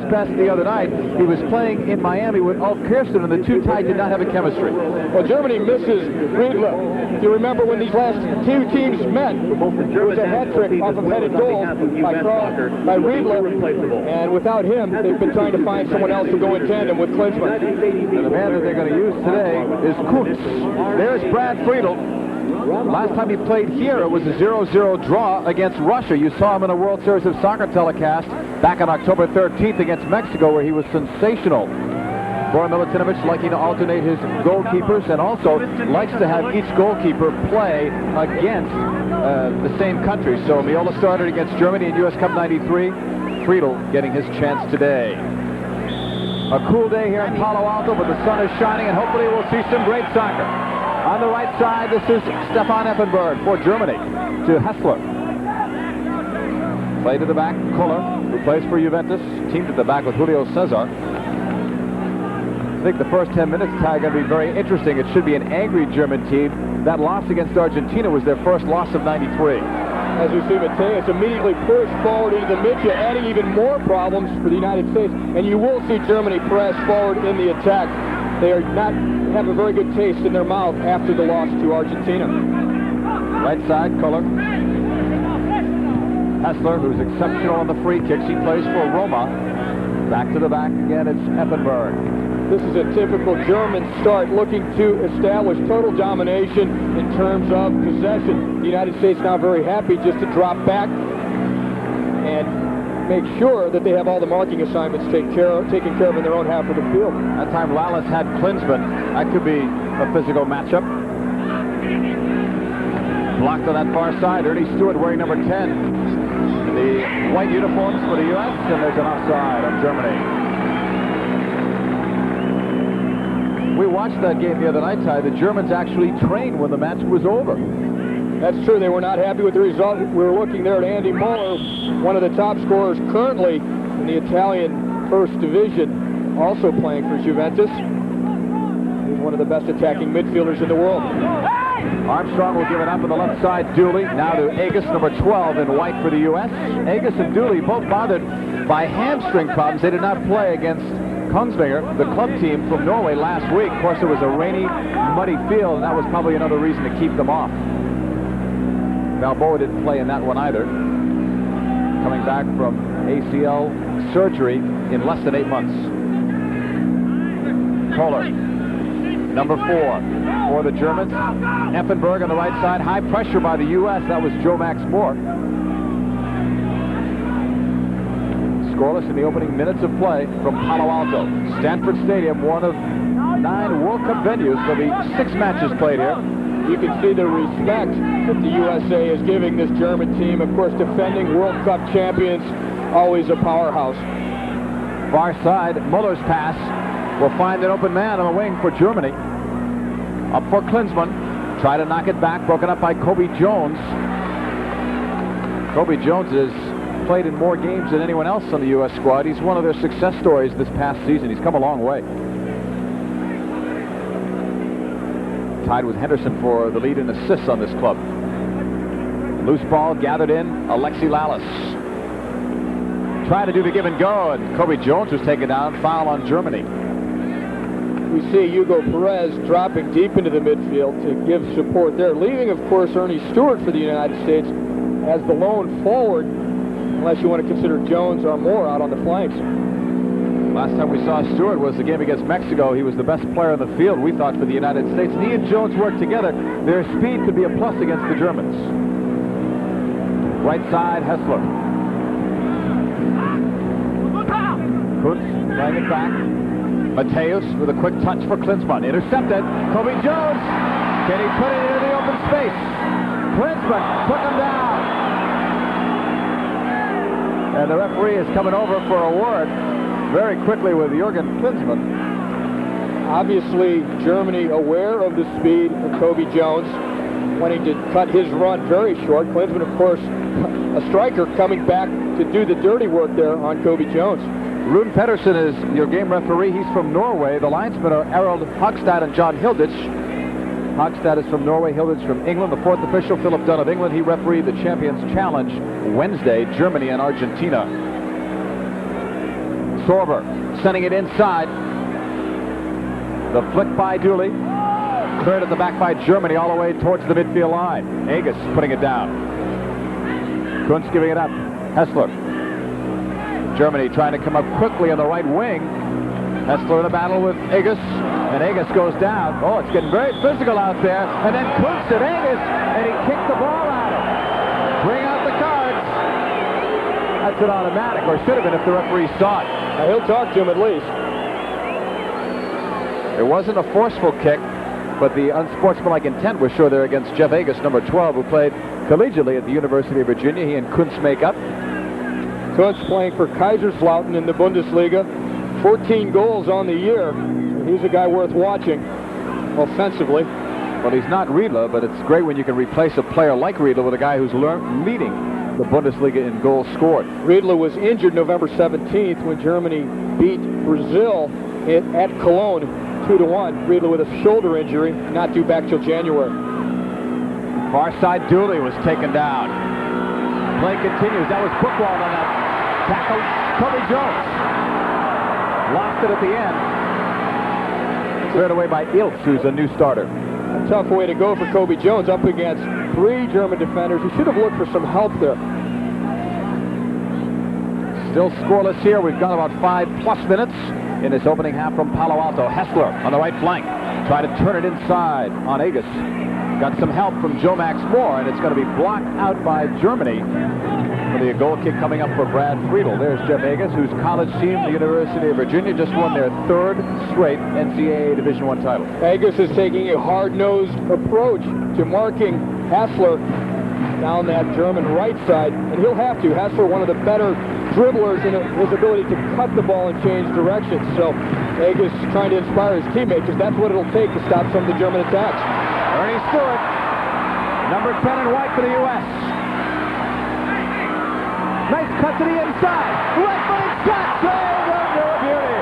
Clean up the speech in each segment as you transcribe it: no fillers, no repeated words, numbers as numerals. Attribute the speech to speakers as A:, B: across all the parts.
A: best the other night. He was playing in Miami with Ulf Kirsten, and the two tied did not have a chemistry.
B: Well, Germany misses Friedel. Do you remember when these last two teams met? There was a hat trick off of headed goal by Friedel, and without him, they've been trying to find someone else to go in tandem with Klinsmann.
A: And the man that they're going to use today is Kuntz. There's Brad Friedel. Last time he played here, it was a 0-0 draw against Russia. You saw him in a World Series of Soccer telecast back on October 13th against Mexico, where he was sensational. Bora Milutinović liking to alternate his goalkeepers, and also likes to have each goalkeeper play against the same country. So Miola started against Germany in US Cup 93. Friedel getting his chance today. A cool day here in Palo Alto, but the sun is shining, and hopefully we'll see some great soccer. On the right side, this is Stefan Effenberg for Germany to Häßler. Play to the back, Kohler, who plays for Juventus, teamed at the back with Julio Cesar. I think the first 10 minutes are going to be very interesting. It should be an angry German team. That loss against Argentina was their first loss of 93.
B: As we see Matthäus immediately pushed forward into the midfield, adding even more problems for the United States. And you will see Germany press forward in the attack. They are not have a very good taste in their mouth after the loss to Argentina.
A: Right side, Kohler. Häßler, who's exceptional on the free kicks. He plays for Roma. Back to the back again, it's Effenberg.
B: This is a typical German start, looking to establish total domination in terms of possession. The United States now very happy just to drop back and make sure that they have all the marking assignments taken care of in their own half of the field.
A: That time Lalas had Klinsmann. That could be a physical matchup. Blocked on that far side. Earnie Stewart wearing number 10. The white uniforms for the U.S. and there's an offside on Germany. We watched that game the other night, Ty. The Germans actually trained when the match was over.
B: That's true. They were not happy with the result. We were looking there at Andy Möller, one of the top scorers currently in the Italian First Division, also playing for Juventus. He's one of the best attacking midfielders in the world.
A: Armstrong will give it up on the left side. Dooley now to Agus, number 12 in white for the U.S. Agus and Dooley both bothered by hamstring problems. They did not play against Kongsvinger, the club team from Norway, last week. Of course, it was a rainy, muddy field, and that was probably another reason to keep them off. Balboa didn't play in that one either, coming back from ACL surgery in less than 8 months. Kohler, number 4 for the Germans. Effenberg on the right side. High pressure by the U.S. That was Joe Max Moore. Scoreless in the opening minutes of play from Palo Alto. Stanford Stadium, one of 9 World Cup venues for the 6 matches played here.
B: You can see the respect that the USA is giving this German team. Of course, defending World Cup champions, always a powerhouse.
A: Far side, Muller's pass will find an open man on the wing for Germany. Up for Klinsmann. Try to knock it back, broken up by Cobi Jones. Cobi Jones has played in more games than anyone else on the U.S. squad. He's one of their success stories this past season. He's come a long way. Tied with Henderson for the lead in assists on this club. Loose ball gathered in, Alexi Lalas. Trying to do the give and go, and Cobi Jones was taken down. Foul on Germany.
B: We see Hugo Pérez dropping deep into the midfield to give support there, leaving, of course, Earnie Stewart for the United States as the lone forward, unless you want to consider Jones or Moore out on the flanks.
A: Last time we saw Stewart was the game against Mexico. He was the best player on the field, we thought, for the United States. And he and Jones worked together. Their speed could be a plus against the Germans. Right side, Häßler. Kuntz playing it back. Matthäus with a quick touch for Klinsmann. Intercepted. Cobi Jones. Can he put it into the open space? Klinsmann put him down. And the referee is coming over for a word very quickly with Jürgen Klinsmann.
B: Obviously, Germany aware of the speed of Cobi Jones, wanting to cut his run very short. Klinsmann, of course, a striker coming back to do the dirty work there on Cobi Jones.
A: Rune Pedersen is your game referee. He's from Norway. The linesmen are Errol Hogstad and John Hilditch. Hogstad is from Norway, Hilditch from England. The fourth official, Philip Dunn of England. He refereed the Champions Challenge Wednesday, Germany and Argentina. Sorber sending it inside. The flick by Dooley. Cleared at the back by Germany all the way towards the midfield line. Agus putting it down. Kuntz giving it up. Häßler. Germany trying to come up quickly on the right wing. Häßler in a battle with Agus. And Agus goes down. Oh, it's getting very physical out there. And then Kuntz at Agus. And he kicked the ball at him. Bring out the cards. That's an automatic, or should have been if the referee saw it.
B: Now he'll talk to him at least.
A: It wasn't a forceful kick, but the unsportsmanlike intent was sure there against Jeff Agus, number 12, who played collegiately at the University of Virginia. He and Kuntz make up.
B: Kuntz playing for Kaiserslautern in the Bundesliga. 14 goals on the year. He's a guy worth watching offensively.
A: Well, he's not Riedler, but it's great when you can replace a player like Riedler with a guy who's leading the Bundesliga in goals scored.
B: Riedler was injured November 17th when Germany beat Brazil at Cologne 2-1. Riedler with a shoulder injury, not due back till January.
A: Far side Dooley was taken down. Play continues. That was Buchwald on that tackle. Cobi Jones lost it at the end. Cleared away by Eilts, who's a new starter.
B: A tough way to go for Cobi Jones up against 3 German defenders. He should have looked for some help there.
A: Still scoreless here. We've got about 5+ minutes in this opening half from Palo Alto. Häßler on the right flank. Try to turn it inside on Agus. Got some help from Joe Max Moore, and it's going to be blocked out by Germany. For the goal kick coming up for Brad Friedel. There's Jeff Agus, whose college team, the University of Virginia, just won their 3rd straight NCAA Division I title.
B: Agus is taking a hard-nosed approach to marking Häßler down that German right side, and he'll have to. Häßler, one of the better dribblers in his ability to cut the ball and change directions. So Agus trying to inspire his teammates, because that's what it'll take to stop some of the German attacks.
A: Earnie Stewart, number 10 in white for the U.S. Nice cut to the inside. Right-footed shot. Save under a beauty.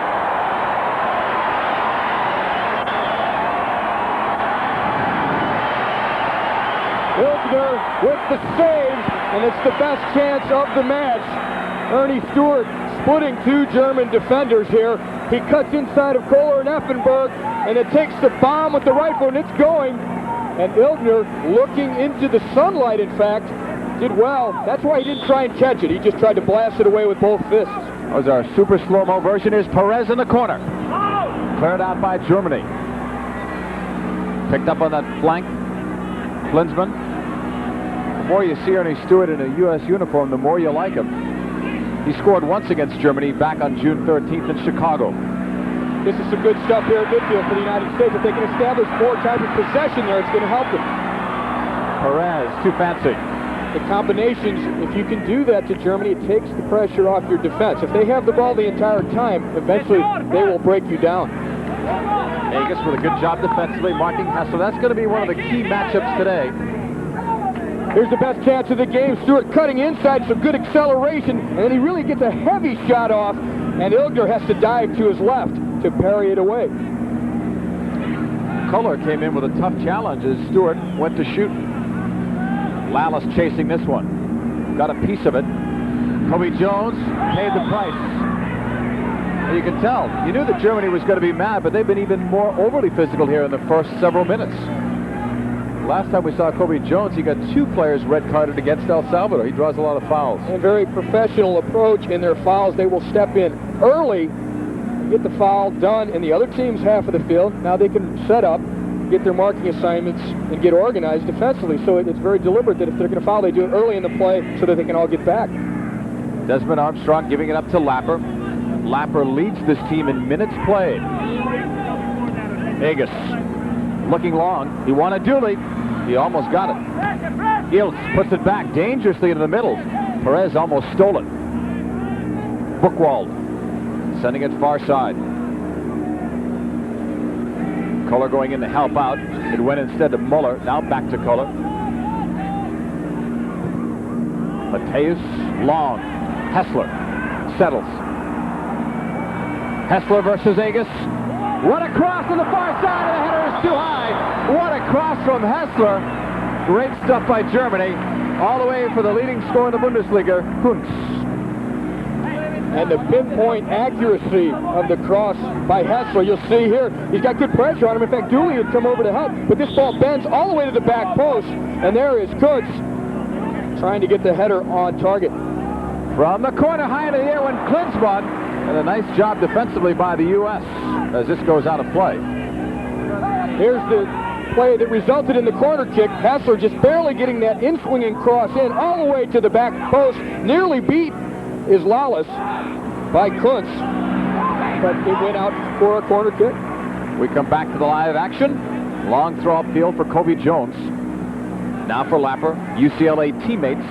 B: Illgner with the save, and it's the best chance of the match. Earnie Stewart splitting 2 German defenders here. He cuts inside of Kohler and Effenberg, and it takes the bomb with the right foot, and it's going. And Illgner, looking into the sunlight, in fact, did well. That's why he didn't try and catch it. He just tried to blast it away with both fists.
A: That was our super slow-mo version. Here's Pérez in the corner. Cleared out by Germany. Picked up on that flank. Klinsmann. The more you see Earnie Stewart in a U.S. uniform, the more you like him. He scored once against Germany back on June 13th in Chicago.
B: This is some good stuff here at midfield for the United States. If they can establish more type of possession there, it's going to help them.
A: Pérez, too fancy.
B: The combinations, if you can do that to Germany, it takes the pressure off your defense. If they have the ball the entire time, eventually they will break you down.
A: Agus with a good job defensively, marking Häßler. That's going to be one of the key matchups today.
B: Here's the best catch of the game. Stewart cutting inside, some good acceleration, and then he really gets a heavy shot off, and Illgner has to dive to his left to parry it away.
A: Kohler came in with a tough challenge as Stewart went to shoot. Lalas chasing this one. Got a piece of it. Cobi Jones paid the price. And you can tell, you knew that Germany was going to be mad, but they've been even more overly physical here in the first several minutes. Last time we saw Cobi Jones, he got 2 players red carded against El Salvador. He draws a lot of fouls.
B: And a very professional approach in their fouls. They will step in early, get the foul done in the other team's half of the field. Now they can set up, get their marking assignments, and get organized defensively. So it's very deliberate that if they're going to foul, they do it early in the play so that they can all get back.
A: Desmond Armstrong giving it up to Lapper. Lapper leads this team in minutes played. Agus looking long. He wanted Dooley. He almost got it. Eilts puts it back dangerously into the middle. Pérez almost stole it. Buchwald sending it far side. Kohler going in to help out. It went instead to Möller. Now back to Kohler. Matthäus long. Häßler settles. Häßler versus Agus. What a cross on the far side, and the header is too high. What a cross from Häßler. Great stuff by Germany. All the way for the leading scorer in the Bundesliga, Kuntz.
B: And the pinpoint accuracy of the cross by Häßler, you'll see here, he's got good pressure on him. In fact, Dooley had come over to help, but this ball bends all the way to the back post, and there is Kuntz trying to get the header on target.
A: From the corner, high in the air went Klinsmann, and a nice job defensively by the U.S. as this goes out of play.
B: Here's the play that resulted in the corner kick. Häßler just barely getting that in-swinging cross in all the way to the back post. Nearly beat is Lalas by Kuntz, but it went out for a corner kick.
A: We come back to the live action. Long throw upfield for Cobi Jones. Now for Lapper, UCLA teammates.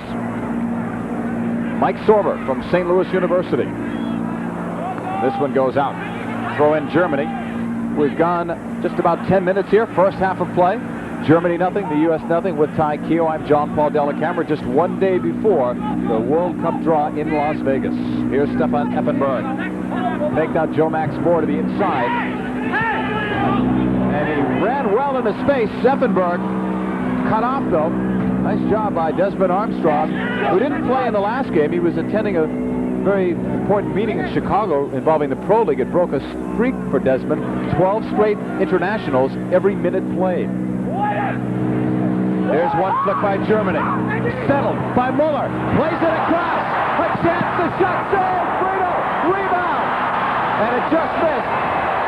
A: Mike Sorber from St. Louis University. This one goes out. Throw in Germany. We've gone just about 10 minutes here. First half of play. Germany nothing, the U.S. nothing with Ty Keogh. I'm John Paul Dellacamera, just one day before the World Cup draw in Las Vegas. Here's Stefan Effenberg. Take out Joe Max Moore to the inside. And he ran well into space. Effenberg cut off, though. Nice job by Desmond Armstrong, who didn't play in the last game. He was attending a very important meeting in Chicago involving the Pro League. It broke a streak for Desmond. 12 straight internationals every minute played. There's one flick by Germany. Settled by Möller. Plays it across. A chance to shot. Save. Friedel. Rebound. And it just missed.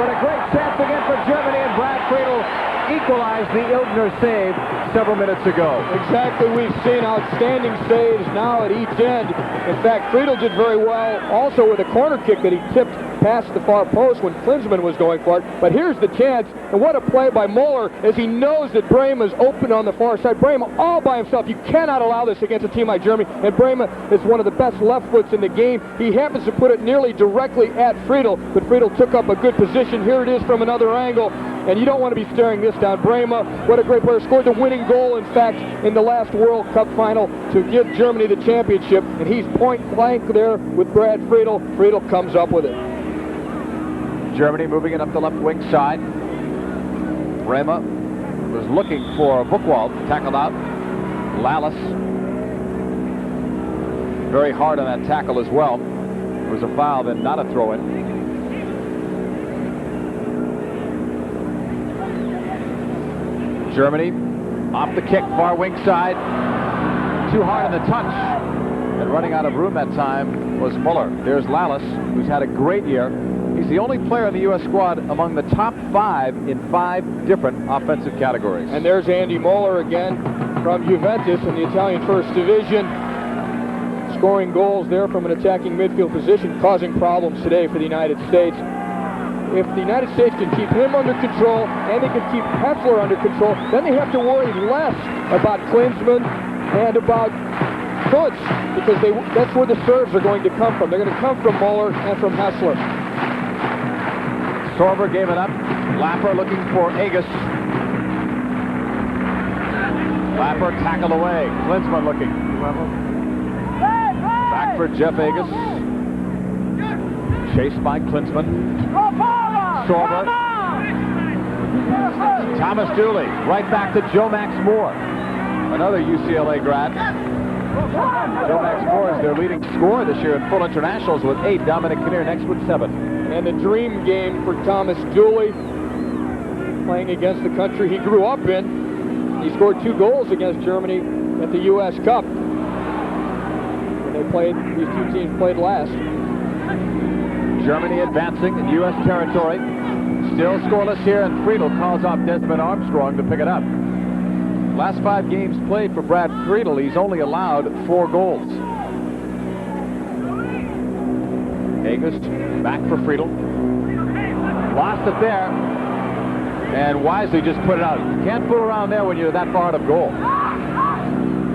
A: But a great chance again for Germany, and Brad Friedel equalized the Illgner save several minutes ago.
B: Exactly. We've seen outstanding saves now at each end. In fact, Friedel did very well also with a corner kick that he tipped past the far post when Klinsmann was going for it. But here's the chance, and what a play by Möller as he knows that Brehme is open on the far side. Brehme all by himself. You cannot allow this against a team like Germany, and Brehme is one of the best left foots in the game. He happens to put it nearly directly at Friedel, but Friedel took up a good position. Here it is from another angle, and you don't want to be staring this down. Brehme, what a great player, scored the winning goal, in fact, in the last World Cup final to give Germany the championship, and he's point blank there with Brad Friedel. Friedel comes up with it.
A: Germany moving it up the left wing side. Brehme was looking for Buchwald, tackled out. Lalas very hard on that tackle as well. It was a foul, then not a throw-in. Germany off the kick, far wing side. Too hard on the touch. And running out of room that time was Möller. There's Lalas, who's had a great year. He's the only player in the U.S. squad among the top 5 in 5 different offensive categories.
B: And there's Andy Möller again from Juventus in the Italian First Division. Scoring goals there from an attacking midfield position, causing problems today for the United States. If the United States can keep him under control and they can keep Häßler under control, then they have to worry less about Klinsmann and about Kuntz, because that's where the serves are going to come from. They're going to come from Möller and from Häßler.
A: Sorber gave it up. Lapper looking for Agus. Lapper tackled away. Klinsmann looking. Back for Jeff Agus. Chased by Klinsmann. Sorber. Thomas Dooley. Right back to Joe Max Moore. Another UCLA grad. Joe Max Moore is their leading scorer this year in full internationals with 8. Dominic Kinnear next with 7.
B: And the dream game for Thomas Dooley, playing against the country he grew up in. He scored 2 goals against Germany at the U.S. Cup. When they played, these two teams played last.
A: Germany advancing in U.S. territory. Still scoreless here, and Friedel calls off Desmond Armstrong to pick it up. Last 5 games played for Brad Friedel, he's only allowed 4 goals. Agus back for Friedel. Lost it there. And wisely just put it out. You can't fool around there when you're that far out of goal.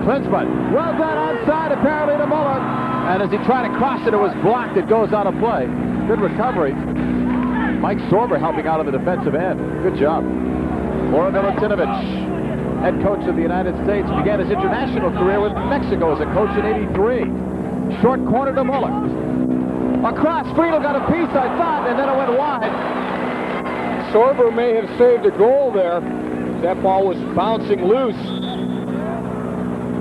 A: Klinsmann, well done onside apparently to Möller. And as he tried to cross it, it was blocked. It goes out of play. Good recovery. Mike Sorber helping out on the defensive end. Good job. Milutinović, head coach of the United States, began his international career with Mexico as a coach in '83. Short corner to Möller. Across, Friedel got a piece, I thought, and then it went wide.
B: Sorber may have saved a goal there. That ball was bouncing loose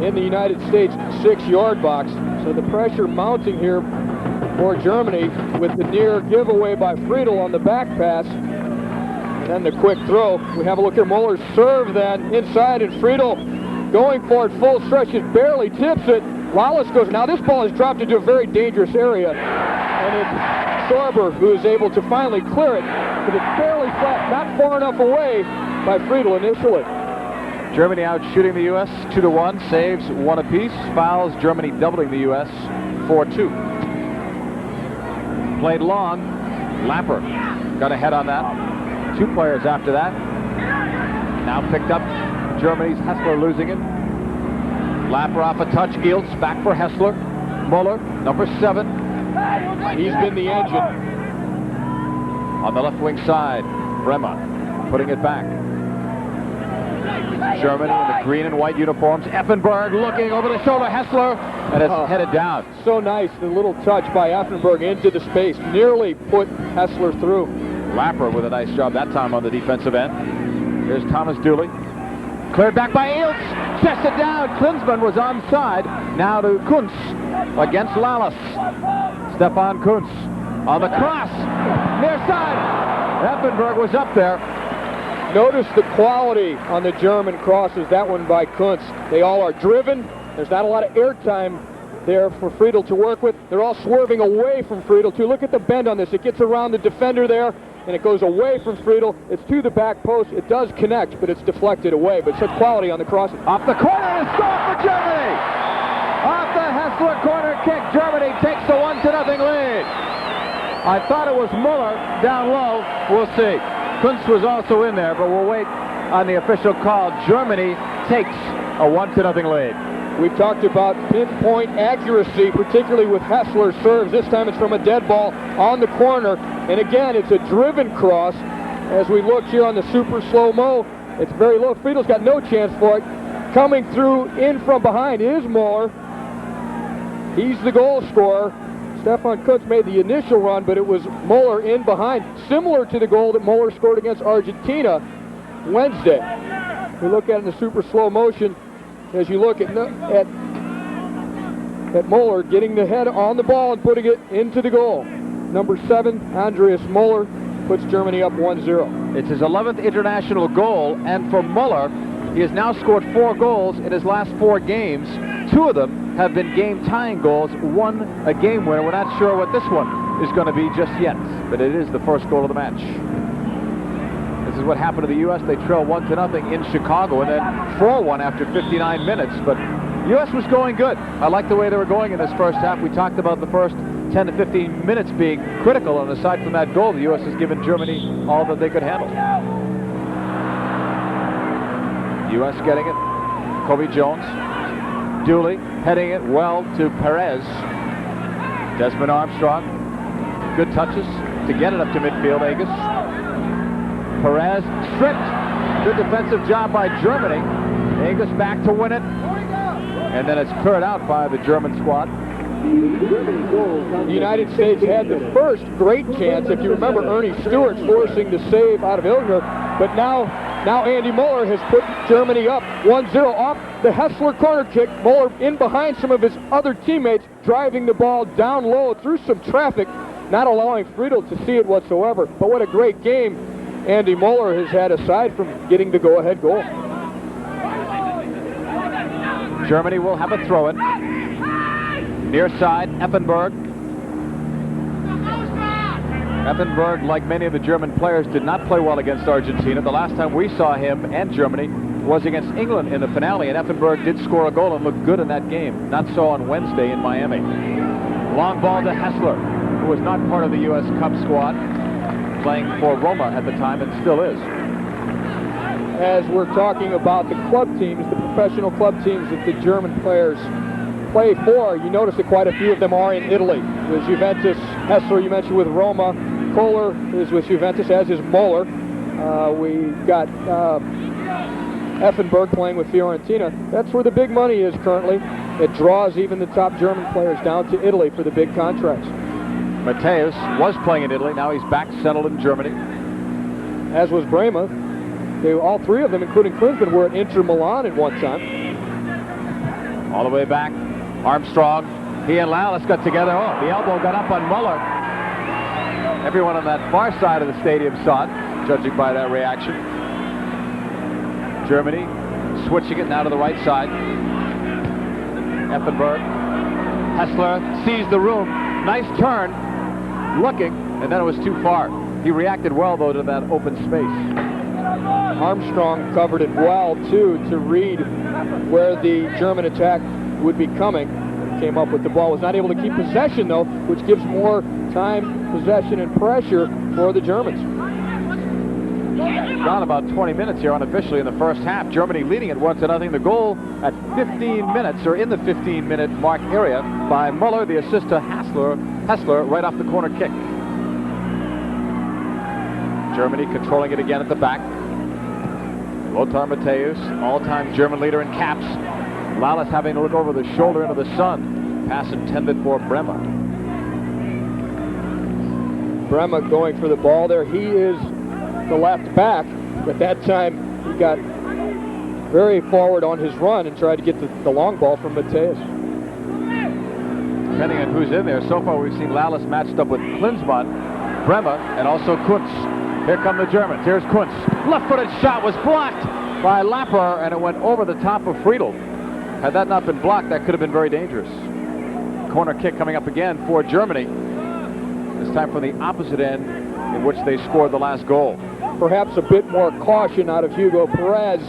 B: in the United States 6-yard box. So the pressure mounting here for Germany with the near giveaway by Friedel on the back pass. And then the quick throw. We have a look at Muller's serve then inside, and Friedel going for it full stretch. It barely tips it. Lalas goes. Now this ball is dropped into a very dangerous area. And it's Sorber who is able to finally clear it. But it's barely flat, not far enough away by Friedel initially.
A: Germany out shooting the U.S. 2-1, saves 1 apiece, fouls Germany doubling the U.S. 4-2. Played long, Lapper got ahead on that. 2 players after that. Now picked up Germany's Häßler losing it. Lapper off a touch, Eilts back for Häßler. Möller, number 7.
B: He's been the engine.
A: On the left wing side, Brehme putting it back. Germany in the green and white uniforms. Effenberg looking over the shoulder. Häßler, and it's headed down.
B: So nice, the little touch by Effenberg into the space. Nearly put Häßler through.
A: Lapper with a nice job that time on the defensive end. Here's Thomas Dooley. Cleared back by Eilts. Chested down. Klinsmann was onside. Now to Kuntz against Lalas. Stefan Kuntz on the cross. Near side. Effenberg was up there.
B: Notice the quality on the German crosses. That one by Kuntz. They all are driven. There's not a lot of airtime there for Friedel to work with. They're all swerving away from Friedel too. Look at the bend on this. It gets around the defender there, and it goes away from Friedel. It's to the back post. It does connect, but it's deflected away. But such quality on the crosses.
A: Off the corner and score for Germany! Off the Häßler corner kick, Germany takes the 1-0 lead. I thought it was Möller down low. We'll see. Kuntz was also in there, but we'll wait on the official call. Germany takes a 1-0 lead.
B: We've talked about pinpoint accuracy, particularly with Häßler serves. This time it's from a dead ball on the corner. And again, it's a driven cross. As we look here on the super slow-mo, it's very low. Friedel's got no chance for it. Coming through in from behind is Möller. He's the goal scorer. Stefan Kuntz made the initial run, but it was Möller in behind, similar to the goal that Möller scored against Argentina Wednesday. We look at it in the super slow motion. As you look at Möller getting the head on the ball and putting it into the goal. Number 7, Andreas Möller, puts Germany up 1-0.
A: It's his 11th international goal, and for Möller, he has now scored 4 goals in his last 4 games. 2 of them have been game-tying goals, 1 a game winner. We're not sure what this one is going to be just yet, but it is the first goal of the match. This is what happened to the U.S. They trail 1-0 in Chicago, and then 4-1 after 59 minutes. But U.S. was going good. I like the way they were going in this first half. We talked about the first 10 to 15 minutes being critical, and aside from that goal, the U.S. has given Germany all that they could handle. U.S. getting it. Cobi Jones. Dooley heading it well to Pérez. Desmond Armstrong. Good touches to get it up to midfield. Agus. Pérez stripped. Good defensive job by Germany. Agus back to win it. And then it's cleared out by the German squad.
B: The United States had the first great chance. If you remember, Earnie Stewart forcing the save out of Illgner. But now Andy Möller has put Germany up 1-0 off the Häßler corner kick. Möller in behind some of his other teammates, driving the ball down low through some traffic, not allowing Friedel to see it whatsoever. But what a great game Andy Möller has had aside from getting the go-ahead goal.
A: Germany will have a throw-in. Near side, Effenberg. Effenberg, like many of the German players, did not play well against Argentina. The last time we saw him and Germany was against England in the finale, and Effenberg did score a goal and look good in that game. Not so on Wednesday in Miami. Long ball to Häßler, who was not part of the U.S. Cup squad, playing for Roma at the time and still is.
B: As we're talking about the club teams, the professional club teams that the German players play for, you notice that quite a few of them are in Italy. There's Juventus, Häßler you mentioned with Roma, Kohler is with Juventus, as is Möller. We got Effenberg playing with Fiorentina. That's where the big money is currently. It draws even the top German players down to Italy for the big contracts.
A: Matthäus was playing in Italy. Now he's back settled in Germany.
B: As was Brehme. All 3 of them, including Klinsmann, were at Inter Milan at one time.
A: All the way back. Armstrong He and Lalas got together. Oh, the elbow got up on Möller. Everyone on that far side of the stadium saw it, judging by that reaction. Germany switching it now to the right side. Effenberg. Häßler sees the room. Nice turn. Looking, and then it was too far. He reacted well, though, to that open space.
B: Armstrong covered it well, too, to read where the German attack would be coming. Came up with the ball. Was not able to keep possession, though, which gives more time, possession, and pressure for the Germans.
A: Gone about 20 minutes here unofficially in the first half. Germany leading it 1-0. The goal at 15 minutes, or in the 15-minute mark area, by Möller, the assist to Häßler right off the corner kick. Germany controlling it again at the back. Lothar Matthäus, all-time German leader in caps. Lalas having to look over the shoulder into the sun. Pass intended for Brehme.
B: Brehme going for the ball there. He is the left back, but that time he got very forward on his run and tried to get the long ball from Matthäus.
A: Depending on who's in there, so far we've seen Lalas matched up with Klinsmann, Brehme, and also Kuntz. Here come the Germans. Here's Kuntz. Left-footed shot was blocked by Lapper, and it went over the top of Friedel. Had that not been blocked, that could have been very dangerous. Corner kick coming up again for Germany. This time from the opposite end in which they scored the last goal.
B: Perhaps a bit more caution out of Hugo Pérez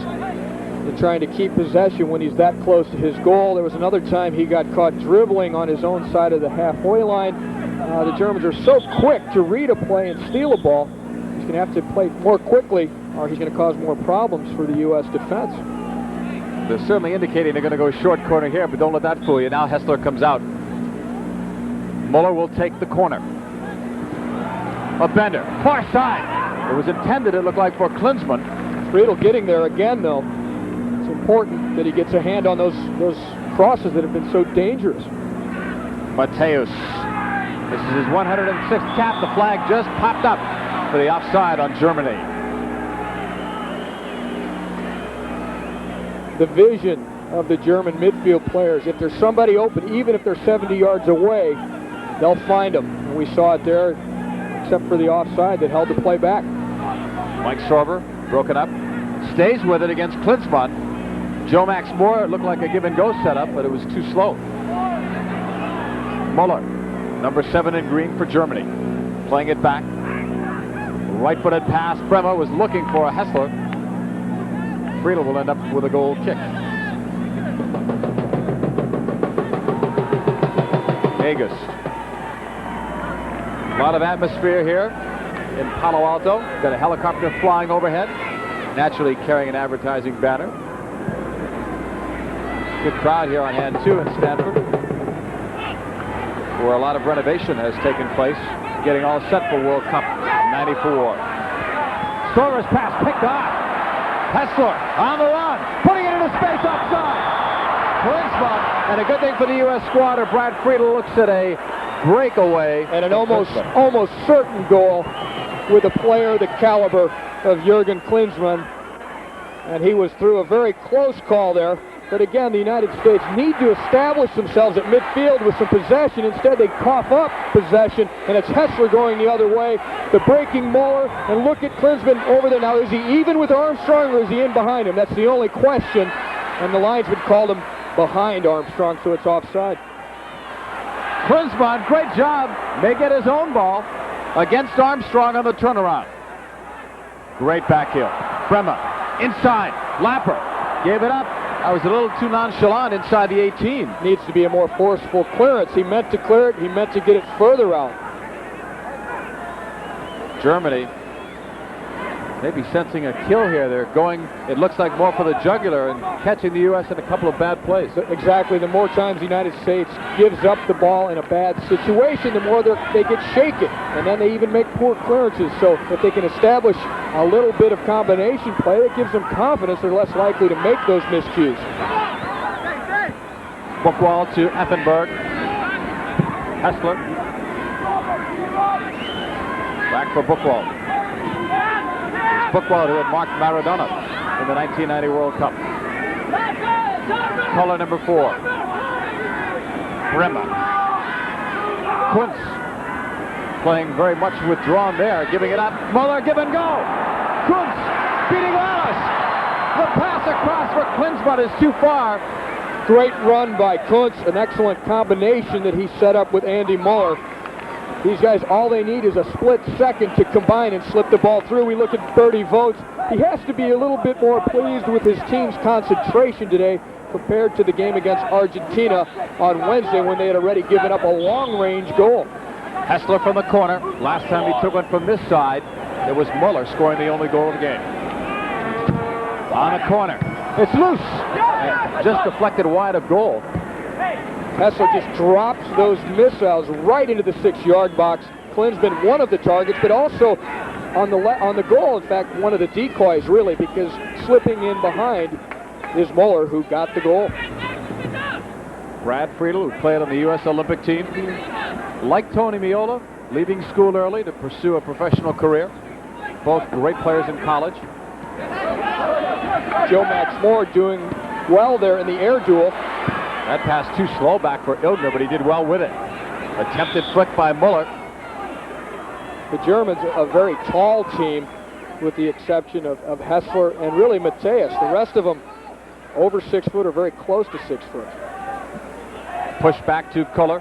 B: in trying to keep possession when he's that close to his goal. There was another time he got caught dribbling on his own side of the halfway line. The Germans are so quick to read a play and steal a ball. He's going to have to play more quickly, or he's going to cause more problems for the U.S. defense.
A: They're certainly indicating they're going to go short corner here, but don't let that fool you. Now Häßler comes out. Möller will take the corner. A bender, far side. It was intended, it looked like, for Klinsmann.
B: Friedel getting there again, though. It's important that he gets a hand on those crosses that have been so dangerous.
A: Matthäus. This is his 106th cap. The flag just popped up for the offside on Germany.
B: The vision of the German midfield players. If there's somebody open, even if they're 70 yards away, they'll find them. And we saw it there, except for the offside that held the play back.
A: Mike Sorber, broken up, stays with it against Klinsmann. Joe Max Moore, it looked like a give-and-go setup, but it was too slow. Möller, number 7 in green for Germany, playing it back. Right-footed pass. Brehme was looking for a Häßler. Friedel will end up with a goal kick. Vegas. A lot of atmosphere here in Palo Alto. Got a helicopter flying overhead, naturally carrying an advertising banner. Good crowd here on hand, too, in Stanford, where a lot of renovation has taken place, getting all set for World Cup '94. Sorber's pass picked off. Häßler on the run, putting it into space offside. Klinsmann, and a good thing for the U.S. squad. Brad Friedel looks at a breakaway.
B: And an almost certain goal with a player the caliber of Jürgen Klinsmann. And he was through a very close call there. But again, the United States need to establish themselves at midfield with some possession. Instead, they cough up possession, and it's Häßler going the other way. The breaking Möller, and look at Klinsmann over there. Now, is he even with Armstrong, or is he in behind him? That's the only question. And the linesman called him behind Armstrong, so it's offside.
A: Klinsmann, great job. May get his own ball against Armstrong on the turnaround. Great back heel. Brehme, inside. Lapper gave it up. That was a little too nonchalant inside the 18.
B: Needs to be a more forceful clearance. He meant to clear it. He meant to get it further out.
A: Germany maybe sensing a kill here. They're going, it looks like, more for the jugular and catching the U.S. in a couple of bad plays.
B: Exactly. The more times the United States gives up the ball in a bad situation, the more they get shaken. And then they even make poor clearances. So if they can establish a little bit of combination play, that gives them confidence. They're less likely to make those miscues.
A: Buchwald to Effenberg. Häßler. Back for Buchwald. Buchwald, who had marked Maradona in the 1990 World Cup. Color number 4. Brehme. Kuntz playing very much withdrawn there, giving it up. Möller, give and go. Kuntz beating Lalas. The pass across for Klinsmann is too far.
B: Great run by Kuntz, an excellent combination that he set up with Andy Möller. These guys, all they need is a split second to combine and slip the ball through. We look at Bertie Votes. He has to be a little bit more pleased with his team's concentration today compared to the game against Argentina on Wednesday when they had already given up a long-range goal.
A: Häßler from the corner. Last time he took one from this side, it was Möller scoring the only goal of the game. On the corner. It's loose. And just deflected wide of goal.
B: Häßler just drops those missiles right into the 6-yard box. Klinsmann, one of the targets, but also on the goal, in fact, one of the decoys, really, because slipping in behind is Möller, who got the goal.
A: Brad Friedel, who played on the U.S. Olympic team, like Tony Meola, leaving school early to pursue a professional career. Both great players in college.
B: Joe Max Moore doing well there in the air duel.
A: That pass too slow back for Illgner, but he did well with it. Attempted flick by Möller.
B: The Germans, a very tall team, with the exception of Häßler and really Matthäus. The rest of them over 6 foot or very close to 6 foot.
A: Push back to Kohler.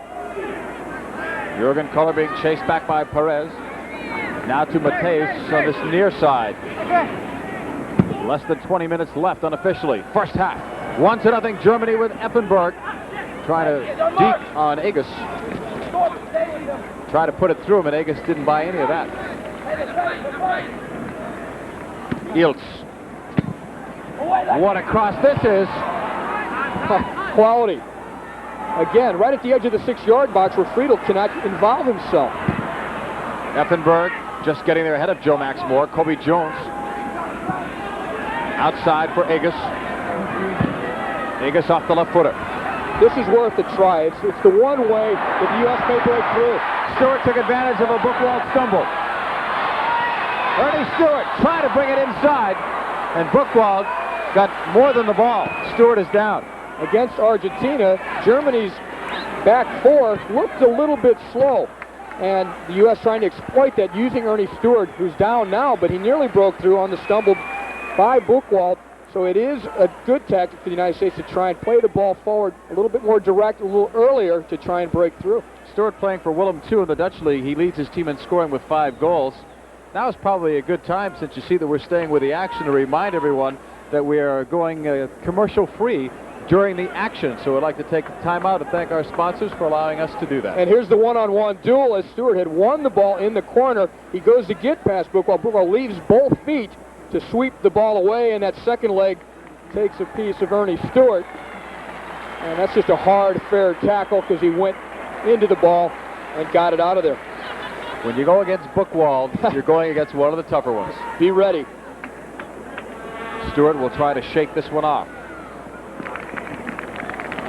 A: Jürgen Kohler being chased back by Pérez. Now to Matthäus on this near side. Less than 20 minutes left unofficially. First half. 1-0 Germany with Effenberg trying to deke on Aegis. Try to put it through him, and Aegis didn't buy any of that. Eilts. What a cross this is.
B: Quality. Again, right at the edge of the 6-yard box where Friedel cannot involve himself.
A: Effenberg just getting there ahead of Joe Max Moore. Cobi Jones outside for Aegis. Aegis off the left footer.
B: This is worth a try. It's the one way that the U.S. may break through.
A: Stewart took advantage of a Buchwald stumble. Earnie Stewart trying to bring it inside, and Buchwald got more than the ball. Stewart is down.
B: Against Argentina, Germany's back four looked a little bit slow, and the U.S. trying to exploit that using Earnie Stewart, who's down now, but he nearly broke through on the stumble by Buchwald. So it is a good tactic for the United States to try and play the ball forward a little bit more direct, a little earlier to try and break through.
A: Stewart playing for Willem II in the Dutch League. He leads his team in scoring with 5 goals. Now is probably a good time, since you see that we're staying with the action, to remind everyone that we are going commercial-free during the action. So I'd like to take time out and thank our sponsors for allowing us to do that.
B: And here's the one-on-one duel as Stewart had won the ball in the corner. He goes to get past Buchwald. Buchwald leaves both feet to sweep the ball away, and that second leg takes a piece of Earnie Stewart. And that's just a hard, fair tackle because he went into the ball and got it out of there.
A: When you go against Buchwald, you're going against one of the tougher ones.
B: Be ready.
A: Stewart will try to shake this one off.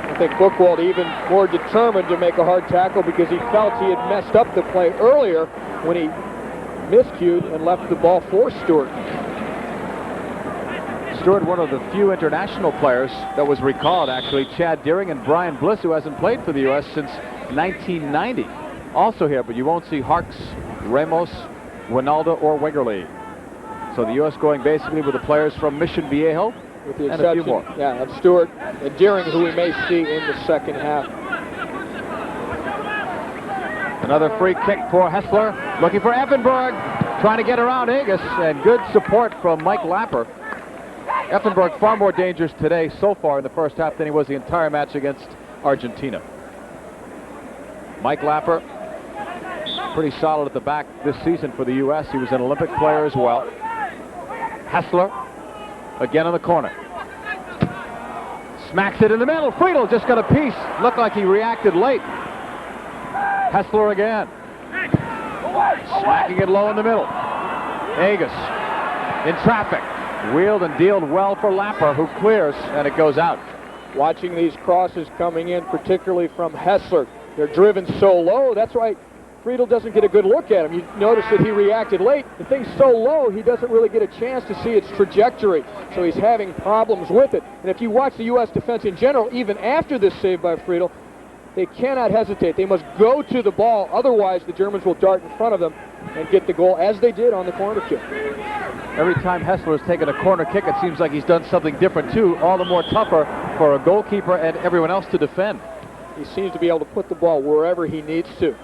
B: I think Buchwald even more determined to make a hard tackle because he felt he had messed up the play earlier when he miscued and left the ball for Stewart.
A: Stewart, one of the few international players that was recalled, actually. Chad Deering and Brian Bliss, who hasn't played for the U.S. since 1990. Also here, but you won't see Harks, Ramos, Winalda, or Wegerle. So the U.S. going basically with the players from Mission Viejo,
B: with the
A: and a few more.
B: Yeah, of Stewart and Deering, who we may see in the second half.
A: Another free kick for Häßler, looking for Effenberg, trying to get around Aegis, and good support from Mike Lapper. Effenberg far more dangerous today so far in the first half than he was the entire match against Argentina. Mike Lapper, pretty solid at the back this season for the U.S. He was an Olympic player as well. Häßler, again in the corner. Smacks it in the middle. Friedel just got a piece. Looked like he reacted late. Häßler again. Smacking it low in the middle. Aegis in traffic. Wheeled and dealed well for Lapper, who clears, and it goes out.
B: Watching these crosses coming in, particularly from Häßler. They're driven so low. That's why Friedel doesn't get a good look at him. You notice that he reacted late. The thing's so low, he doesn't really get a chance to see its trajectory. So he's having problems with it. And if you watch the U.S. defense in general, even after this save by Friedel, They cannot hesitate. They must go to the ball. Otherwise, the Germans will dart in front of them and get the goal, as they did on the corner kick.
A: Every time Häßler has taken a corner kick, it seems like he's done something different too, all the more tougher for a goalkeeper and everyone else to defend.
B: He seems to be able to put the ball wherever he needs to.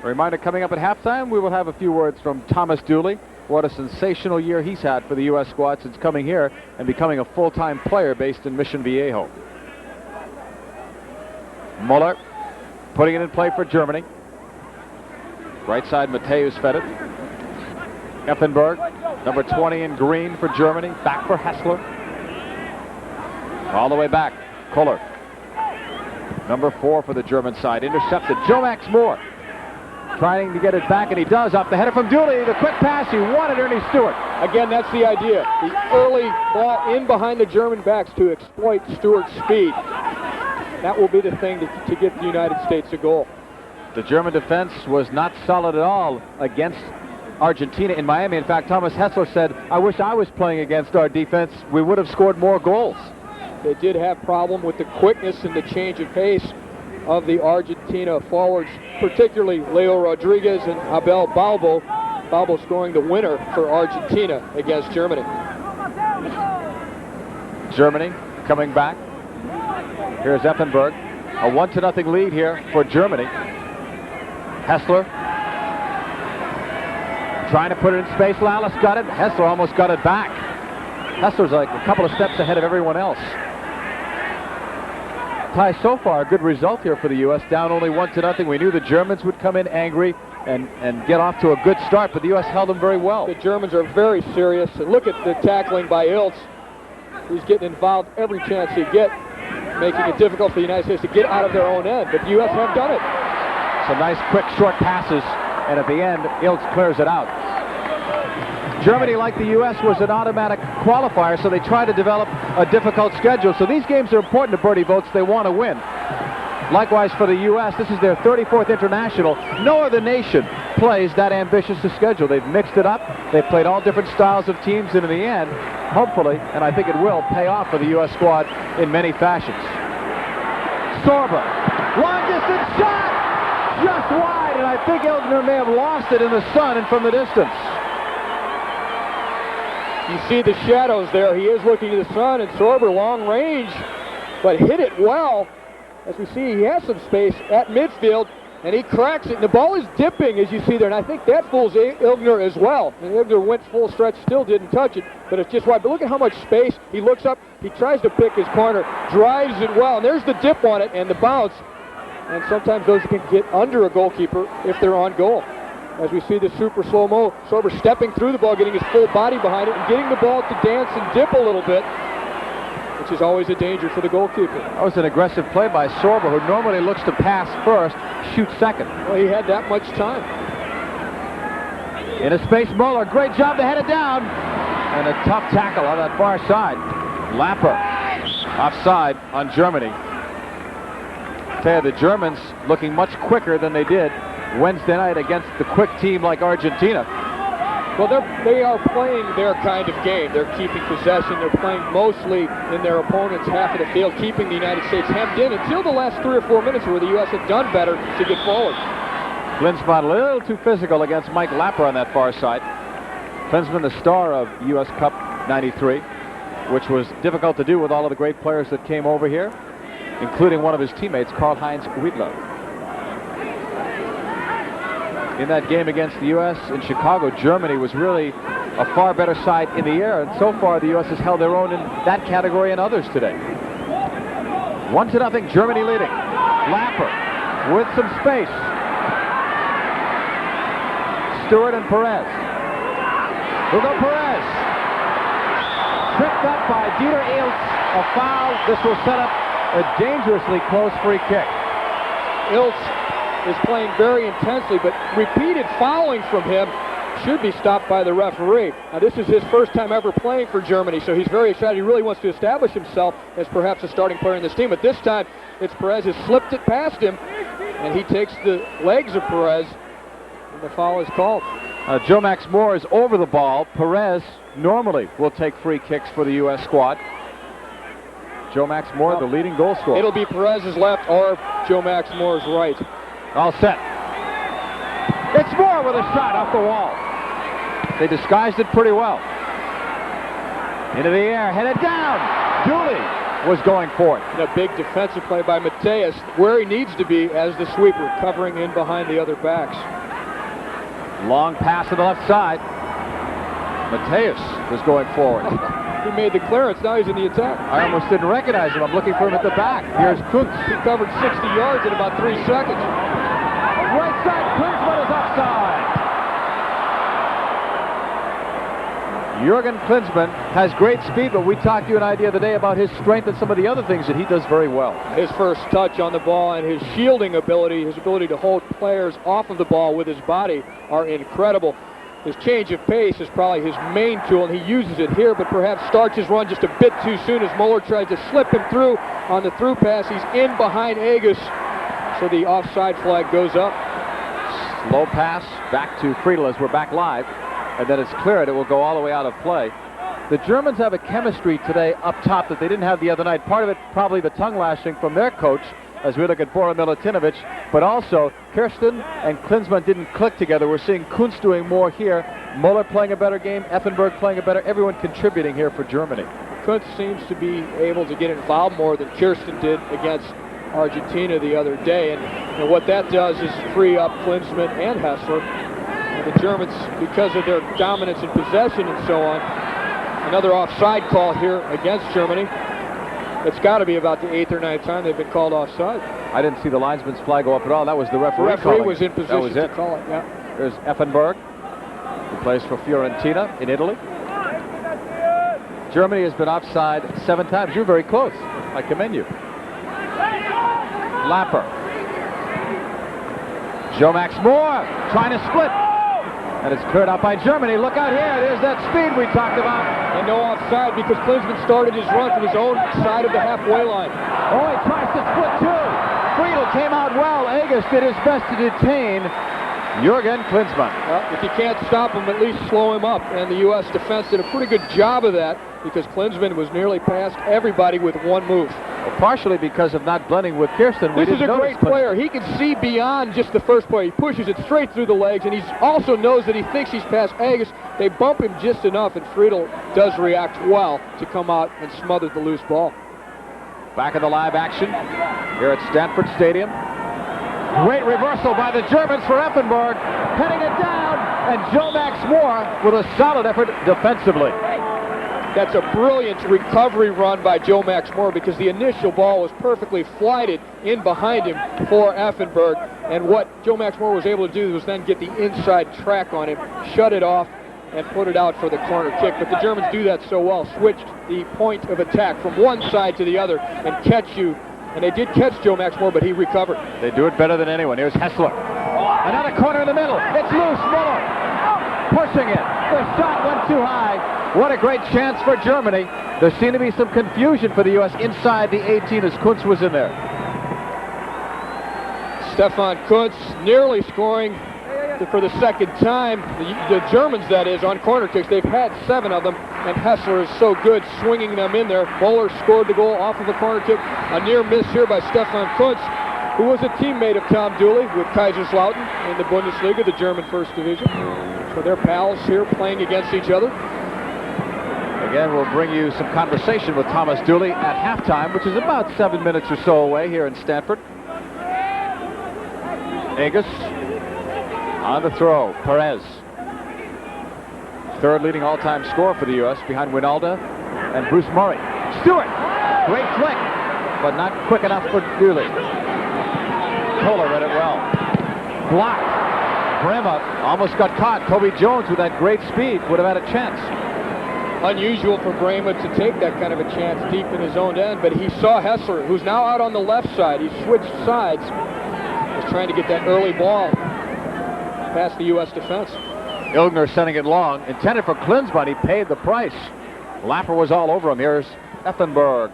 A: A reminder, coming up at halftime, we will have a few words from Thomas Dooley. What a sensational year he's had for the U.S. squad since coming here and becoming a full-time player based in Mission Viejo. Möller putting it in play for Germany. Right side, Matthäus fed it. Effenberg, number 20 in green for Germany. Back for Häßler. All the way back, Kohler. Number 4 for the German side. Intercepted. Max Moore trying to get it back, and he does. Off the header from Dooley. The quick pass. He wanted Earnie Stewart.
B: Again, that's the idea. The early ball in behind the German backs to exploit Stewart's speed. That will be the thing to get the United States a goal.
A: The German defense was not solid at all against Argentina in Miami. In fact, Thomas Häßler said, I wish I was playing against our defense. We would have scored more goals.
B: They did have problem with the quickness and the change of pace of the Argentina forwards, particularly Leo Rodriguez and Abel Balbo. Balbo scoring the winner for Argentina against Germany.
A: Germany coming back. Here's Effenberg. A 1-0 lead here for Germany. Häßler trying to put it in space. Lalas got it. Häßler almost got it back. Häßler's like a couple of steps ahead of everyone else. Ty, so far a good result here for the U.S. Down only 1-0. We knew the Germans would come in angry and get off to a good start, but the U.S. held them very well.
B: The Germans are very serious. And look at the tackling by Eilts. He's getting involved every chance he gets, making it difficult for the United States to get out of their own end. But the U.S. have done it.
A: Some nice quick short passes, and at the end, Eilts clears it out. Germany, like the U.S., was an automatic qualifier, so they try to develop a difficult schedule. So these games are important to birdie votes. They want to win. Likewise for the U.S., this is their 34th international. No other nation plays that ambitious a schedule. They've mixed it up. They've played all different styles of teams, and in the end, hopefully, and I think it will, pay off for the U.S. squad in many fashions. Sorber, long-distance shot! Just wide, and I think Illgner may have lost it in the sun and from the distance.
B: You see the shadows there. He is looking to the sun, and Sorber long range, but hit it well. As we see, he has some space at midfield, and he cracks it. And the ball is dipping, as you see there, and I think that fools Illgner as well. And Illgner went full stretch, still didn't touch it, but it's just wide. But look at how much space. He looks up, he tries to pick his corner, drives it well, and there's the dip on it and the bounce. And sometimes those can get under a goalkeeper if they're on goal. As we see the super slow-mo, Sorber stepping through the ball, getting his full body behind it, and getting the ball to dance and dip a little bit, which is always a danger for the goalkeeper.
A: That was an aggressive play by Sorber, who normally looks to pass first, shoot second.
B: Well, he had that much time.
A: In a space, Möller, great job to head it down. And a tough tackle on that far side. Lapper, offside on Germany. Tell you, the Germans looking much quicker than they did Wednesday night against the quick team like Argentina.
B: Well, they are playing their kind of game. They're keeping possession. They're playing mostly in their opponent's half of the field, keeping the United States hemmed in until the last 3 or 4 minutes where the U.S. had done better to get forward.
A: Klinsmann a little too physical against Mike Lapper on that far side. Klinsmann, the star of U.S. Cup 93, which was difficult to do with all of the great players that came over here, including one of his teammates, Karl-Heinz Riedler. In that game against the U.S. in Chicago, Germany was really a far better side in the air, and so far the U.S. has held their own in that category and others today. 1-0, Germany leading. Lapper with some space. Stewart and Pérez. Hugo Pérez. Tripped up by Dieter Eilts. A foul. This will set up a dangerously close free kick.
B: Eilts is playing very intensely, but repeated fouling from him should be stopped by the referee. Now, this is his first time ever playing for Germany, so he's very excited. He really wants to establish himself as perhaps a starting player in this team, but this time it's Pérez has slipped it past him, and he takes the legs of Pérez, and the foul is called.
A: Max Moore is over the ball. Pérez normally will take free kicks for the U.S. squad. Joe Max Moore, the leading goal scorer.
B: It'll be Pérez's left or Joe Max Moore's right.
A: All set. It's Moore with a shot off the wall. They disguised it pretty well. Into the air, headed down. Dooley was going for it.
B: And a big defensive play by Matthäus, where he needs to be as the sweeper, covering in behind the other backs.
A: Long pass to the left side. Matthäus was going forward.
B: He made the clearance, now he's in the attack.
A: I almost didn't recognize him. I'm looking for him at the back. Here's Kuntz.
B: He covered 60 yards in about 3 seconds.
A: Right side, Klinsmann is offside. Jürgen Klinsmann has great speed, but we talked to you an idea the other day about his strength and some of the other things that he does very well.
B: His first touch on the ball and his shielding ability, his ability to hold players off of the ball with his body are incredible. His change of pace is probably his main tool, and he uses it here, but perhaps starts his run just a bit too soon as Möller tries to slip him through on the through pass. He's in behind Agus, so the offside flag goes up.
A: Slow pass back to Friedel as we're back live, and then it's cleared. It will go all the way out of play. The Germans have a chemistry today up top that they didn't have the other night. Part of it probably the tongue lashing from their coach as we look at Bora Milutinović, but also Kirsten and Klinsmann didn't click together. We're seeing Kuntz doing more here, Möller playing a better game, Effenberg playing a better, everyone contributing here for Germany.
B: Kuntz seems to be able to get involved more than Kirsten did against Argentina the other day, and what that does is free up Klinsmann and Häßler. And the Germans, because of their dominance in possession and so on, another offside call here against Germany. It's got to be about the 8th or 9th time they've been called offside.
A: I didn't see the linesman's flag go up at all. That was the referee.
B: The referee
A: calling
B: was in position to call it, yeah.
A: There's Effenberg, who plays for Fiorentina in Italy. Germany has been offside 7 times. You're very close. I commend you. Lapper. Joe Max Moore trying to split. And it's cleared out by Germany. Look out here. There's that speed we talked about.
B: And no offside because Klinsmann started his run from his own side of the halfway line.
A: Oh, he tries to split too. Friedel came out well. Agus did his best to detain Jürgen Klinsmann.
B: Well, if you can't stop him, at least slow him up. And the U.S. defense did a pretty good job of that because Klinsmann was nearly past everybody with one move.
A: Well, partially because of not blending with Kirsten.
B: This is a great player. He can see beyond just the first play. He pushes it straight through the legs, and he also knows that he thinks he's past Agus. They bump him just enough, and Friedel does react well to come out and smother the loose ball.
A: Back in the live action here at Stanford Stadium. Great reversal by the Germans for Effenberg, heading it down, and Joe Max Moore with a solid effort defensively.
B: That's a brilliant recovery run by Joe Max Moore because the initial ball was perfectly flighted in behind him for Effenberg, and what Joe Max Moore was able to do was then get the inside track on him, shut it off, and put it out for the corner kick. But the Germans do that so well, switched the point of attack from one side to the other and catch you. And they did catch Joe Max Moore, but he recovered.
A: They do it better than anyone. Here's Häßler. Another corner in the middle. It's loose. Möller pushing it. The shot went too high. What a great chance for Germany. There seemed to be some confusion for the U.S. inside the 18 as Kuntz was in there.
B: Stefan Kuntz nearly scoring for the second time. The Germans, that is, on corner kicks. They've had 7 of them, and Häßler is so good swinging them in there. Möller scored the goal off of a corner kick. A near miss here by Stefan Kuntz, who was a teammate of Tom Dooley with Kaiserslautern in the Bundesliga, the German First Division. So they're pals here playing against each other.
A: Again, we'll bring you some conversation with Thomas Dooley at halftime, which is about 7 minutes or so away here in Stanford. Agus on the throw. Pérez, 3rd leading all-time scorer for the U.S. behind Winalda and Bruce Murray. Stewart, great flick, but not quick enough for Dooley. Kohler read it well. Blocked. Brehme almost got caught. Cobi Jones with that great speed would have had a chance.
B: Unusual for Brehme to take that kind of a chance deep in his own end, but he saw Häßler, who's now out on the left side. He switched sides. Was trying to get that early ball past the U.S. defense.
A: Illgner sending it long. Intended for Klinsmann. He paid the price. Lapper was all over him. Here's Effenberg.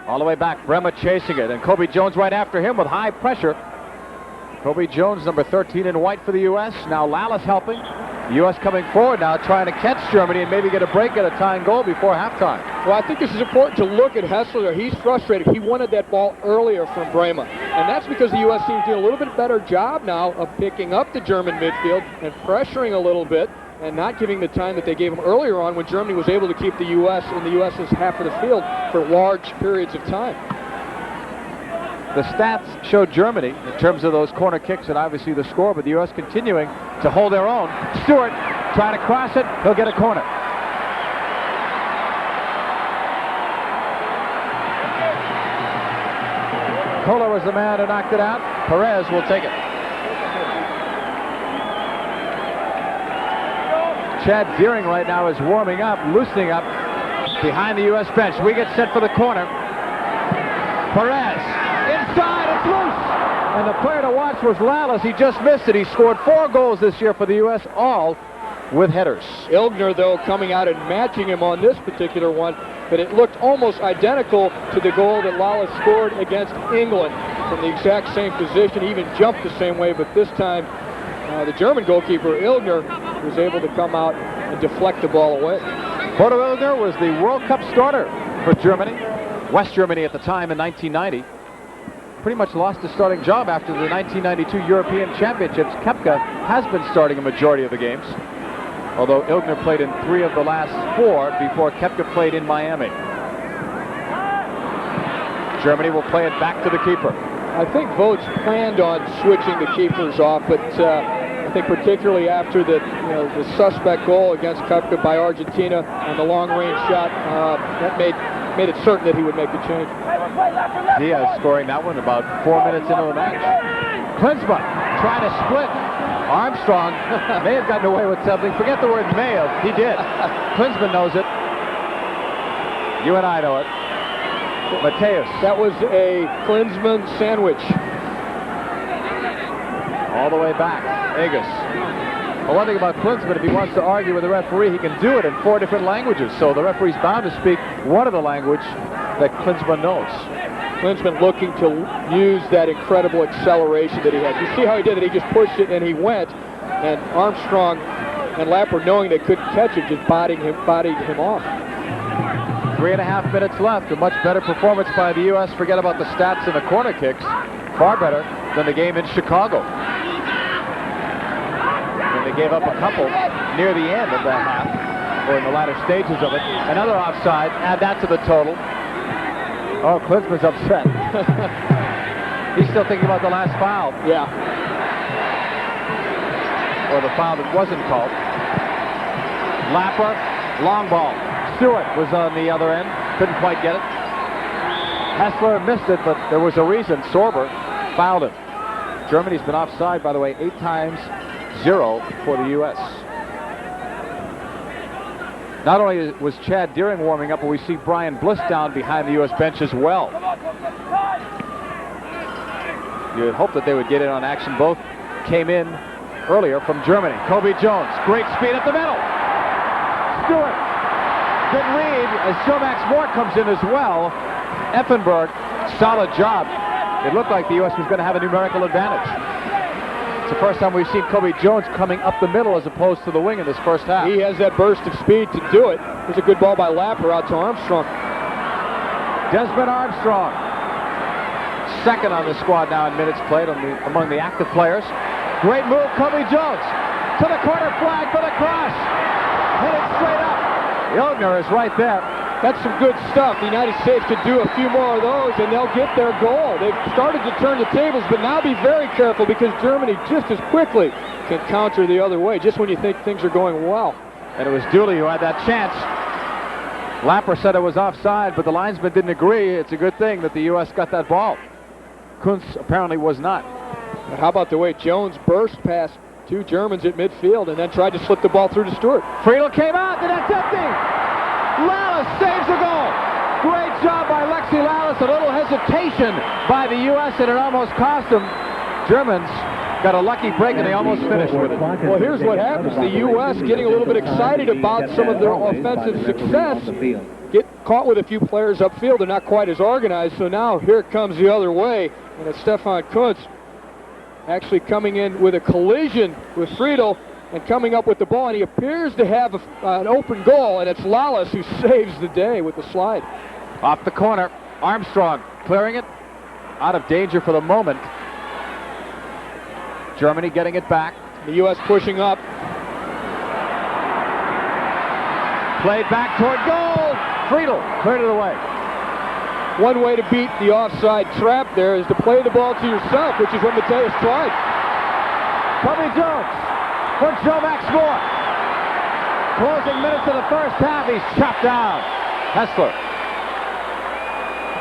A: All the way back. Brehme chasing it. And Cobi Jones right after him with high pressure. Cobi Jones, number 13 in white for the U.S. Now Lalas helping. The U.S. coming forward now, trying to catch Germany and maybe get a break at a tying goal before halftime.
B: Well, I think this is important to look at Häßler. He's frustrated. He wanted that ball earlier from Brehme. And that's because the U.S. team's doing a little bit better job now of picking up the German midfield and pressuring a little bit and not giving the time that they gave him earlier on when Germany was able to keep the U.S. in the U.S.'s half of the field for large periods of time.
A: The stats show Germany in terms of those corner kicks and obviously the score, but the U.S. continuing to hold their own. Stewart trying to cross it. He'll get a corner. Kohler was the man who knocked it out. Pérez will take it. Chad Deering right now is warming up, loosening up behind the U.S. bench. We get set for the corner. Pérez inside, it's loose. And the player to watch was Lalas. He just missed it. He scored 4 goals this year for the U.S., all with headers.
B: Illgner, though, coming out and matching him on this particular one, but it looked almost identical to the goal that Lalas scored against England from the exact same position. He even jumped the same way, but this time the German goalkeeper, Illgner, was able to come out and deflect the ball away.
A: Bodo Illgner was the World Cup starter for Germany, West Germany at the time in 1990. Pretty much lost his starting job after the 1992 European Championships. Koepka has been starting a majority of the games, although Illgner played in 3 of the last 4 before Koepka played in Miami. Germany will play it back to the keeper.
B: I think Vogts planned on switching the keepers off, but I think particularly after the suspect goal against Koepka by Argentina on the long-range shot, that made it certain that he would make the change.
A: Diaz scoring that one about 4 minutes into the match. Klinsmann trying to split. Armstrong may have gotten away with something. Forget the word may have. He did. Klinsmann knows it. You and I know it. Matthäus.
B: That was a Klinsmann sandwich.
A: All the way back. Aegis. Well, one thing about Klinsmann, if he wants to argue with the referee, he can do it in 4 different languages. So the referee's bound to speak one of the language that Klinsmann knows.
B: Klinsmann looking to use that incredible acceleration that he had. You see how he did it? He just pushed it and he went. And Armstrong and Lapper, knowing they couldn't catch it, just bodying him off.
A: 3.5 minutes left. A much better performance by the U.S. Forget about the stats and the corner kicks. Far better than the game in Chicago. And they gave up a couple near the end of that half, or in the latter stages of it. Another offside. Add that to the total. Oh, Klinsmann's upset. He's still thinking about the last foul.
B: Yeah.
A: Or the foul that wasn't called. Lapper, long ball. Stewart was on the other end. Couldn't quite get it. Häßler missed it, but there was a reason. Sorber fouled him. Germany's been offside, by the way, 8 times, 0 for the U.S. Not only was Chad Deering warming up, but we see Brian Bliss down behind the U.S. bench as well. You would hope that they would get in on action. Both came in earlier from Germany. Cobi Jones, great speed up the middle. Stewart, good read as Jomax Moore comes in as well. Effenberg, solid job. It looked like the U.S. was going to have a numerical advantage. It's the first time we've seen Cobi Jones coming up the middle as opposed to the wing in this first half.
B: He has that burst of speed to do it. There's a good ball by Lapper out to Armstrong.
A: Desmond Armstrong, second on the squad now in minutes played among the active players. Great move, Cobi Jones to the corner flag for the cross. Hit it straight up. Illgner is right there.
B: That's some good stuff. The United States could do a few more of those and they'll get their goal. They've started to turn the tables, but now be very careful because Germany just as quickly can counter the other way, just when you think things are going well.
A: And it was Dooley who had that chance. Lapper said it was offside, but the linesman didn't agree. It's a good thing that the U.S. got that ball. Kuntz apparently was not.
B: But how about the way Jones burst past 2 Germans at midfield and then tried to slip the ball through to Stewart.
A: Friedel came out, and that's empty. Lalas saves the goal. Great job by Alexi Lalas. A little hesitation by the U.S. and it almost cost them. Germans got a lucky break and they almost finished with it.
B: Well, here's what happens. The U.S. getting a little bit excited about some of their offensive success. Get caught with a few players upfield. They're not quite as organized. So now here it comes the other way. And it's Stefan Kuntz actually coming in with a collision with Friedel. and coming up with the ball, and he appears to have an open goal, and it's Lalas who saves the day with the slide.
A: Off the corner, Armstrong clearing it, out of danger for the moment. Germany getting it back.
B: The U.S. pushing up.
A: Played back toward goal. Friedel cleared it away.
B: One way to beat the offside trap there is to play the ball to yourself, which is what Matthäus tried.
A: Cobi Jones for Joe Max Moore. Closing minutes of the first half, he's chopped down. Häßler.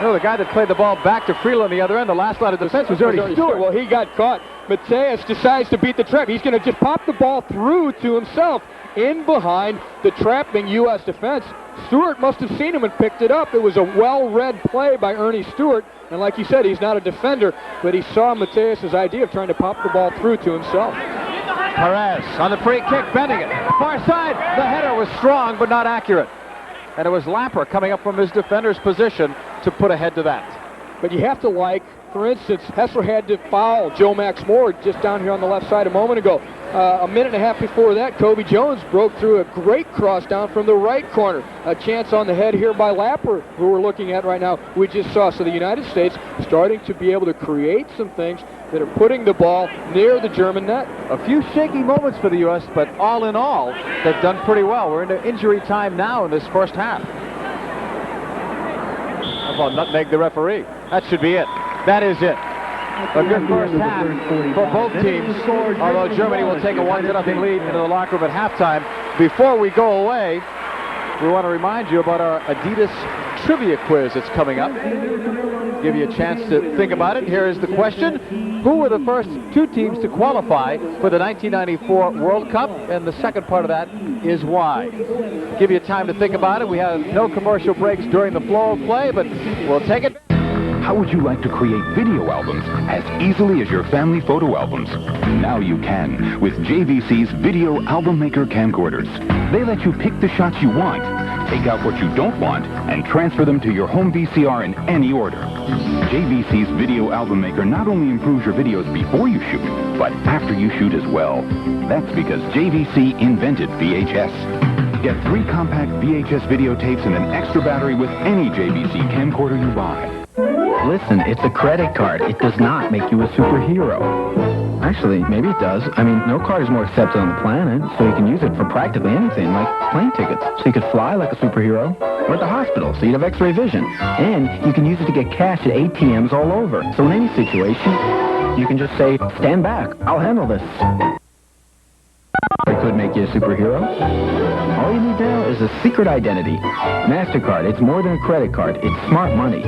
A: No, the guy that played the ball back to Friedel on the other end, the last line of defense was Earnie Stewart.
B: Well, he got caught. Matthäus decides to beat the trap. He's going to just pop the ball through to himself in behind the trapping U.S. defense. Stewart must have seen him and picked it up. It was a well-read play by Earnie Stewart. And like you said, he's not a defender, but he saw Matthäus' idea of trying to pop the ball through to himself.
A: Pérez on the free kick, bending it. Far side, the header was strong but not accurate. And it was Lapper coming up from his defender's position to put a head to that.
B: But you have to like, for instance, Häßler had to foul Joe Max Moore just down here on the left side a moment ago. A minute and a half before that, Cobi Jones broke through a great cross down from the right corner. A chance on the head here by Lapper, who we're looking at right now, we just saw. So the United States starting to be able to create some things that are putting the ball near the German net.
A: A few shaky moments for the U.S., but all in all, they've done pretty well. We're into injury time now in this first half. How about nutmeg the referee? That should be it. That is it. A good first half for both teams, although Germany will take a 1-0 lead into the locker room at halftime. Before we go away, we want to remind you about our Adidas trivia quiz that's coming up. Give you a chance to think about it. Here is the question. Who were the first two teams to qualify for the 1994 World Cup? And the second part of that is why. Give you time to think about it. We have no commercial breaks during the flow of play, but we'll take it.
C: How would you like to create video albums as easily as your family photo albums? Now you can with JVC's Video Album Maker camcorders. They let you pick the shots you want, take out what you don't want, and transfer them to your home VCR in any order. JVC's Video Album Maker not only improves your videos before you shoot, but after you shoot as well. That's because JVC invented VHS. Get 3 compact VHS videotapes and an extra battery with any JVC camcorder you buy.
D: Listen, it's a credit card. It does not make you a superhero. Actually, maybe it does. I mean, no card is more accepted on the planet, so you can use it for practically anything, like plane tickets. So you could fly like a superhero, or at the hospital, so you'd have x-ray vision. And you can use it to get cash at ATMs all over. So in any situation, you can just say, stand back, I'll handle this. It could make you a superhero. All you need now is a secret identity. MasterCard, it's more than a credit card. It's smart money.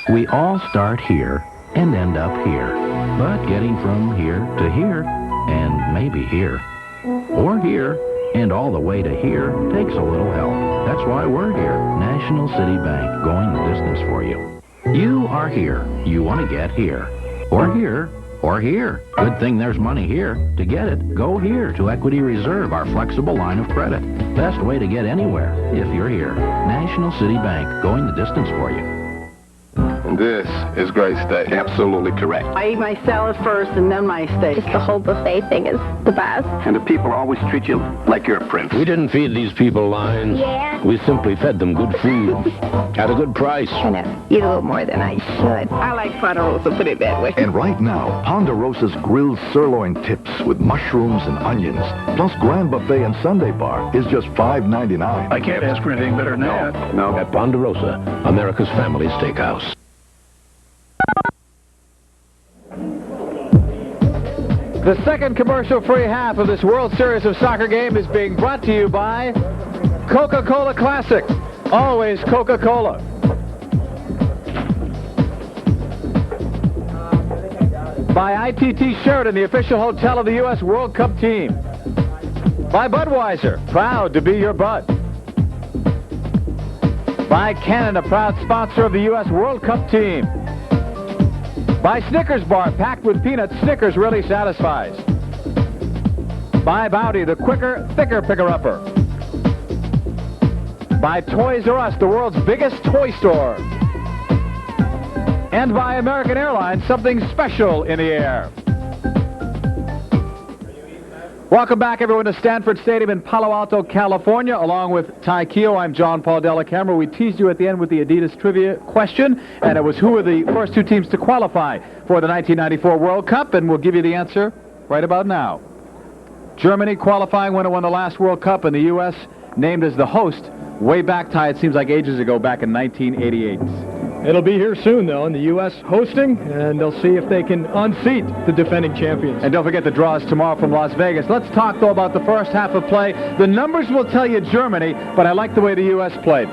E: We all start here and end up here. But getting from here to here, and maybe here, or here, and all the way to here takes a little help. That's why we're here. National City Bank, going the distance for you. You are here. You want to get here. Or here. Or here. Good thing there's money here. To get it, go here to Equity Reserve, our flexible line of credit. Best way to get anywhere if you're here. National City Bank, going the distance for you.
F: This is great steak. Absolutely correct.
G: I eat my salad first and then my steak.
H: Just the whole buffet thing is the best.
F: And the people always treat you like you're a prince.
I: We didn't feed these people lines.
H: Yeah.
I: We simply fed them good food at a good price.
H: Kind of eat a little more than I should.
G: I like Ponderosa, put it that way.
J: And right now, Ponderosa's grilled sirloin tips with mushrooms and onions, plus Grand Buffet and Sunday Bar is just $5.99.
I: I can't ask for anything better than that.
F: No.
I: At Ponderosa, America's Family Steakhouse.
A: The second commercial-free half of this World Series of Soccer game is being brought to you by Coca-Cola Classic. Always Coca-Cola. By ITT Sheraton, the official hotel of the U.S. World Cup team. By Budweiser, proud to be your bud. By Canon, a proud sponsor of the U.S. World Cup team. By Snickers Bar, packed with peanuts, Snickers really satisfies. By Bounty, the quicker, thicker picker-upper. By Toys R Us, the world's biggest toy store. And by American Airlines, something special in the air. Welcome back, everyone, to Stanford Stadium in Palo Alto, California. Along with Ty Keogh, I'm John Paul Della Camera. We teased you at the end with the Adidas trivia question, and it was who are the first two teams to qualify for the 1994 World Cup, and we'll give you the answer right about now. Germany qualifying when it won the last World Cup, and the U.S. named as the host way back, Ty, it seems like ages ago, back in 1988.
B: It'll be here soon, though, in the U.S. hosting, and they'll see if they can unseat the defending champions.
A: And don't forget the draws tomorrow from Las Vegas. Let's talk, though, about the first half of play. The numbers will tell you Germany, but I like the way the U.S. played.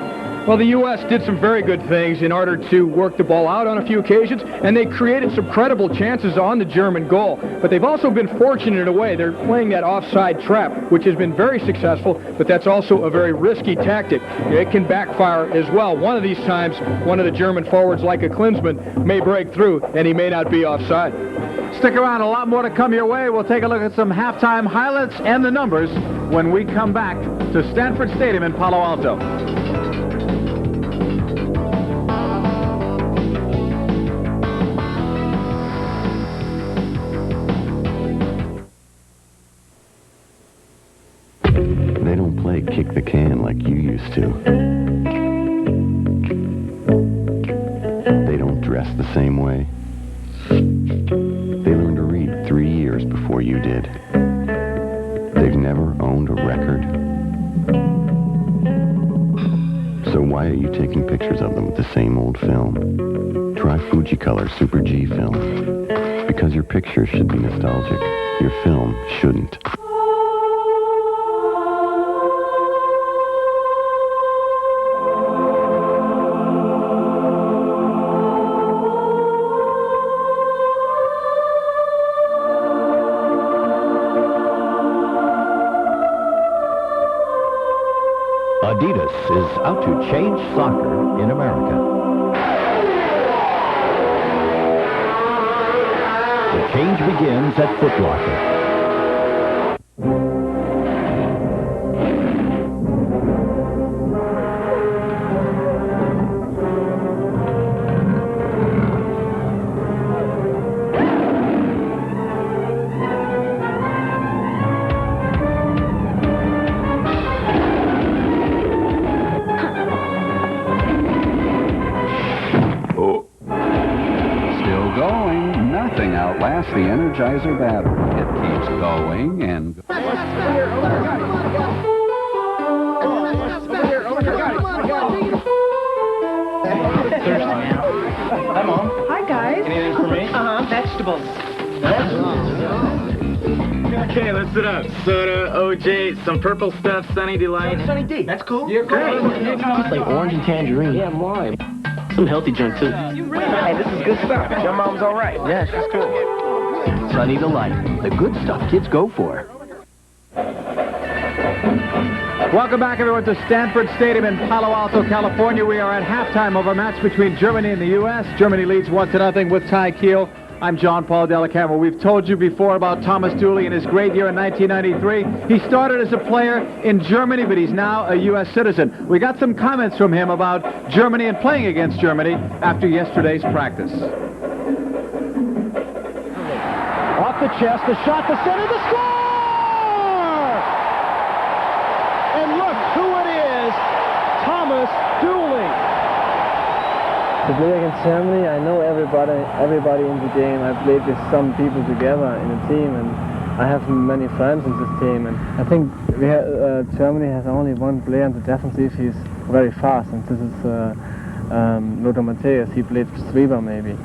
B: Well, the U.S. did some very good things in order to work the ball out on a few occasions, and they created some credible chances on the German goal. But they've also been fortunate in a way. They're playing that offside trap, which has been very successful, but that's also a very risky tactic. It can backfire as well. One of these times, one of the German forwards, like a Klinsmann, may break through, and he may not be offside.
A: Stick around. A lot more to come your way. We'll take a look at some halftime highlights and the numbers when we come back to Stanford Stadium in Palo Alto.
K: They don't play kick the can like you used to. They don't dress the same way. They learned to read 3 years before you did. They've never owned a record. So why are you taking pictures of them with the same old film? Try Fujicolor Super G film. Because your pictures should be nostalgic. Your film shouldn't.
E: Adidas is out to change soccer in America. The change begins at Foot Locker.
L: The Energizer battery. It keeps going and...
M: Hi, Mom. Hi, guys.
N: Anything for me?
M: Vegetables.
N: Okay, let's sit up. Soda, OJ, some purple stuff, Sunny Delight.
M: Sunny D. That's cool.
N: You're great.
M: Like orange and tangerine. Yeah, lime. Some healthy junk, too.
N: Hey, this is good stuff. Your mom's all right.
M: Yeah, she's cool.
E: Sunny Delight, the good stuff kids go for.
A: Welcome back, everyone, to Stanford Stadium in Palo Alto, California. We are at halftime of our match between Germany and the U.S. Germany leads 1-0 with Ty Keogh. I'm John Paul Della Camera. We've told you before about Thomas Dooley and his great year in 1993. He started as a player in Germany, but he's now a U.S. citizen. We got some comments from him about Germany and playing against Germany after yesterday's practice.
O: Off the chest, the shot, the center, the score! And look who it is, Thomas Dooley.
P: To play against Germany, I know everybody in the game. I played with some people together in a team, and I have many friends in this team. And I think Germany has only one player in the defensive. He's very fast, and this is Lothar Matthäus. He played Sorber maybe.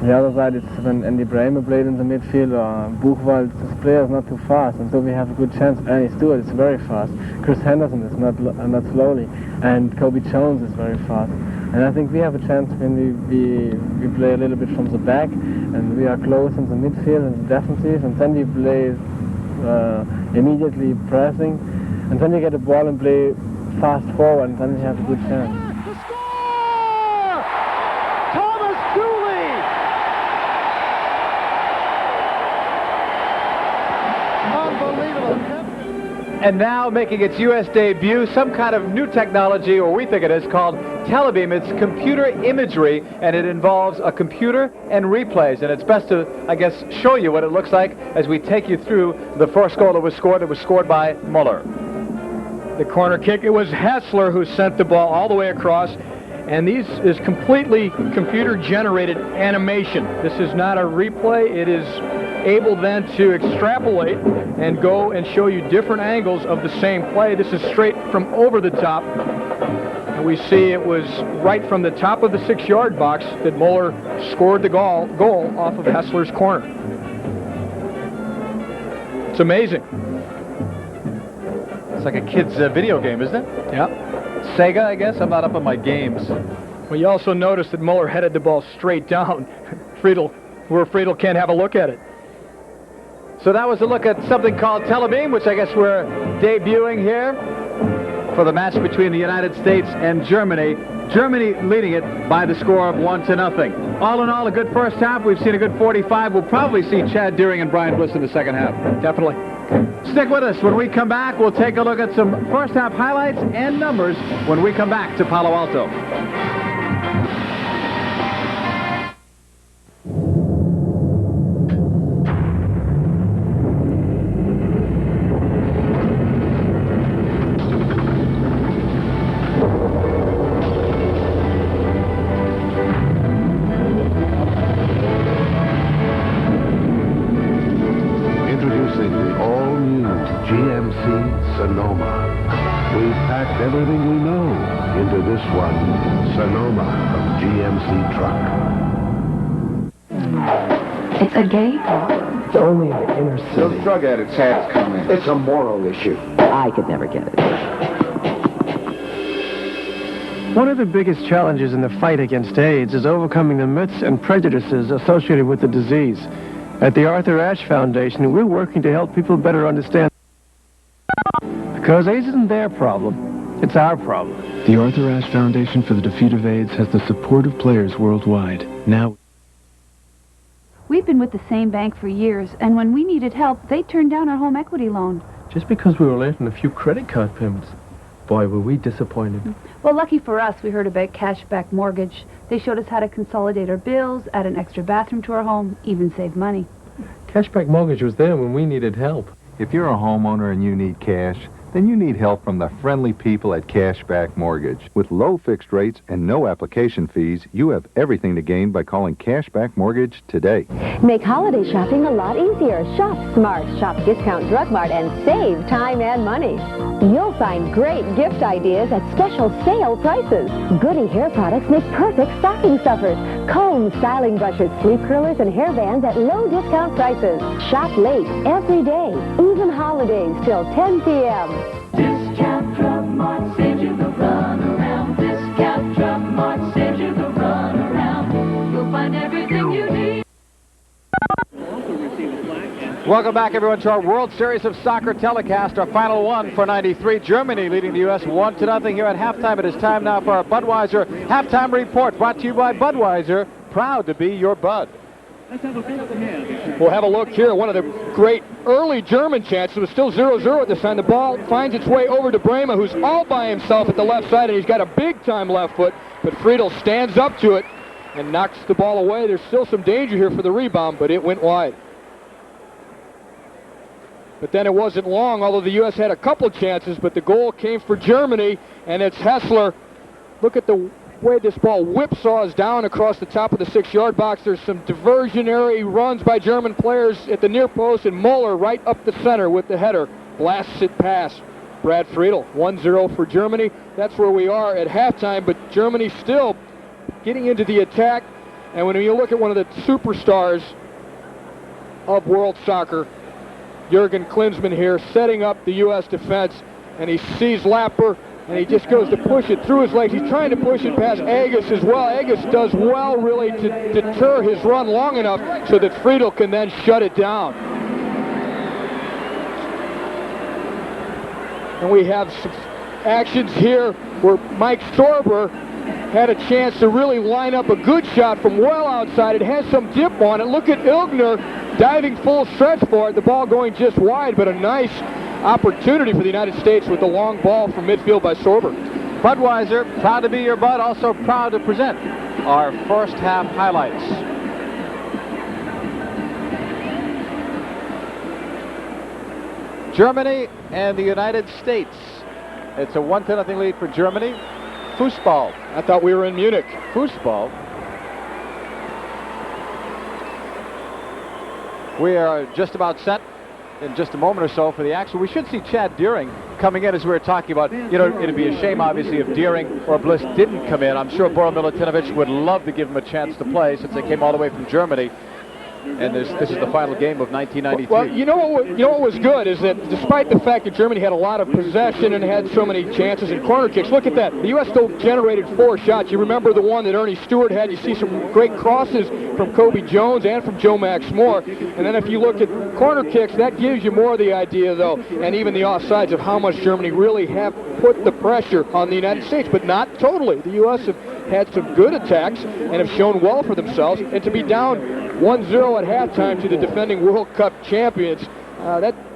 P: The other side is when Andreas Brehme played in the midfield, or Buchwald. This player is not too fast, and so we have a good chance. Earnie Stewart is very fast. Chris Henderson is not slowly, and Cobi Jones is very fast. And I think we have a chance when we play a little bit from the back, and we are close in the midfield and the defensive, and then we play immediately pressing, and then you get a ball and play fast forward, and then we have a good chance.
A: And now making its U.S. debut, some kind of new technology, or we think it is, called Telebeam. It's computer imagery, and it involves a computer and replays. And it's best to, I guess, show you what it looks like as we take you through the first goal that was scored. It was scored by Möller.
B: The corner kick, it was Häßler who sent the ball all the way across. And this is completely computer-generated animation. This is not a replay. It is able then to extrapolate and go and show you different angles of the same play. This is straight from over the top. And we see it was right from the top of the 6-yard box that Möller scored the goal off of Häßler's corner. It's amazing.
A: It's like a kid's video game, isn't it?
B: Yeah.
A: Sega, I guess. I'm not up on my games.
B: Well, you also notice that Möller headed the ball straight down. Friedel, where Friedel can't have a look at it.
A: So that was a look at something called Telebeam, which I guess we're debuting here for the match between the United States and Germany. Germany leading it by the score of 1-0. All in all, a good first half. We've seen a good 45. We'll probably see Chad Deering and Brian Bliss in the second half.
B: Definitely.
A: Stick with us. When we come back, we'll take a look at some first half highlights and numbers when we come back to Palo Alto.
I: Everything we know into this one, Sonoma from GMC Truck.
H: It's a gay bar.
M: It's only in the inner city.
F: Those drug addicts have come in.
M: It's a moral issue.
G: I could never get it.
P: One of the biggest challenges in the fight against AIDS is overcoming the myths and prejudices associated with the disease. At the Arthur Ashe Foundation, we're working to help people better understand. Because AIDS isn't their problem. It's our problem.
Q: The Arthur Ashe Foundation for the Defeat of AIDS has the support of players worldwide. Now,
R: we've been with the same bank for years, and when we needed help, they turned down our home equity loan.
P: Just because we were late on a few credit card payments. Boy, were we disappointed.
R: Well, lucky for us, we heard about Cashback Mortgage. They showed us how to consolidate our bills, add an extra bathroom to our home, even save money.
P: Cashback Mortgage was there when we needed help.
S: If you're a homeowner and you need cash, then you need help from the friendly people at Cashback Mortgage. With low fixed rates and no application fees, you have everything to gain by calling Cashback Mortgage today.
T: Make holiday shopping a lot easier. Shop smart, shop Discount Drug Mart, and save time and money. You'll find great gift ideas at special sale prices. Goody hair products make perfect stocking stuffers. Combs, styling brushes, sleeve curlers, and hair bands at low discount prices. Shop late every day, even holidays till 10 p.m.
U: Discount Drug Mart saves you the run around. Discount Drug Mart saves you the run around. You'll find everything you need.
A: Welcome back, everyone, to our World Series of Soccer telecast, our final one for 93. Germany leading the U.S. 1-0 here at halftime. It is time now for our Budweiser halftime report, brought to you by Budweiser, proud to be your Bud.
B: We'll have a look here. One of the great early German chances. It was still 0-0 at this time. The ball finds its way over to Brehme, who's all by himself at the left side, and he's got a big-time left foot, but Friedel stands up to it and knocks the ball away. There's still some danger here for the rebound, but it went wide. But then it wasn't long, although the U.S. had a couple chances, but the goal came for Germany, and it's Häßler. Look at the way this ball whipsaws down across the top of the 6-yard box. There's some diversionary runs by German players at the near post, and Möller right up the center with the header. Blasts it past Brad Friedel. 1-0 for Germany. That's where we are at halftime, but Germany still getting into the attack. And when you look at one of the superstars of world soccer, Jürgen Klinsmann here, setting up the U.S. defense, and he sees Lapper, and he just goes to push it through his legs. He's trying to push it past Agus as well. Agus does well, really, to deter his run long enough so that Friedel can then shut it down. And we have some actions here where Mike Sorber had a chance to really line up a good shot from well outside. It has some dip on it. Look at Illgner diving full stretch for it. The ball going just wide, but a nice opportunity for the United States with the long ball from midfield by Sorber.
A: Budweiser, proud to be your bud, also proud to present our first half highlights. Germany and the United States. It's a 1-0 lead for Germany. Fußball.
B: I thought we were in Munich.
A: Fußball. We are just about set in just a moment or so for the action. We should see Chad Deering coming in, as we were talking about. You know, it'd be a shame, obviously, if Deering or Bliss didn't come in. I'm sure Bodo Milutinović would love to give him a chance to play since they came all the way from Germany. And this is the final game of 1993.
B: Well, you know what was good is that despite the fact that Germany had a lot of possession and had so many chances in corner kicks, look at that. The U.S. still generated 4 shots. You remember the one that Earnie Stewart had. You see some great crosses from Cobi Jones and from Joe Max Moore. And then if you look at corner kicks, that gives you more of the idea, though, and even the offsides of how much Germany really have put the pressure on the United States, but not totally. The U.S. have had some good attacks and have shown well for themselves, and to be down 1-0 at halftime to the defending World Cup champions,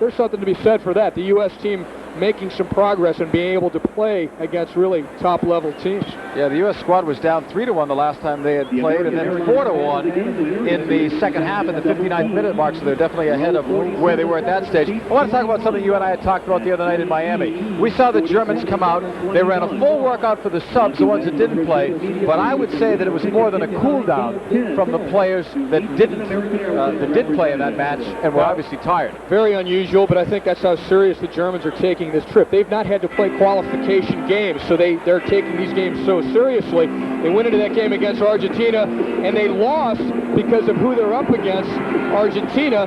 B: there's something to be said for that. The U.S. team making some progress and being able to play against really top-level teams.
A: Yeah, the U.S. squad was down 3-1 the last time they had played, and then 4-1 in the second half in the 59th minute mark, so they're definitely ahead of where they were at that stage. I want to talk about something you and I had talked about the other night in Miami. We saw the Germans come out. They ran a full workout for the subs, the ones that didn't play, but I would say that it was more than a cool-down from the players that did play in that match and were obviously tired.
B: Very unusual, but I think that's how serious the Germans are taking this trip. They've not had to play qualification games, so they're taking these games so seriously. They went into that game against Argentina, and they lost because of who they're up against. Argentina,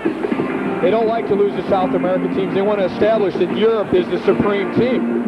B: they don't like to lose to South American teams. They want to establish that Europe is the supreme team.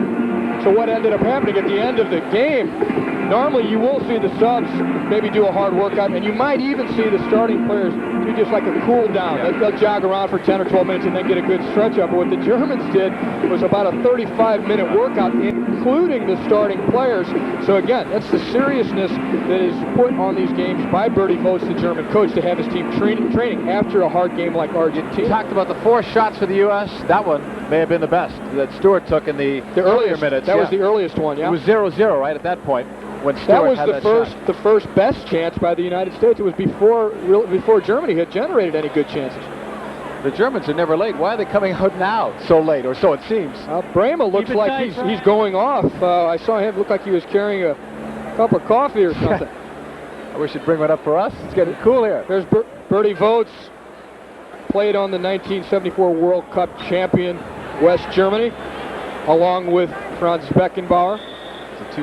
B: So what ended up happening at the end of the game, normally you will see the subs maybe do a hard workout, and you might even see the starting players do just like a cool down. They'll jog around for 10 or 12 minutes and then get a good stretch up. But what the Germans did was about a 35-minute workout, including the starting players. So again, that's the seriousness that is put on these games by Bertie Vogt, the German coach, to have his team training after a hard game like Argentina.
A: You talked about the 4 shots for the U.S. That one may have been the best that Stewart took in the earlier minutes.
B: That was the earliest one, yeah.
A: It was 0-0 right at that point. When Stewart
B: that was
A: had
B: the first best chance by the United States. It was before Germany had generated any good chances.
A: The Germans are never late. Why are they coming out now so late, or so it seems?
B: Brehme looks like he's going off. I saw him look like he was carrying a cup of coffee or something.
A: I wish you'd bring one up for us. It's getting cool here.
B: There's Bertie Vogt, played on the 1974 World Cup champion West Germany, along with Franz Beckenbauer,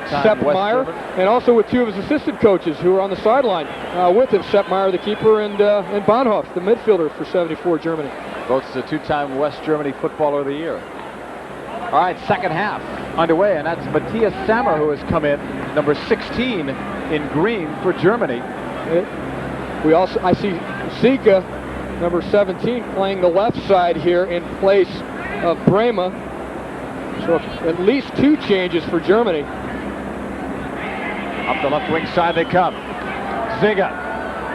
B: Sepp Maier, and also with 2 of his assistant coaches who are on the sideline with him, Sepp Maier, the keeper, and Bonhoff, the midfielder for 74 Germany.
A: Vogt is a 2-time West Germany Footballer of the Year. All right, second half underway, and that's Matthias Sammer, who has come in, number 16 in green for Germany.
L: I see Ziege, number 17, playing the left side here in place of Brehme. So at least 2 changes for Germany.
A: Up the left wing side they come. Ziege,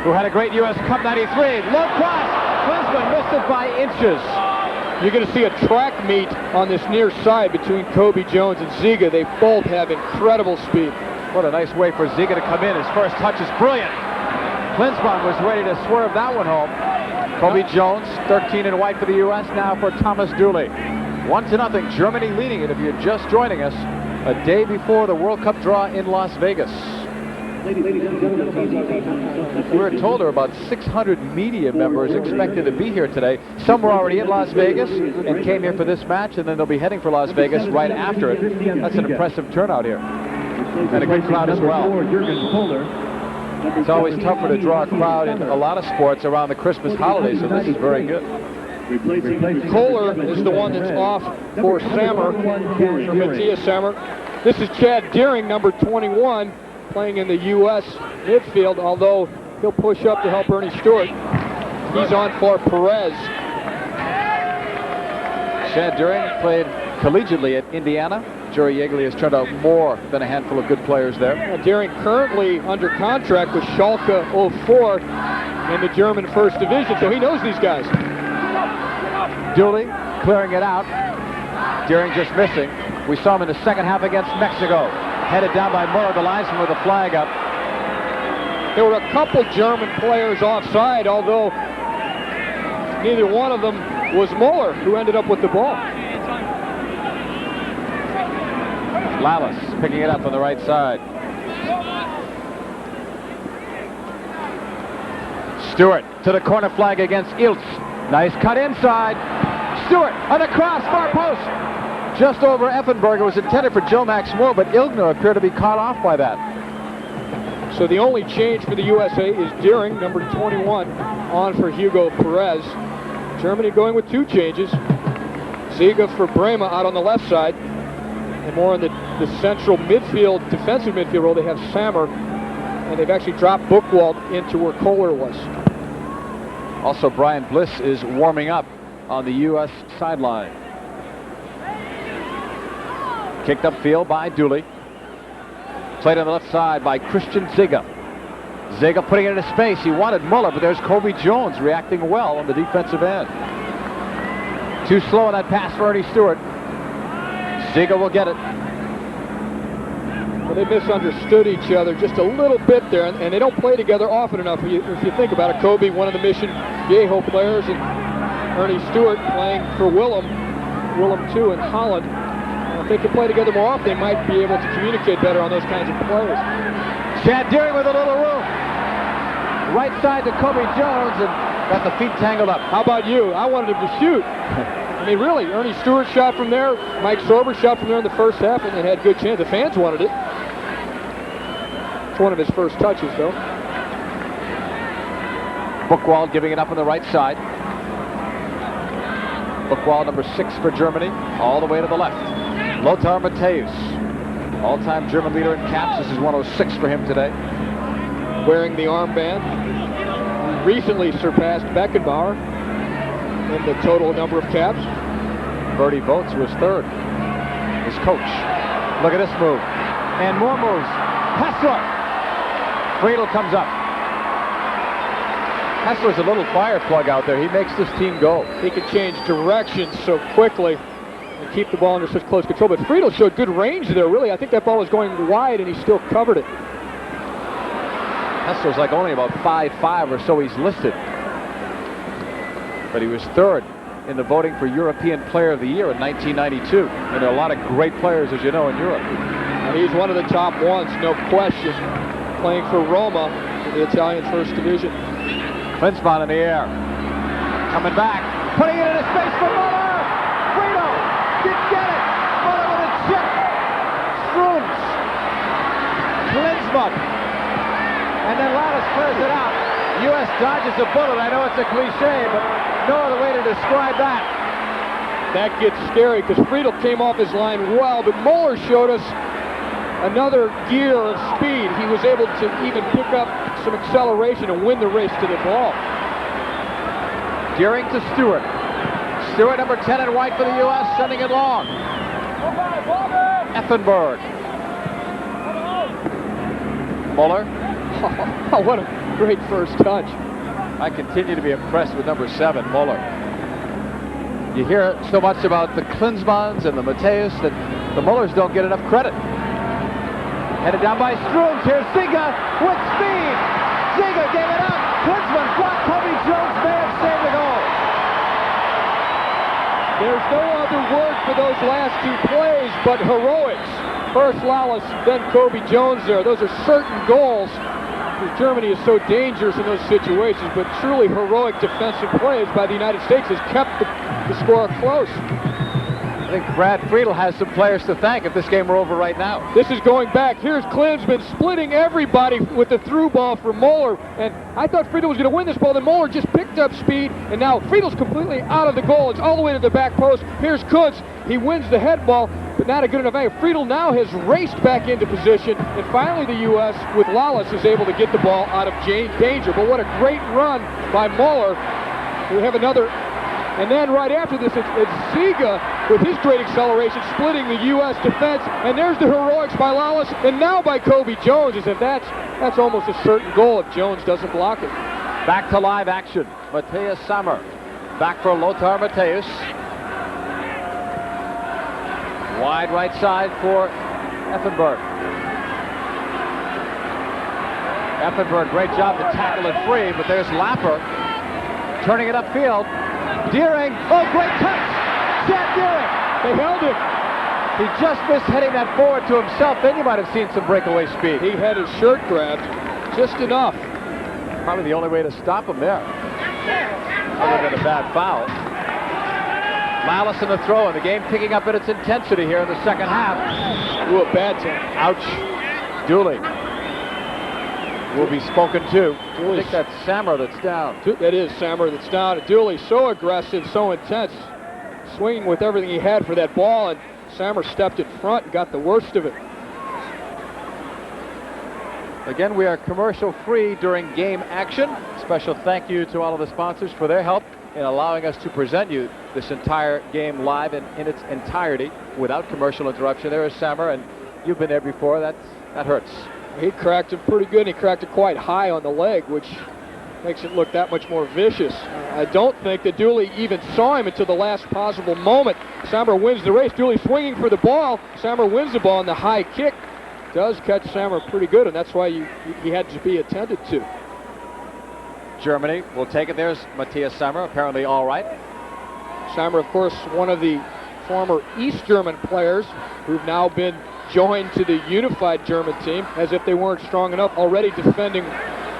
A: who had a great U.S. Cup 93. Low cross. Klinsmann missed it by inches.
L: You're going to see a track meet on this near side between Cobi Jones and Ziege. They both have incredible speed.
A: What a nice way for Ziege to come in. His first touch is brilliant. Klinsmann was ready to swerve that one home. Cobi Jones, 13 in white for the U.S. now for Thomas Dooley. 1-0, Germany leading it if you're just joining us a day before the World Cup draw in Las Vegas. We're told there are about 600 media members expected to be here today. Some were already in Las Vegas and came here for this match, and then they'll be heading for Las Vegas right after it. That's an impressive turnout here. And a good crowd as well.
O: Jürgen Kohler.
A: It's always tougher to draw a crowd in a lot of sports around the Christmas holiday, so this is very good.
L: Kohler is the one that's off for Sammer, for Matthias Sammer. This is Chad Deering, number 21, playing in the U.S. midfield, although he'll push up to help Earnie Stewart. He's on for Pérez.
A: Chad Deering played collegiately at Indiana. Jerry Yeagley has turned out more than a handful of good players there.
L: Deering currently under contract with Schalke 04 in the German First Division, so he knows these guys.
A: Dooley clearing it out. Deering just missing. We saw him in the second half against Mexico. Headed down by Möller, the linesman with a flag up.
L: There were a couple German players offside, although neither one of them was Möller, who ended up with the ball.
A: Lalas picking it up on the right side. Stewart to the corner flag against Eilts. Nice cut inside. Stewart on the cross, far post. Just over Effenberg. It was intended for Joe Max Moore, but Illgner appeared to be caught off by that.
L: So the only change for the USA is Deering, number 21, on for Hugo Pérez. Germany going with 2 changes. Ziege for Brehme out on the left side. And more in the central midfield, defensive midfield role, they have Sammer. And they've actually dropped Buchwald into where Kohler was.
A: Also, Brian Bliss is warming up on the U.S. sideline. Kicked upfield by Dooley. Played on the left side by Christian Ziege. Ziege putting it into space. He wanted Möller, but there's Cobi Jones reacting well on the defensive end. Too slow on that pass for Earnie Stewart. Ziege will get it.
L: Well, they misunderstood each other just a little bit there, and they don't play together often enough. If you think about it, Cobi, one of the Mission Viejo players, and Earnie Stewart playing for Willem too in Holland. If they could play together more often, they might be able to communicate better on those kinds of plays.
A: Chad Deering with a little room. Right side to Cobi Jones, and got the feet tangled up.
L: How about you? I wanted him to shoot. I mean, really, Earnie Stewart shot from there. Mike Sorber shot from there in the first half, and had good chance. The fans wanted it. It's one of his first touches, though.
A: Buchwald giving it up on the right side. Buchwald, number 6 for Germany, all the way to the left. Lothar Matthäus, all-time German leader in caps. This is 106 for him today.
L: Wearing the armband. Recently surpassed Beckenbauer in the total number of caps.
A: Bertie Votes was 3rd. His coach. Look at this move. And more moves. Häßler. Friedel comes up. Häßler's a little fire plug out there. He makes this team go.
L: He can change direction so quickly and keep the ball under such close control. But Friedel showed good range there, really. I think that ball was going wide, and he still covered it.
A: Häßler's like only about 5'5" or so he's listed. But he was 3rd in the voting for European Player of the Year in 1992. And there are a lot of great players, as you know, in Europe.
L: And he's one of the top ones, no question, playing for Roma in the Italian First Division.
A: Klinsmann in the air. Coming back. Putting it into space for Möller. Friedel didn't get it. Möller with a chip. Strunz. Klinsmann. And then Lalas clears it out. U.S. dodges a bullet. I know it's a cliche, but no other way to describe that.
L: That gets scary because Friedel came off his line well, but Möller showed us another gear of speed. He was able to even pick up some acceleration and win the race to the ball.
A: Deering to Stewart. Stewart, number 10 in white for the U.S., sending it long. Effenberg. Möller.
L: Oh, what a great first touch.
A: I continue to be impressed with number 7, Möller. You hear so much about the Klinsmanns and the Matthäus that the Möllers don't get enough credit. Headed down by Strunz. Here's Ziege with speed. Ziege gave it up. Klinsmann blocked. Cobi Jones may have saved the goal.
L: There's no other word for those last 2 plays but heroics. First Lalas, then Cobi Jones there. Those are certain goals. Germany is so dangerous in those situations, but truly heroic defensive plays by the United States has kept the score close.
A: I think Brad Friedel has some players to thank if this game were over right now.
L: This is going back. Here's Klinsmann splitting everybody with the through ball for Möller. And I thought Friedel was going to win this ball. Then Möller just picked up speed. And now Friedel's completely out of the goal. It's all the way to the back post. Here's Kuntz. He wins the head ball, but not a good enough angle. Friedel now has raced back into position. And finally the U.S. with Lalas is able to get the ball out of danger. But what a great run by Möller. We have another. And then right after this, it's Ziege with his great acceleration splitting the U.S. defense. And there's the heroics by Lalas, and now by Cobi Jones, as if that's almost a certain goal if Jones doesn't block it.
A: Back to live action. Matthias Sammer back for Lothar Matthäus. Wide right side for Effenberg. Effenberg, great job to tackle it free, but there's Lapper turning it upfield. Deering, oh, great touch! Chad Deering!
L: They held him.
A: He just missed heading that forward to himself. Then you might have seen some breakaway speed.
L: He had his shirt grabbed just enough.
A: Probably the only way to stop him there, other than a bad foul. Lalas in the throw, and the game picking up at its intensity here in the second half.
L: Ooh, a bad time.
A: Ouch. Dooley will be spoken to. I think that's Sammer that's down.
L: That is Sammer that's down. Dooley so aggressive, so intense, swinging with everything he had for that ball, and Sammer stepped in front and got the worst of it.
A: Again, we are commercial free during game action. Special thank you to all of the sponsors for their help in allowing us to present you this entire game live and in its entirety without commercial interruption. There is Sammer, and you've been there before. That hurts.
L: He cracked it pretty good, and he cracked it quite high on the leg, which makes it look that much more vicious. I don't think that Dooley even saw him until the last possible moment. Sammer wins the race. Dooley swinging for the ball. Sammer wins the ball, and the high kick does catch Sammer pretty good, and that's why he had to be attended to.
A: Germany will take it. There's Matthias Sammer, apparently all right.
L: Sammer, of course, one of the former East German players who've now been joined to the unified German team, as if they weren't strong enough. Already defending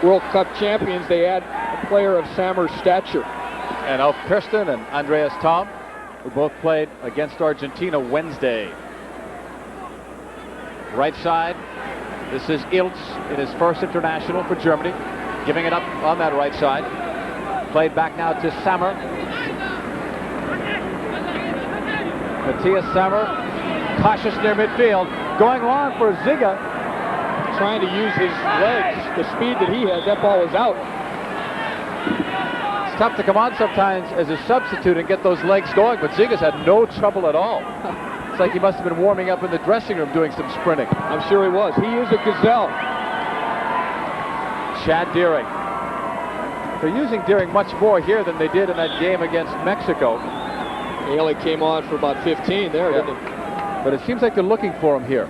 L: World Cup champions, they add a player of Sammer's stature.
A: And Alf Kirsten and Andreas Thom, who both played against Argentina Wednesday. Right side, this is Eilts in his first international for Germany, giving it up on that right side. Played back now to Sammer. Matthias Sammer, cautious near midfield, going long for Ziege.
L: Trying to use his legs, the speed that he has. That ball is out.
A: It's tough to come on sometimes as a substitute and get those legs going, but Ziege's had no trouble at all. It's like he must have been warming up in the dressing room doing some sprinting.
L: I'm sure he was. He is a gazelle.
A: Chad Deering. They're using Deering much more here than they did in that game against Mexico.
L: He only came on for about 15 there, didn't he?
A: But it seems like they're looking for him here.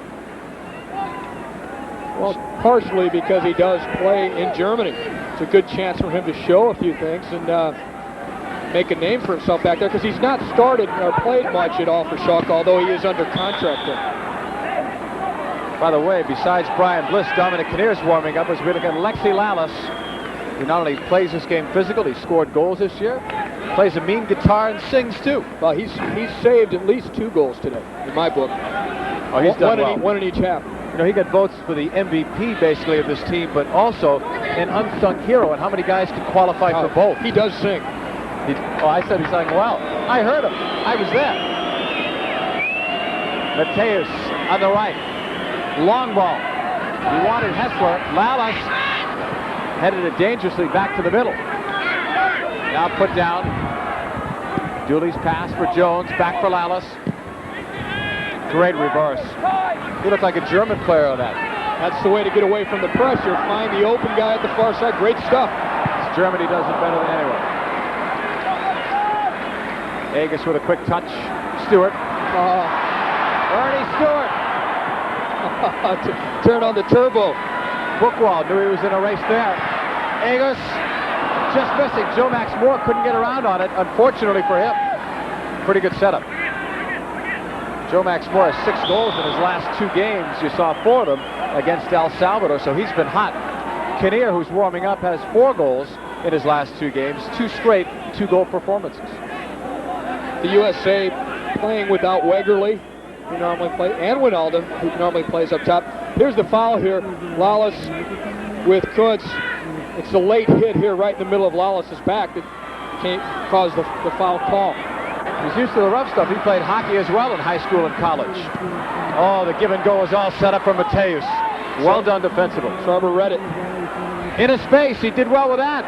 L: Well, partially because he does play in Germany. It's a good chance for him to show a few things and make a name for himself back there, because he's not started or played much at all for Schalke, although he is under contract there.
A: By the way, besides Brian Bliss, Dominic Kinnear's warming up as we look at Alexi Lalas, who not only plays this game physical, he scored goals this year, plays a mean guitar and sings too.
L: Well, he's saved at least 2 goals today, in my book.
A: Oh, he's done well.
L: One in each half.
A: You know, he got votes for the MVP, basically, of this team, but also an unsung hero. And how many guys could qualify for both?
L: He does sing.
A: I said he sang well. I heard him. I was there. Matthäus on the right. Long ball. He wanted Häßler. Lalas headed it dangerously back to the middle. Now put down. Dooley's pass for Jones. Back for Lalas. Great reverse. He looked like a German player on that.
L: That's the way to get away from the pressure. Find the open guy at the far side. Great stuff.
A: Germany does it better than anyone. Agus with a quick touch. Stewart. Earnie Stewart.
L: Turn on the turbo.
A: Buchwald knew he was in a race there. Agus just missing. Joe Max Moore couldn't get around on it, unfortunately for him. Pretty good setup. Joe Max Moore has 6 goals in his last 2 games. You saw 4 of them against El Salvador, so he's been hot. Kinnear, who's warming up, has 4 goals in his last 2 games. 2 straight 2-goal performances.
L: The USA playing without Wegerle, who normally plays, and Wijnaldum, who normally plays up top. Here's the foul here. Lalas with Kuntz. It's the late hit here right in the middle of Lalas' back that can't cause the foul call.
A: He's used to the rough stuff. He played hockey as well in high school and college. Oh, the give and go is all set up for Matthäus. Well done defensively.
L: Sorber read it.
A: In his space, he did well with that.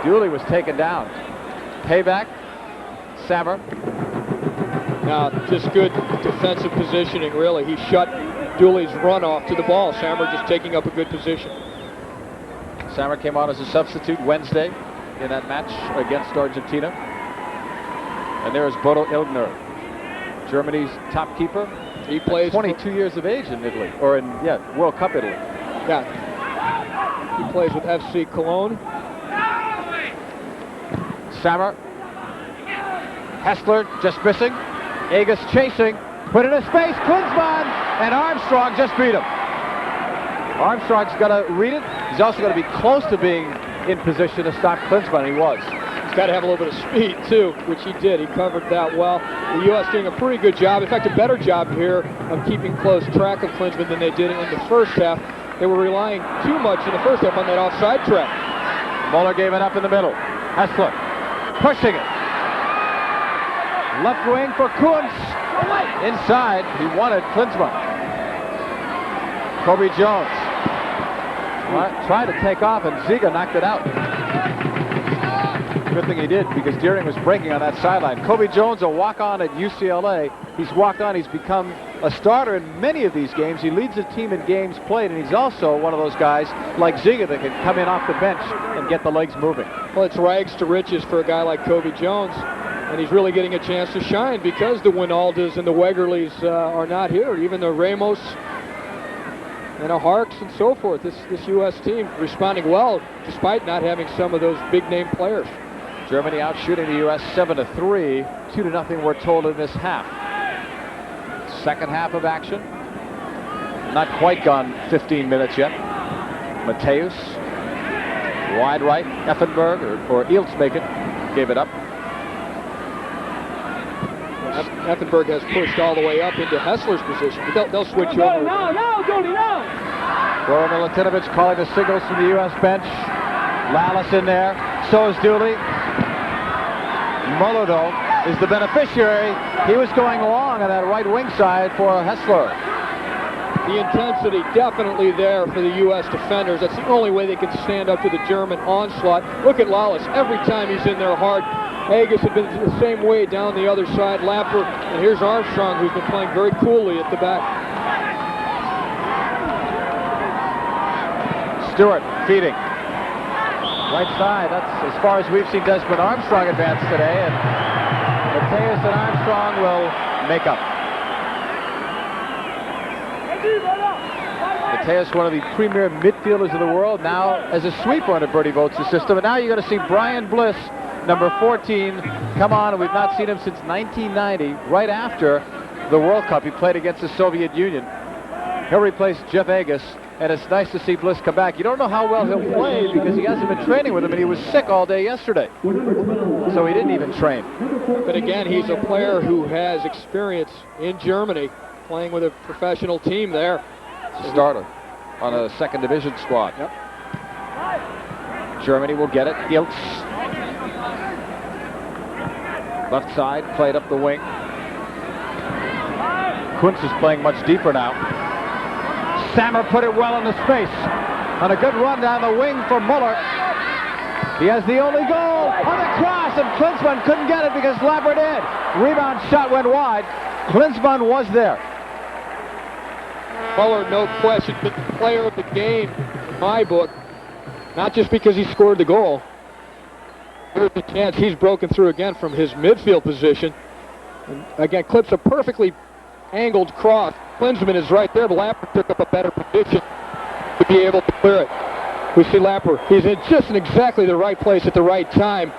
A: Dooley was taken down. Payback. Sammer.
L: Now, just good defensive positioning, really. He shut Dooley's run off to the ball. Sammer just taking up a good position.
A: Sammer came on as a substitute Wednesday in that match against Argentina. And there is Bodo Illgner Germany's top keeper.
L: He plays
A: 22 years of age in Italy, or in World Cup Italy.
L: Yeah. He plays with FC Cologne.
A: Sammer. Häßler just missing. Agus chasing. Put in a space. Klinsmann and Armstrong just beat him. Armstrong's got to read it. He's also got to be close to being in position to stop Klinsmann. He was.
L: He's got to have a little bit of speed, too, which he did. He covered that well. The U.S. doing a pretty good job, in fact, a better job here of keeping close track of Klinsmann than they did in the first half. They were relying too much in the first half on that offside trap.
A: Möller gave it up in the middle. Häßler pushing it. Left wing for Kuntz. Inside, he wanted Klinsmann. Cobi Jones tried to take off, and Ziege knocked it out. Good thing he did, because Deering was breaking on that sideline. Cobi Jones, a walk-on at UCLA. He's walked on. He's become a starter in many of these games. He leads the team in games played, and he's also one of those guys like Ziege that can come in off the bench and get the legs moving.
L: Well, it's rags to riches for a guy like Cobi Jones, and he's really getting a chance to shine because the Winaldas and the Wegerles are not here. Even the Ramos and the Harks and so forth. This U.S. team responding well despite not having some of those big-name players.
A: Germany out shooting the U.S. 7-3, 2-0 we're told in this half. Second half of action. Not quite gone 15 minutes yet. Matthäus, wide right. Effenberg or Eilts make it. Gave it up.
L: Effenberg has pushed all the way up into Häßler's position. But they'll switch over.
U: No, Dooley, no!
A: Bora Milutinović calling the signals from the U.S. bench. Lalas in there. So is Dooley. Möller, though, is the beneficiary. He was going long on that right wing side for Häßler.
L: The intensity definitely there for the U.S. defenders. That's the only way they can stand up to the German onslaught. Look at Lalas. Every time he's in there hard. Agus had been the same way down the other side. Lapper, and here's Armstrong, who's been playing very coolly at the back.
A: Stewart feeding. Right side, that's as far as we've seen Desmond Armstrong advance today, and Matthäus and Armstrong will make up. Matthäus, one of the premier midfielders of the world, now as a sweeper under Bertie Vogt's system, and now you're going to see Brian Bliss, number 14, come on, and we've not seen him since 1990, right after the World Cup. He played against the Soviet Union. He'll replace Jeff Agus. And it's nice to see Bliss come back. You don't know how well he'll play because he hasn't been training with him, and he was sick all day yesterday. So he didn't even train.
L: But again, he's a player who has experience in Germany, playing with a professional team there.
A: Starter on a second division squad.
L: Yep.
A: Germany will get it. Eilts. Left side, played up the wing. Kuntz is playing much deeper now. Sammer put it well in the space. On a good run down the wing for Möller. He has the only goal on the cross, and Klinsmann couldn't get it because Lapper did. Rebound shot went wide. Klinsmann was there.
L: Möller, no question, the player of the game in my book. Not just because he scored the goal. There's a chance he's broken through again from his midfield position. And again, clips a perfectly angled cross. Klinsmann is right there, but Lapper took up a better position to be able to clear it. We see Lapper. He's in just in exactly the right place at the right time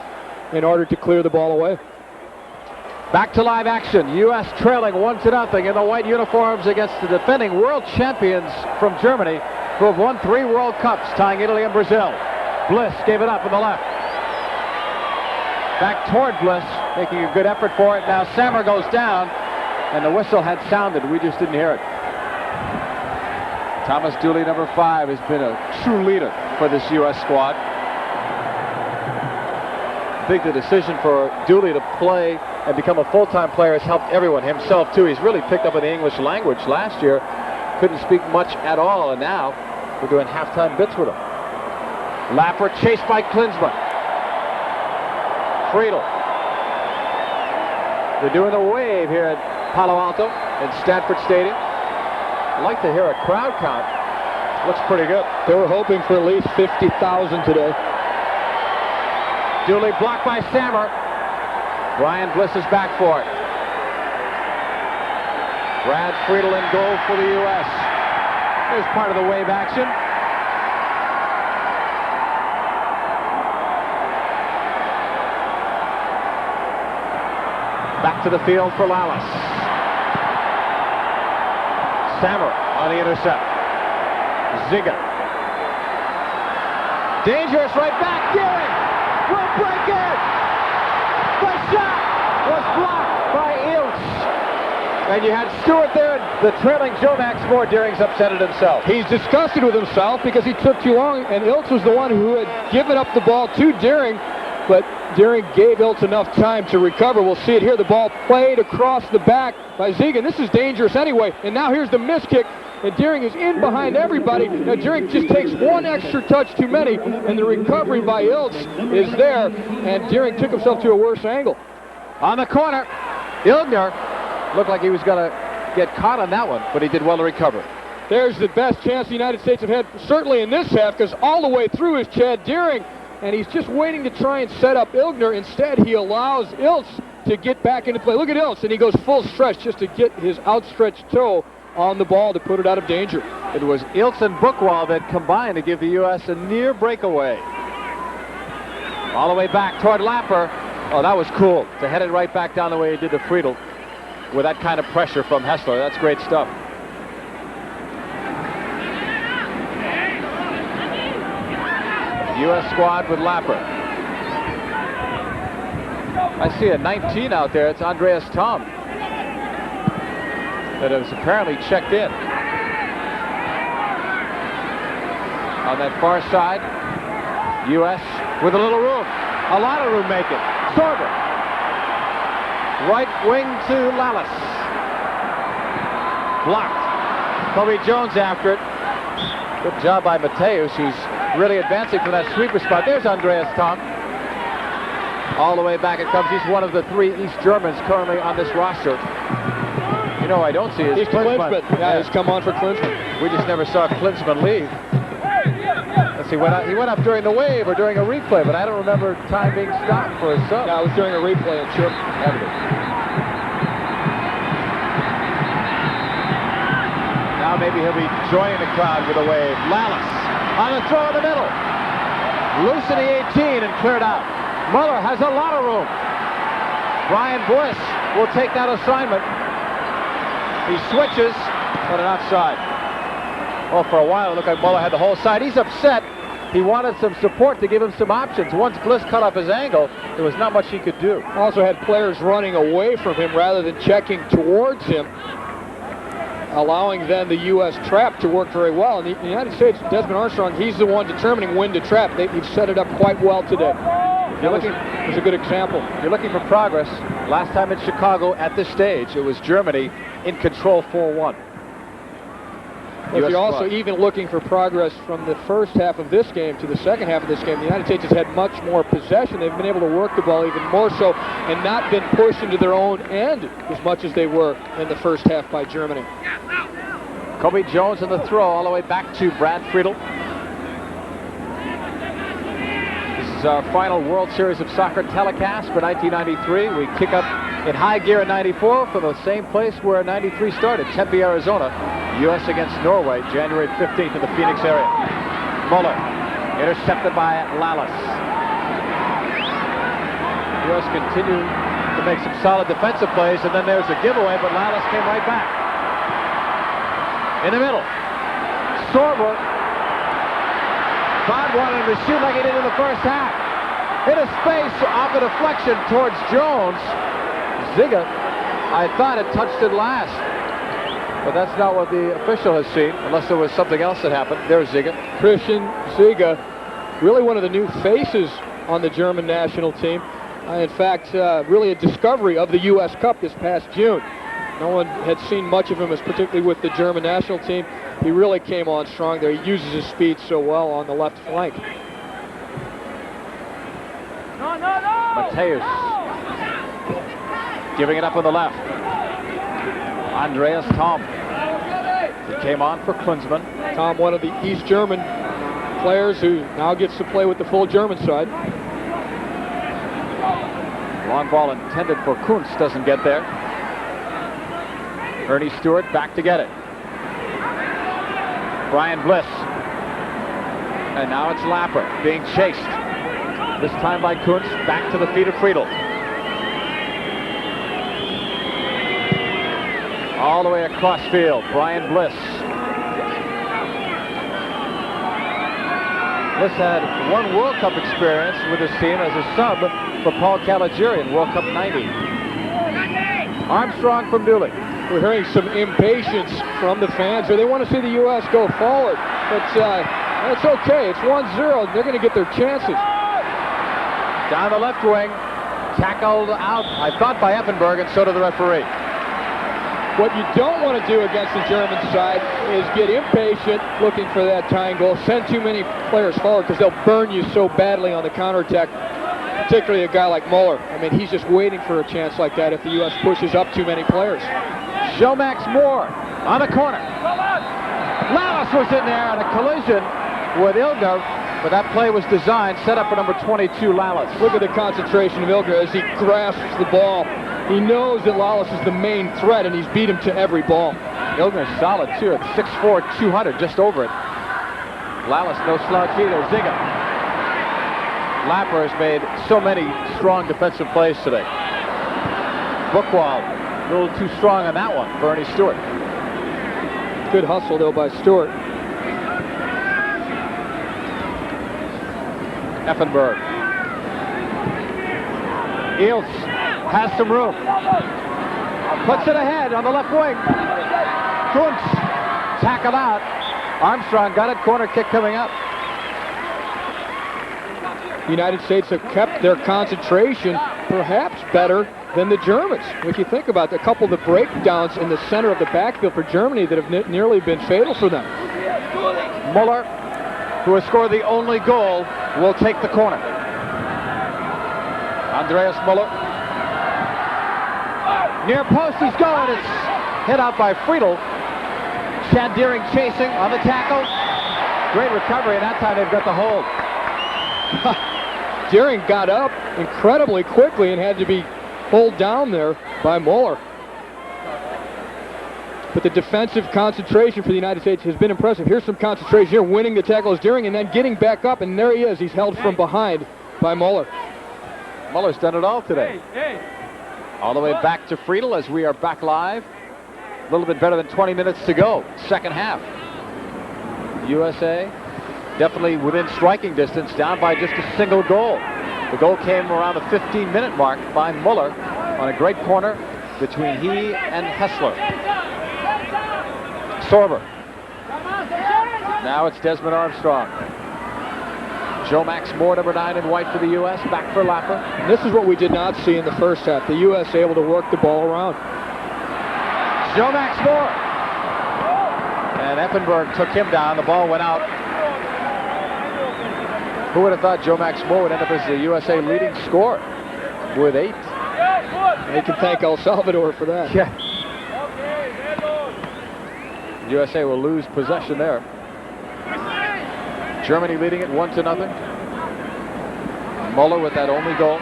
L: in order to clear the ball away.
A: Back to live action. U.S. trailing 1-0 in the white uniforms against the defending world champions from Germany, who have won 3 World Cups, tying Italy and Brazil. Bliss gave it up on the left. Back toward Bliss, making a good effort for it. Now Sammer goes down, and the whistle had sounded. We just didn't hear it. Thomas Dooley, number 5, has been a true leader for this U.S. squad. I think the decision for Dooley to play and become a full-time player has helped everyone, himself too. He's really picked up in the English language. Last year, couldn't speak much at all, and now we're doing halftime bits with him. Lapper chased by Klinsmann. Friedel. They're doing the wave here at Palo Alto in Stanford Stadium. I'd like to hear a crowd count. Looks pretty good.
L: They were hoping for at least 50,000 today.
A: Dooley blocked by Sammer. Brian Bliss is back for it. Brad Friedel in goal for the U.S. Here's part of the wave action. Back to the field for Lalas. Sammer on the intercept. Ziege. Dangerous right back. Deering will break it. The shot was blocked by Eilts. And you had Stewart there, and the trailing Joe Max Moore. Deering's upset at himself.
B: He's disgusted with himself because he took too long, and Eilts was the one who had given up the ball to Deering, but Deering gave Eilts enough time to recover. We'll see it here. The ball played across the back by Ziege, and this is dangerous anyway. And now here's the miss kick, and Deering is in behind everybody. Now Deering just takes one extra touch too many, and the recovery by Eilts is there, and Deering took himself to a worse angle.
A: On the corner, Illgner looked like he was going to get caught on that one, but he did well to recover.
B: There's the best chance the United States have had, certainly in this half, because all the way through is Chad Deering, and he's just waiting to try and set up Illgner. Instead, he allows Eilts to get back into play. Look at Eilts, and he goes full stretch just to get his outstretched toe on the ball to put it out of danger.
A: It was Eilts and Buchwald that combined to give the U.S. a near breakaway. All the way back toward Lapper. Oh, that was cool to head it right back down the way he did to Friedel with that kind of pressure from Häßler. That's great stuff. U.S. squad with Lapper. I see a 19 out there. It's Andreas Thom that has apparently checked in. On that far side, U.S. with a little room. A lot of room making. Sorber. Right wing to Lalas. Blocked. Cobi Jones after it. Good job by Matthäus, who's really advancing from that sweeper spot. There's Andreas Thom. All the way back it comes. He's one of the 3 East Germans currently on this roster. You know, I don't see is
B: Klinsmann. Yeah, he's come on for Klinsmann.
A: We just never saw Klinsmann leave. Let's see, he went up during the wave or during a replay, but I don't remember time being stopped for a sub.
B: Yeah, it was during a replay, I'm sure.
A: Now maybe he'll be joining the crowd with a wave. Lalas on the throw in the middle. Loose in the 18 and cleared out. Möller has a lot of room. Brian Bliss will take that assignment. He switches, but an offside. Well, for a while it looked like Möller had the whole side. He's upset. He wanted some support to give him some options. Once Bliss cut off his angle, there was not much he could do.
B: Also had players running away from him rather than checking towards him, allowing then the U.S. trap to work very well. In the United States, Desmond Armstrong, he's the one determining when to trap. They've set it up quite well today. It was a good example.
A: You're looking for progress. Last time in Chicago at this stage, it was Germany in control 4-1.
B: If you're also even looking for progress from the first half of this game to the second half of this game, the United States has had much more possession. They've been able to work the ball even more so and not been pushed into their own end as much as they were in the first half by Germany.
A: Cobi Jones in the throw all the way back to Brad Friedel. This is our final World Series of Soccer telecast for 1993. We kick up in high gear in 94 from the same place where 93 started, Tempe, Arizona. U.S. against Norway, January 15th in the Phoenix area. Möller, intercepted by Lalas. U.S. continuing to make some solid defensive plays, and then there's a giveaway, but Lalas came right back. In the middle, Sorber. Todd wanted him to shoot like he did in the first half. In a space off a deflection towards Jones. Ziege, I thought it touched it last. But that's not what the official has seen, unless there was something else that happened. There's Ziege.
B: Christian Ziege, really one of the new faces on the German national team. In fact, really a discovery of the U.S. Cup this past June. No one had seen much of him, as particularly with the German national team. He really came on strong there. He uses his speed so well on the left flank.
A: Matthäus giving it up on the left. Andreas Thom. He came on for Klinsmann.
B: Thom, one of the East German players who now gets to play with the full German side.
A: Long ball intended for Kuntz, doesn't get there. Earnie Stewart back to get it. Brian Bliss. And now it's Lapper being chased. This time by Kuntz, back to the feet of Friedel. All the way across field, Brian Bliss. Bliss had one World Cup experience with his team as a sub for Paul Caligiuri in World Cup 90. Armstrong from Dooley.
B: We're hearing some impatience from the fans, or they want to see the U.S. go forward. But it's okay. It's 1-0. They're going to get their chances.
A: Down the left wing, tackled out, I thought, by Effenberg, and so did the referee.
B: What you don't want to do against the German side is get impatient looking for that tying goal. Send too many players forward because they'll burn you so badly on the counterattack, particularly a guy like Möller. I mean, he's just waiting for a chance like that if the U.S. pushes up too many players.
A: Max Moore on the corner. Lalas was in there on a collision with Illgner, but that play was designed, set up for number 22, Lalas.
B: Look at the concentration of Illgner as he grasps the ball. He knows that Lalas is the main threat, and he's beat him to every ball.
A: Illgner's solid, too, at 6'4", 200, just over it. Lalas, no slouch either. Ziege. Lapper has made so many strong defensive plays today. Buchwald, a little too strong on that one for Earnie Stewart.
B: Good hustle, though, by Stewart.
A: Effenberg. Eilts has some room. Puts it ahead on the left wing. Kuntz tackled out. Armstrong got it. Corner kick coming up.
B: The United States have kept their concentration perhaps better than the Germans. If you think about it, a couple of the breakdowns in the center of the backfield for Germany that have nearly been fatal for them.
A: Möller, who has scored the only goal, will take the corner. Andreas Möller. Near post he's going. It's hit out by Friedel. Chad Deering chasing on the tackle. Great recovery, and that time they've got the hold.
B: Deering got up incredibly quickly and had to be pulled down there by Möller. But the defensive concentration for the United States has been impressive. Here's some concentration here, winning the tackle is Deering, and then getting back up, and there he is. He's held from behind by Möller.
A: Möller's done it all today. All the way back to Friedel as we are back live. A little bit better than 20 minutes to go, second half. USA definitely within striking distance, down by just a single goal. The goal came around the 15-minute mark by Möller on a great corner between he and Häßler. Sorber. Now it's Desmond Armstrong. Max Moore, number 9 in white for the U.S. Back for Lapper.
B: And this is what we did not see in the first half. The U.S. able to work the ball around.
A: Max Moore. And Effenberg took him down. The ball went out. Who would have thought Max Moore would end up as the USA leading scorer with 8?
B: They can thank El Salvador for that.
A: Yeah. USA will lose possession there. Germany leading it 1-0. Möller with that only goal.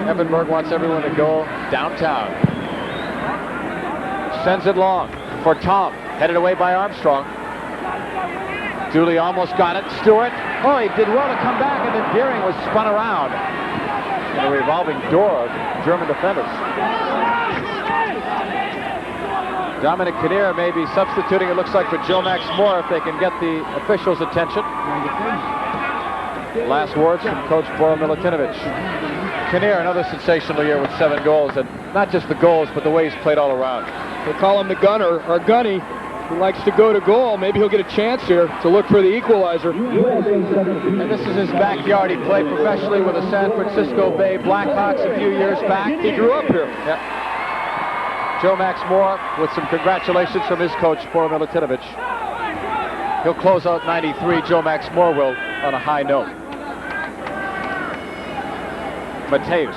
A: Effenberg wants everyone to go downtown. Sends it long for Thom. Headed away by Armstrong. Dooley almost got it. Stewart. Oh, he did well to come back, and then Deering was spun around in a revolving door of German defenders. Dominic Kinnear may be substituting, it looks like, for Max Moore if they can get the officials' attention. Last words from Coach Bodo Milutinović. Kinnear, another sensational year with 7 goals, and not just the goals, but the way he's played all around.
B: They call him the gunner, or gunny. He likes to go to goal. Maybe he'll get a chance here to look for the equalizer.
A: And this is his backyard. He played professionally with the San Francisco Bay Blackhawks a few years back.
B: He grew up here.
A: Yeah. Max Moore with some congratulations from his coach, Bodo Milutinović. He'll close out 93, Max Moore will, on a high note. Matthäus.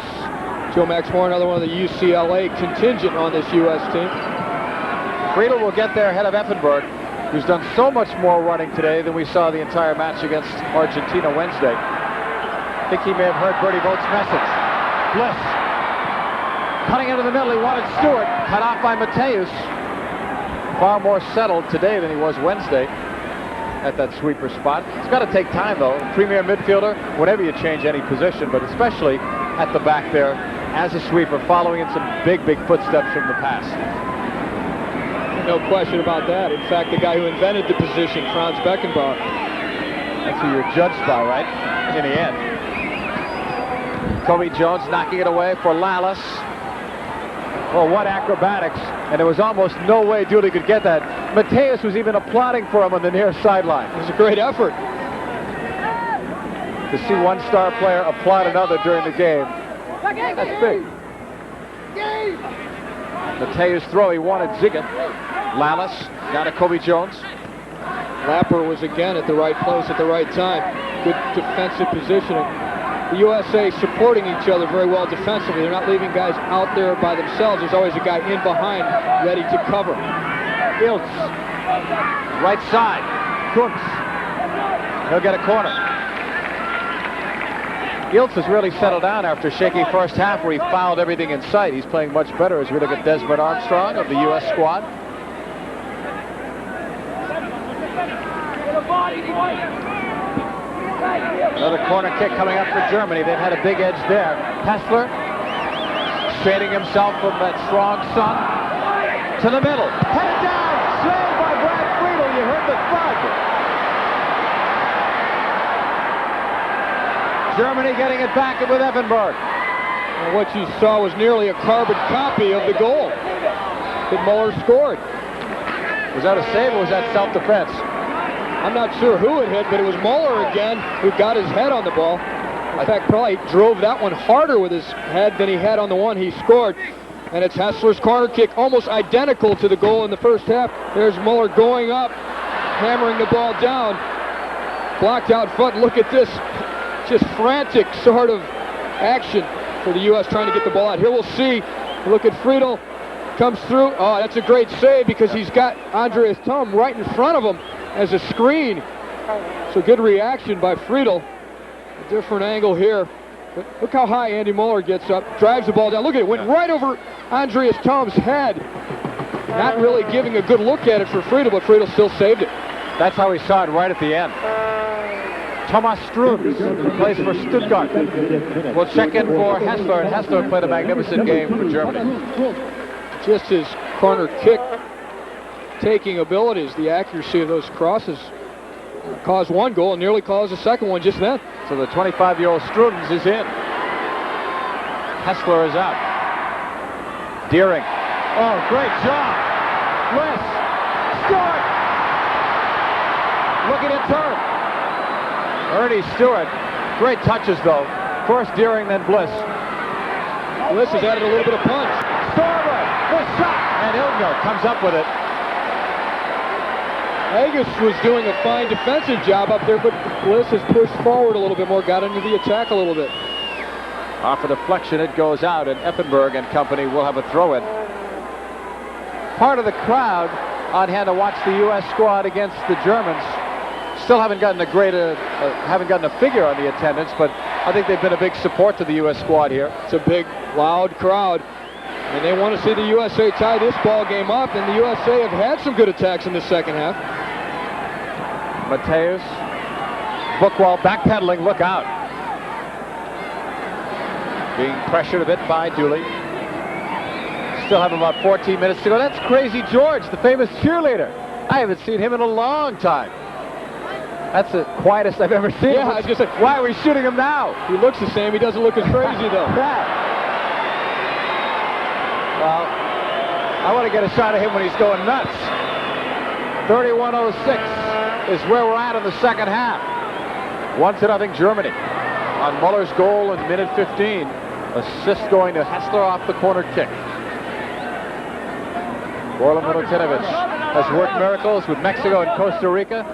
B: Max Moore, another one of the UCLA contingent on this U.S. team.
A: Friedel will get there ahead of Effenberg, who's done so much more running today than we saw the entire match against Argentina Wednesday. I think he may have heard Bertie Vogt's message. Bliss. Cutting into the middle, he wanted Stewart. Cut off by Matthäus. Far more settled today than he was Wednesday at that sweeper spot. It's got to take time, though. Premier midfielder, whenever you change any position, but especially at the back there as a sweeper, following in some big footsteps from the past.
B: No question about that. In fact, the guy who invented the position, Franz Beckenbauer.
A: That's who you're judged by, right? In the end. Cobi Jones knocking it away for Lalas. Well, what acrobatics. And there was almost no way Dooley could get that. Matthäus was even applauding for him on the near sideline.
B: It was a great effort.
A: To see one star player applaud another during the game. That's big. Matthäus throw, he wanted Ziege. Lalas down to Cobi Jones.
B: Lapper was again at the right place at the right time. Good defensive positioning. The USA supporting each other very well defensively. They're not leaving guys out there by themselves. There's always a guy in behind ready to cover.
A: Eilts, right side. Kuntz. He'll get a corner. Eilts has really settled down after a shaky first half where he fouled everything in sight. He's playing much better as we look at Desmond Armstrong of the U.S. squad. Another corner kick coming up for Germany. They've had a big edge there. Häßler straightening himself from that strong sun to the middle. Headed down. Saved by Brad Friedel. You heard the thud. Germany getting it back with Effenberg.
B: And what you saw was nearly a carbon copy of the goal that Möller scored.
A: Was that a save or was that self-defense?
B: I'm not sure who it hit, but it was Möller again who got his head on the ball. In fact, probably drove that one harder with his head than he had on the one he scored. And it's Häßler's corner kick, almost identical to the goal in the first half. There's Möller going up, hammering the ball down. Blocked out front. Look at this. Just frantic sort of action for the U.S. trying to get the ball out. Here we'll see. Look at Friedel. Comes through. Oh, that's a great save because he's got Andreas Thom right in front of him as a screen. So good reaction by Friedel. A different angle here. But look how high Andy Möller gets up. Drives the ball down. Look at it. Went right over Andreas Thom's head. Not really giving a good look at it for Friedel, but Friedel still saved it.
A: That's how he saw it right at the end. Thomas Strunz plays for Stuttgart. We'll check in for Häßler, and Häßler played a magnificent game for Germany.
B: Just his corner kick taking abilities, the accuracy of those crosses caused one goal and nearly caused a second one just then.
A: So the 25-year-old Strunz is in. Häßler is out. Deering. Oh, great job. Bliss. Stewart. Looking at turn. Earnie Stewart. Great touches, though. First Deering, then Bliss.
B: Bliss has added a little bit of punch.
A: Sorber. The shot. And Illgner comes up with it.
B: Agus was doing a fine defensive job up there, but Bliss has pushed forward a little bit more, got into the attack a little bit.
A: Off a deflection, it goes out, and Effenberg and company will have a throw-in. Part of the crowd on hand to watch the U.S. squad against the Germans. Still haven't gotten a figure on the attendance, but I think they've been a big support to the U.S. squad here.
B: It's a big, loud crowd. And they want to see the USA tie this ball game up, and the USA have had some good attacks in the second half.
A: Matthäus, Buchwald backpedaling, look out. Being pressured a bit by Dooley. Still have about 14 minutes to go. That's Crazy George, the famous cheerleader. I haven't seen him in a long time. That's the quietest I've ever seen.
B: Yeah, I was just like,
A: why are we shooting him now?
B: He looks the same. He doesn't look as crazy, though.
A: Yeah. Well, I want to get a shot of him when he's going nuts. 31:06 is where we're at in the second half. 1-0 Germany. On Müller's goal in minute 15. Assist going to Häßler off the corner kick. Milutinović has worked miracles with Mexico and Costa Rica.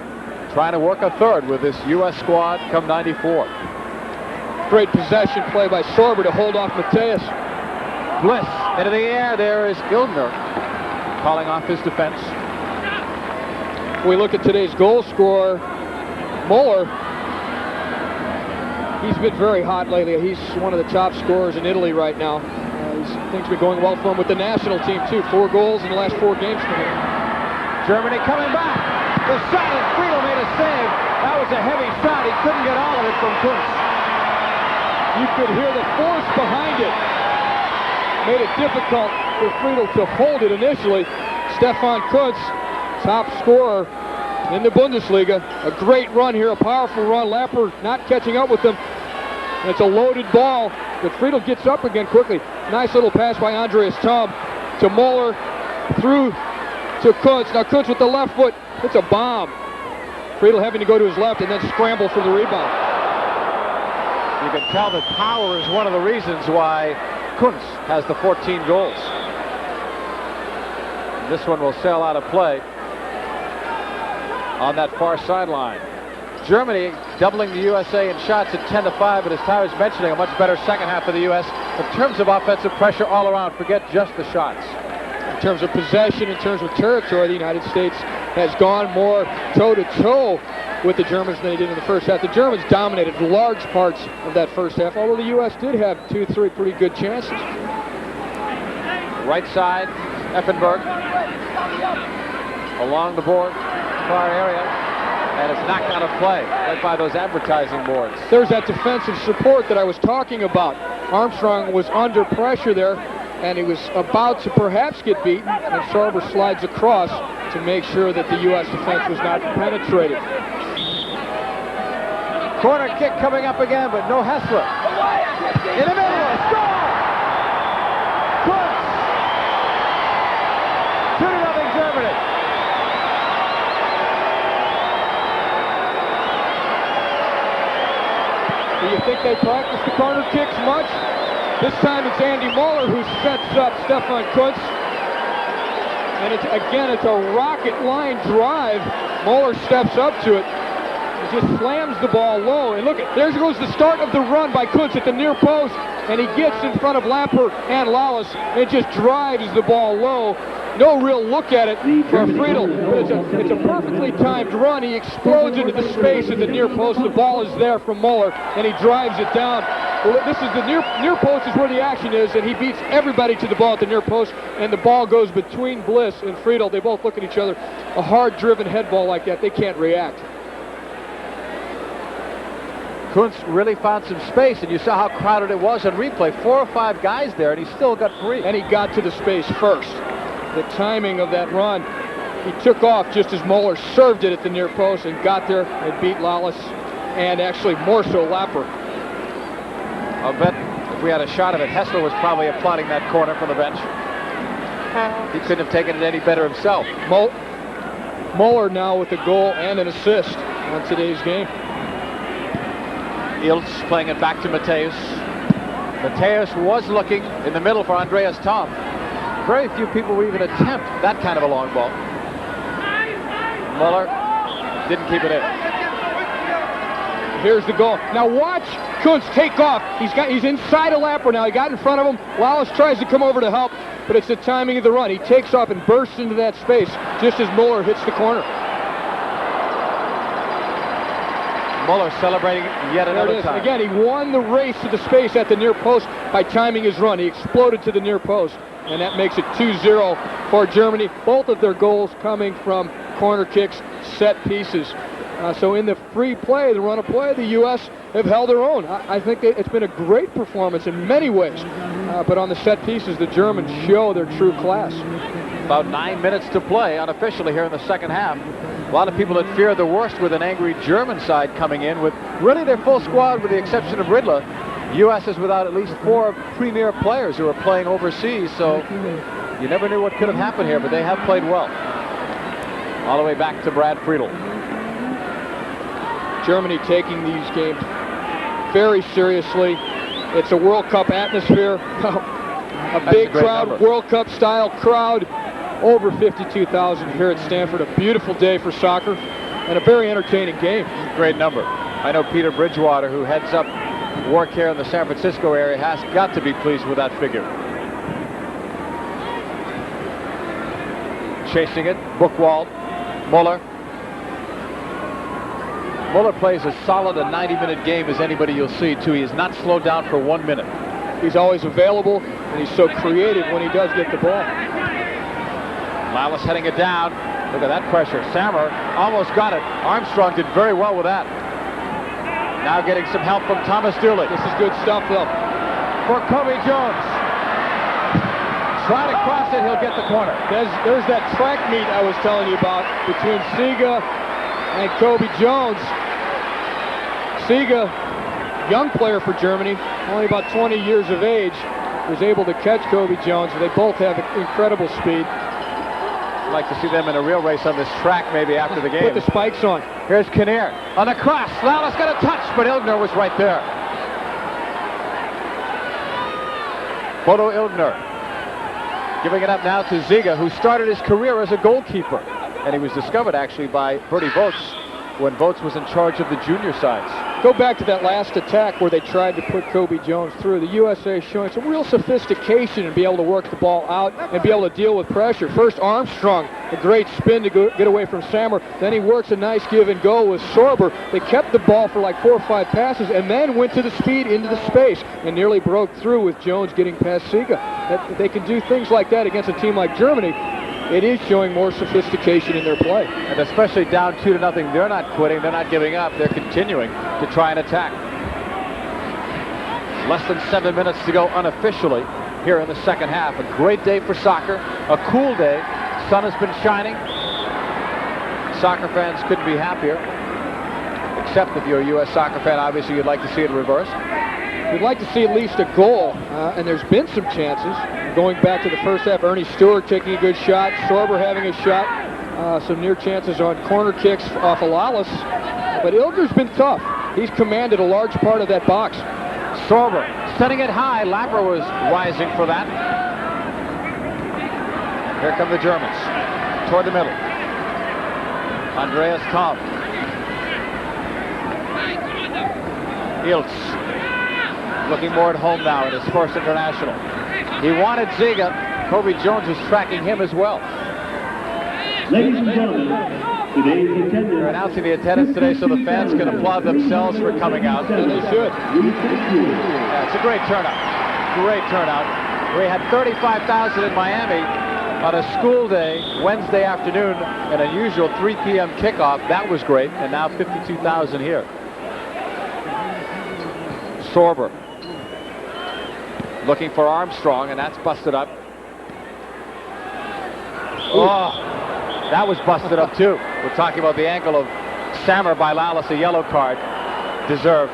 A: Trying to work a third with this U.S. squad come 94.
B: Great possession play by Sorber to hold off Matthäus.
A: Bliss into the air. There is Illgner calling off his defense.
B: We look at today's goal scorer, Möller. He's been very hot lately. He's one of the top scorers in Italy right now. things have been going well for him with the national team, too. 4 goals in the last 4 games for him.
A: Germany coming back. The shot, and Friedel made a save. That was a heavy shot. He couldn't get all of it from Kuntz.
B: You could hear the force behind it. Made it difficult for Friedel to hold it initially. Stefan Kuntz, top scorer in the Bundesliga. A great run here, a powerful run. Lapper not catching up with them. And it's a loaded ball, but Friedel gets up again quickly. Nice little pass by Andreas Thom to Möller, through to Kuntz. Now Kuntz with the left foot, it's a bomb. Friedel having to go to his left and then scramble for the rebound.
A: You can tell that power is one of the reasons why Kuntz has the 14 goals. This one will sail out of play on that far sideline. Germany doubling the USA in shots at 10-5, but as Ty was mentioning, a much better second half of the U.S. in terms of offensive pressure all around. Forget just the shots.
B: In terms of possession, in terms of territory, the United States has gone more toe-to-toe with the Germans than they did in the first half. The Germans dominated large parts of that first half, although the U.S. did have 2-3 pretty good chances.
A: Right side, Effenberg along the board, far area, and it's knocked out of play right by those advertising boards.
B: There's that defensive support that I was talking about. Armstrong was under pressure there, and he was about to perhaps get beaten, and Sorber slides across to make sure that the U.S. defense was not penetrated.
A: Corner kick coming up again, but no Häßler. In the middle, score! Kuntz! 2-0 Germany.
B: Do you think they practice the corner kicks much? This time it's Andy Möller who sets up Stefan Kuntz. And it's a rocket line drive. Möller steps up to it. He just slams the ball low. And look, there goes the start of the run by Kuntz at the near post. And he gets in front of Lapper and Lalas and just drives the ball low. No real look at it for Friedel, but it's a perfectly timed run. He explodes into the space at the near post. The ball is there from Möller, and he drives it down. Well, this is the near post is where the action is, and he beats everybody to the ball at the near post, and the ball goes between Bliss and Friedel. They both look at each other. A hard-driven head ball like that, they can't react.
A: Kuntz really found some space, and you saw how crowded it was on replay. 4 or 5 guys there, and he still got free.
B: And he got to the space first. The timing of that run, he took off just as Möller served it at the near post and got there and beat Lalas, and actually more so Lapper.
A: I'll bet if we had a shot of it, Häßler was probably applauding that corner from the bench. He couldn't have taken it any better himself.
B: Möller now with a goal and an assist on today's game.
A: Eilts playing it back to Matthäus. Matthäus was looking in the middle for Andreas Thom. Very few people will even attempt that kind of a long ball. Möller didn't keep it in.
B: Here's the goal. Now watch Kuntz take off. He's inside of Lapper now. He got in front of him. Lalas tries to come over to help, but it's the timing of the run. He takes off and bursts into that space just as Möller hits the corner.
A: Möller celebrating yet another time.
B: Again, he won the race to the space at the near post by timing his run. He exploded to the near post, and that makes it 2-0 for Germany. Both of their goals coming from corner kicks, set pieces. So in the free play, the run of play, the U.S. have held their own. I think it's been a great performance in many ways. But on the set pieces, the Germans show their true class.
A: About 9 minutes to play unofficially here in the second half. A lot of people that fear the worst with an angry German side coming in with really their full squad with the exception of Riedler. U.S. is without at least 4 premier players who are playing overseas, so you never knew what could have happened here, but they have played well. All the way back to Brad Friedel.
B: Germany taking these games very seriously. It's a World Cup atmosphere. A big crowd, number. World Cup style crowd. Over 52,000 here at Stanford. A beautiful day for soccer and a very entertaining game.
A: Great number. I know Peter Bridgewater, who heads up work here in the San Francisco area, has got to be pleased with that figure. Chasing it, Buchwald, Möller. Möller plays as solid a 90-minute game as anybody you'll see, too. He is not slowed down for 1 minute.
L: He's always available, and he's so creative when he does get the ball.
A: Lalas heading it down. Look at that pressure. Sammer almost got it. Armstrong did very well with that. Now getting some help from Thomas Dooley.
L: This is good stuff, though.
A: For Cobi Jones. Trying to cross it, he'll get the corner.
L: There's that track meet I was telling you about between Ziege and Cobi Jones. Ziege, young player for Germany, only about 20 years of age, was able to catch Cobi Jones. They both have incredible speed.
A: I'd like to see them in a real race on this track maybe after the game.
L: Put the spikes on.
A: Here's Kinnear on the cross. Lalas got a touch, but Illgner was right there. Bodo Illgner giving it up now to Ziege, who started his career as a goalkeeper. And he was discovered actually by Bertie Voets when Voets was in charge of the junior sides.
L: Go back to that last attack where they tried to put Cobi Jones through. The USA showing some real sophistication and be able to work the ball out and be able to deal with pressure. First Armstrong, a great spin to get away from Sammer. Then he works a nice give and go with Sorber. They kept the ball for like 4 or 5 passes and then went to the speed into the space and nearly broke through with Jones getting past Ziege. They can do things like that against a team like Germany. It is showing more sophistication in their play.
A: And especially down 2-0, they're not quitting, they're not giving up, they're continuing to try and attack. Less than 7 minutes to go unofficially here in the second half. A great day for soccer, a cool day. Sun has been shining. Soccer fans couldn't be happier. Except if you're a U.S. soccer fan, obviously you'd like to see it reversed.
L: We'd like to see at least a goal, and there's been some chances. Going back to the first half, Earnie Stewart taking a good shot, Sorber having a shot, some near chances on corner kicks off of Lalas. But Illgner's been tough. He's commanded a large part of that box.
A: Sorber setting it high. Lapper was rising for that. Here come the Germans toward the middle. Andreas Thom. Eilts looking more at home now in his first international. He wanted Ziege. Cobi Jones was tracking him as well.
C: Ladies and gentlemen, today's attendance.
A: They're announcing the attendance today so the fans can applaud themselves for coming out.
L: And they should.
A: Yeah, it's a great turnout. Great turnout. We had 35,000 in Miami on a school day, Wednesday afternoon, an unusual 3 p.m. kickoff. That was great. And now 52,000 here. Sorber looking for Armstrong, and that's busted up. Oh, that was busted up too. We're talking about the ankle of Sammer by Lalas, a yellow card. Deserved.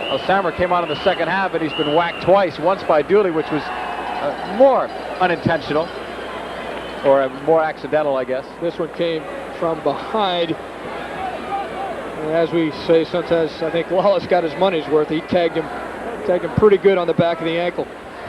A: Well, Sammer came out in the second half, and he's been whacked twice. Once by Dooley, which was more unintentional, or more accidental, I guess.
L: This one came from behind. And as we say sometimes, I think Lalas got his money's worth. He tagged him pretty good on the back of the ankle.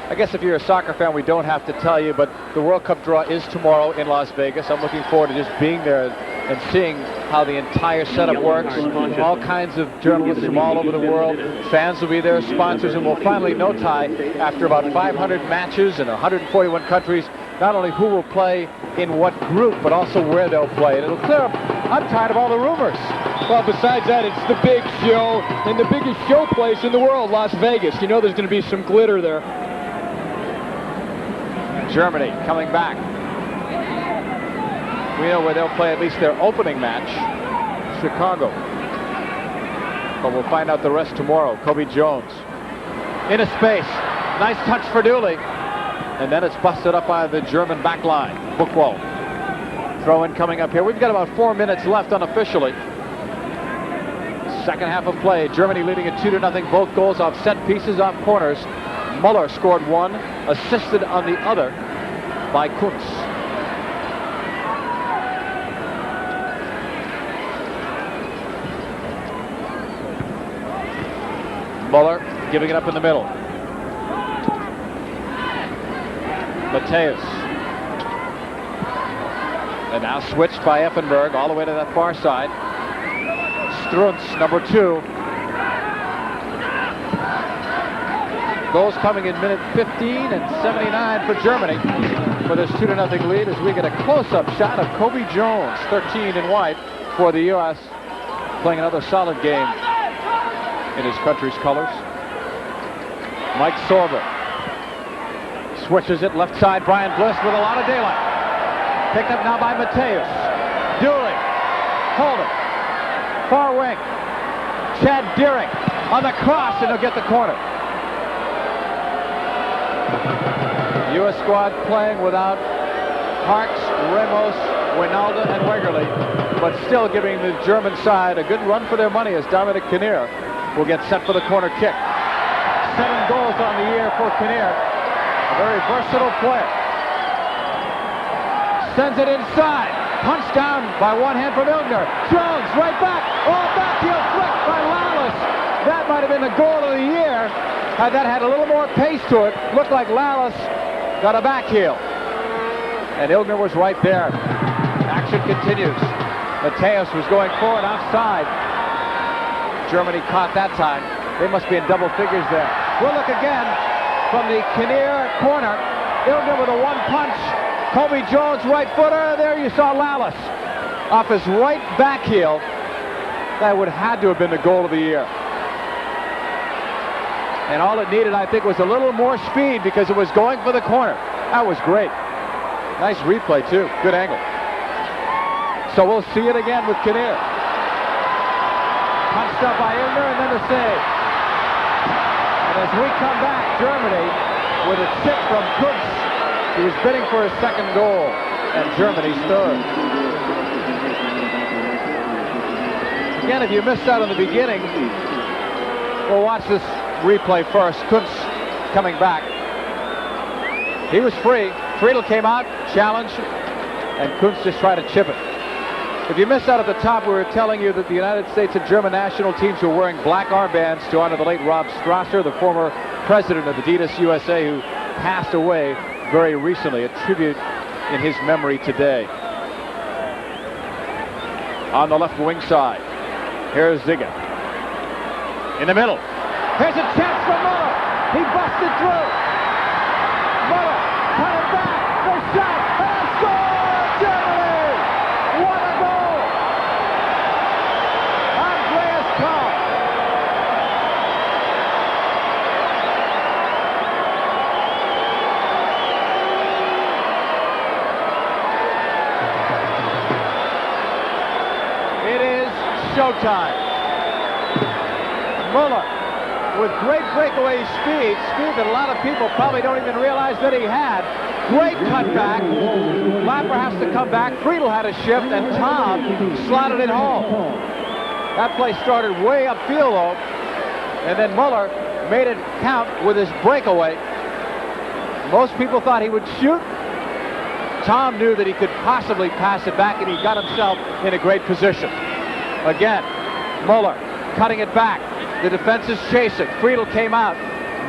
A: I guess if you're a soccer fan, we don't have to tell you, but the World Cup draw is tomorrow in Las Vegas. I'm looking forward to just being there and seeing how the entire setup works. All kinds of journalists from all over the world. Fans will be there, sponsors, and we'll finally know, Ty, after about 500 matches in 141 countries, not only who will play in what group, but also where they'll play. And it'll clear up. I'm tired of all the rumors.
L: Well, besides that, it's the big show, and the biggest show place in the world, Las Vegas. You know there's going to be some glitter there.
A: Germany coming back. We know where they'll play at least their opening match, Chicago. But we'll find out the rest tomorrow. Cobi Jones in a space. Nice touch for Dooley. And then it's busted up by the German back line. Buchwald. Throw in coming up here. We've got about 4 minutes left unofficially. Second half of play. Germany leading at 2-0. Both goals off set pieces, off corners. Möller scored one, assisted on the other by Kuntz. Möller giving it up in the middle. Matthäus. And now switched by Effenberg all the way to that far side. Strunz, number 2. Goals coming in minute 15 and 79 for Germany for this 2-0 lead as we get a close-up shot of Cobi Jones, 13 in white for the U.S. playing another solid game in his country's colors. Mike Sorber switches it left side. Brian Bliss with a lot of daylight. Picked up now by Matthäus. Dooley. Hold it. Far wing. Chad Deering on the cross, and he'll get the corner. U.S. squad playing without Parks, Ramos, Wijnaldum, and Wegerle, but still giving the German side a good run for their money as Dominic Kinnear will get set for the corner kick. 7 goals on the year for Kinnear. A very versatile player. Sends it inside. Punched down by one hand from Illgner. Jones right back. Oh, back heel flick by Lalas. That might have been the goal of the year had that had a little more pace to it. Looked like Lalas got a back heel. And Illgner was right there. Action continues. Matthäus was going forward outside. Germany caught that time. They must be in double figures there. We'll look again from the Kinnear corner. Illgner with a one punch. Cobi Jones right footer. There you saw Lalas off his right back heel. That would have had to have been the goal of the year. And all it needed, I think, was a little more speed because it was going for the corner. That was great. Nice replay, too. Good angle. So we'll see it again with Kinnear. Punched up by Illgner, and then the save. And as we come back, Germany with a tip from Kuntz. He was bidding for his second goal, and Germany's third. Again, if you missed out on the beginning, we'll watch this replay first. Kuntz coming back. He was free. Friedel came out, challenged, and Kuntz just tried to chip it. If you missed out at the top, we were telling you that the United States and German national teams were wearing black armbands to honor the late Rob Strasser, the former president of Adidas USA, who passed away very recently. A tribute in his memory today. On the left wing side, here's Ziege. In the middle. Here's a chance for Möller. He busted through. Möller coming back. The shot and a score! Germany! What a goal! Andreas Thom. It is showtime. Möller with great breakaway speed that a lot of people probably don't even realize that he had. Great cutback. Lapper has to come back. Friedel had a shift, and Thom slotted it home. That play started way upfield, though, and then Möller made it count with his breakaway. Most people thought he would shoot. Thom knew that he could possibly pass it back, and he got himself in a great position. Again, Möller cutting it back. The defense is chasing. Friedel came out.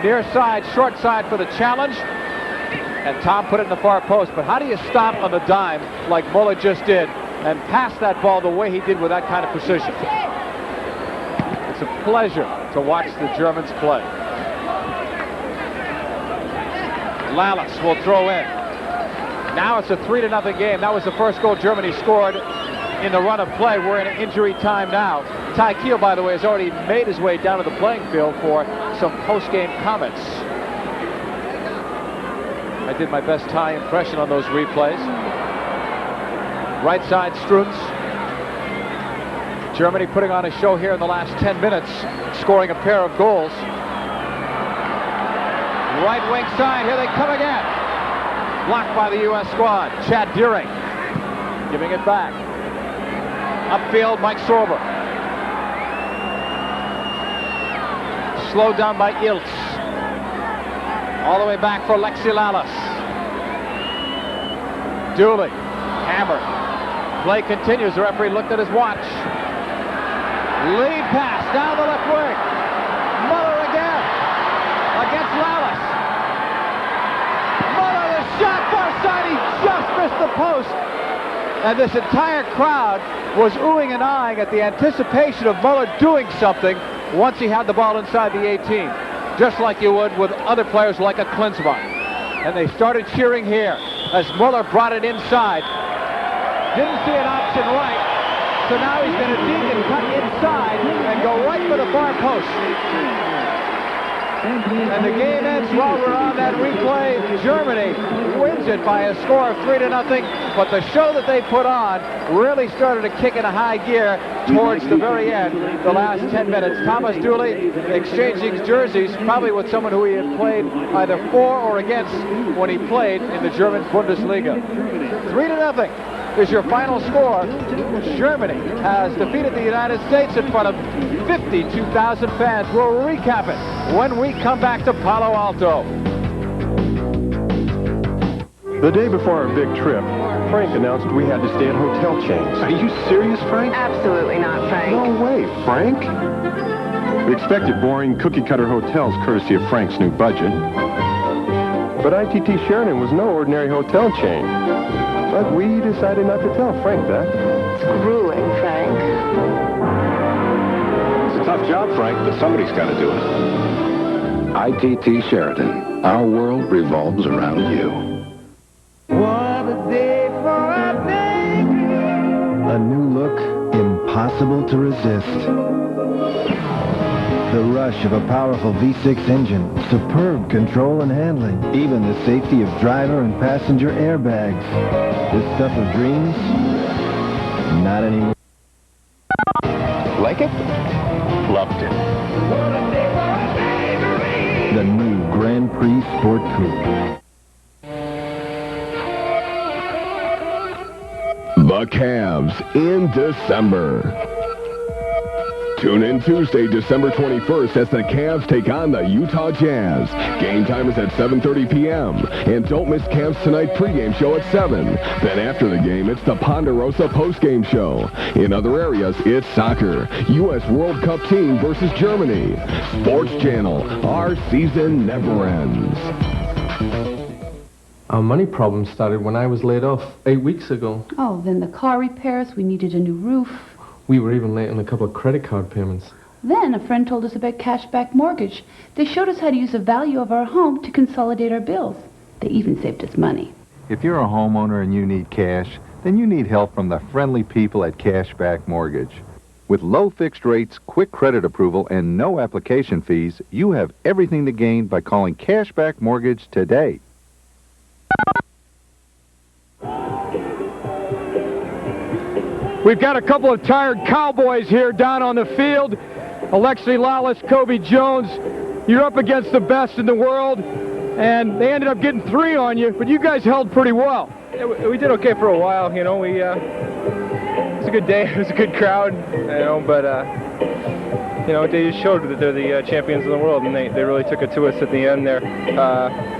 A: Near side, short side for the challenge. And Thom put it in the far post. But how do you stop on the dime like Möller just did and pass that ball the way he did with that kind of precision? It's a pleasure to watch the Germans play. Lalas will throw in. Now it's a 3-0 game. That was the first goal Germany scored in the run of play. We're in injury time now. Ty Kiel, by the way, has already made his way down to the playing field for some post-game comments. I did my best Ty impression on those replays. Right side, Strunz. Germany putting on a show here in the last 10 minutes, scoring a pair of goals. Right wing side, here they come again. Blocked by the U.S. squad. Chad Deering giving it back. Upfield, Mike Sorber. Slowed down by Eilts. All the way back for Alexi Lalas. Dooley, hammered. Play continues. The referee looked at his watch. Lead pass down the left wing. Möller again against Lalas. Möller, the shot far side. He just missed the post. And this entire crowd was oohing and eyeing at the anticipation of Möller doing something once he had the ball inside the 18, just like you would with other players like a Klinsmann. And they started cheering here as Möller brought it inside. Didn't see an option right, so now he's going to dig and cut inside and go right for the far post. And the game ends while we're on that replay. Germany wins it by a score of 3-0, but the show that they put on really started to kick in a high gear towards the very end, the last 10 minutes. Thomas Dooley exchanging jerseys, probably with someone who he had played either for or against when he played in the German Bundesliga. 3-0 is your final score. Germany has defeated the United States in front of 52,000 fans. We'll recap it when we come back to Palo Alto.
D: The day before our big trip, Frank announced we had to stay at hotel chains. Are you serious, Frank?
G: Absolutely not, Frank.
D: No way, Frank. We expected boring cookie-cutter hotels courtesy of Frank's new budget. But ITT Sheridan was no ordinary hotel chain. But we decided not to tell Frank that.
G: It's grueling, Frank.
D: It's a tough job, Frank, but somebody's got to do it.
K: ITT Sheridan. Our world revolves around you.
O: What a day for a baby. A new look, impossible to resist. The rush of a powerful V6 engine, superb control and handling, even the safety of driver and passenger airbags. This stuff of dreams? Not anymore.
D: Like it? Loved it.
O: The new Grand Prix Sport Coupe.
V: The Cavs in December. Tune in Tuesday, December 21st as the Cavs take on the Utah Jazz. Game time is at 7:30 p.m. And don't miss Cavs Tonight pregame show at 7. Then after the game, it's the Ponderosa postgame show. In other areas, it's soccer. U.S. World Cup team versus Germany. Sports Channel. Our season never ends.
W: Our money problem started when I was laid off 8 weeks ago.
R: Oh, then the car repairs, we needed a new roof.
W: We were even late on a couple of credit card payments.
R: Then a friend told us about cashback mortgage. They showed us how to use the value of our home to consolidate our bills. They even saved us money.
S: If you're a homeowner and you need cash, then you need help from the friendly people at Cashback Mortgage. With low fixed rates, quick credit approval, and no application fees, you have everything to gain by calling Cashback Mortgage today.
B: We've got a couple of tired Cowboys here down on the field. Alexi Lalas, Cobi Jones. You're up against the best in the world, and they ended up getting 3 on you, but you guys held pretty well.
X: Yeah, we did okay for a while, you know. It was a good day. It was a good crowd, you know, but you know, they just showed that they're the champions of the world, and they really took it to us at the end there.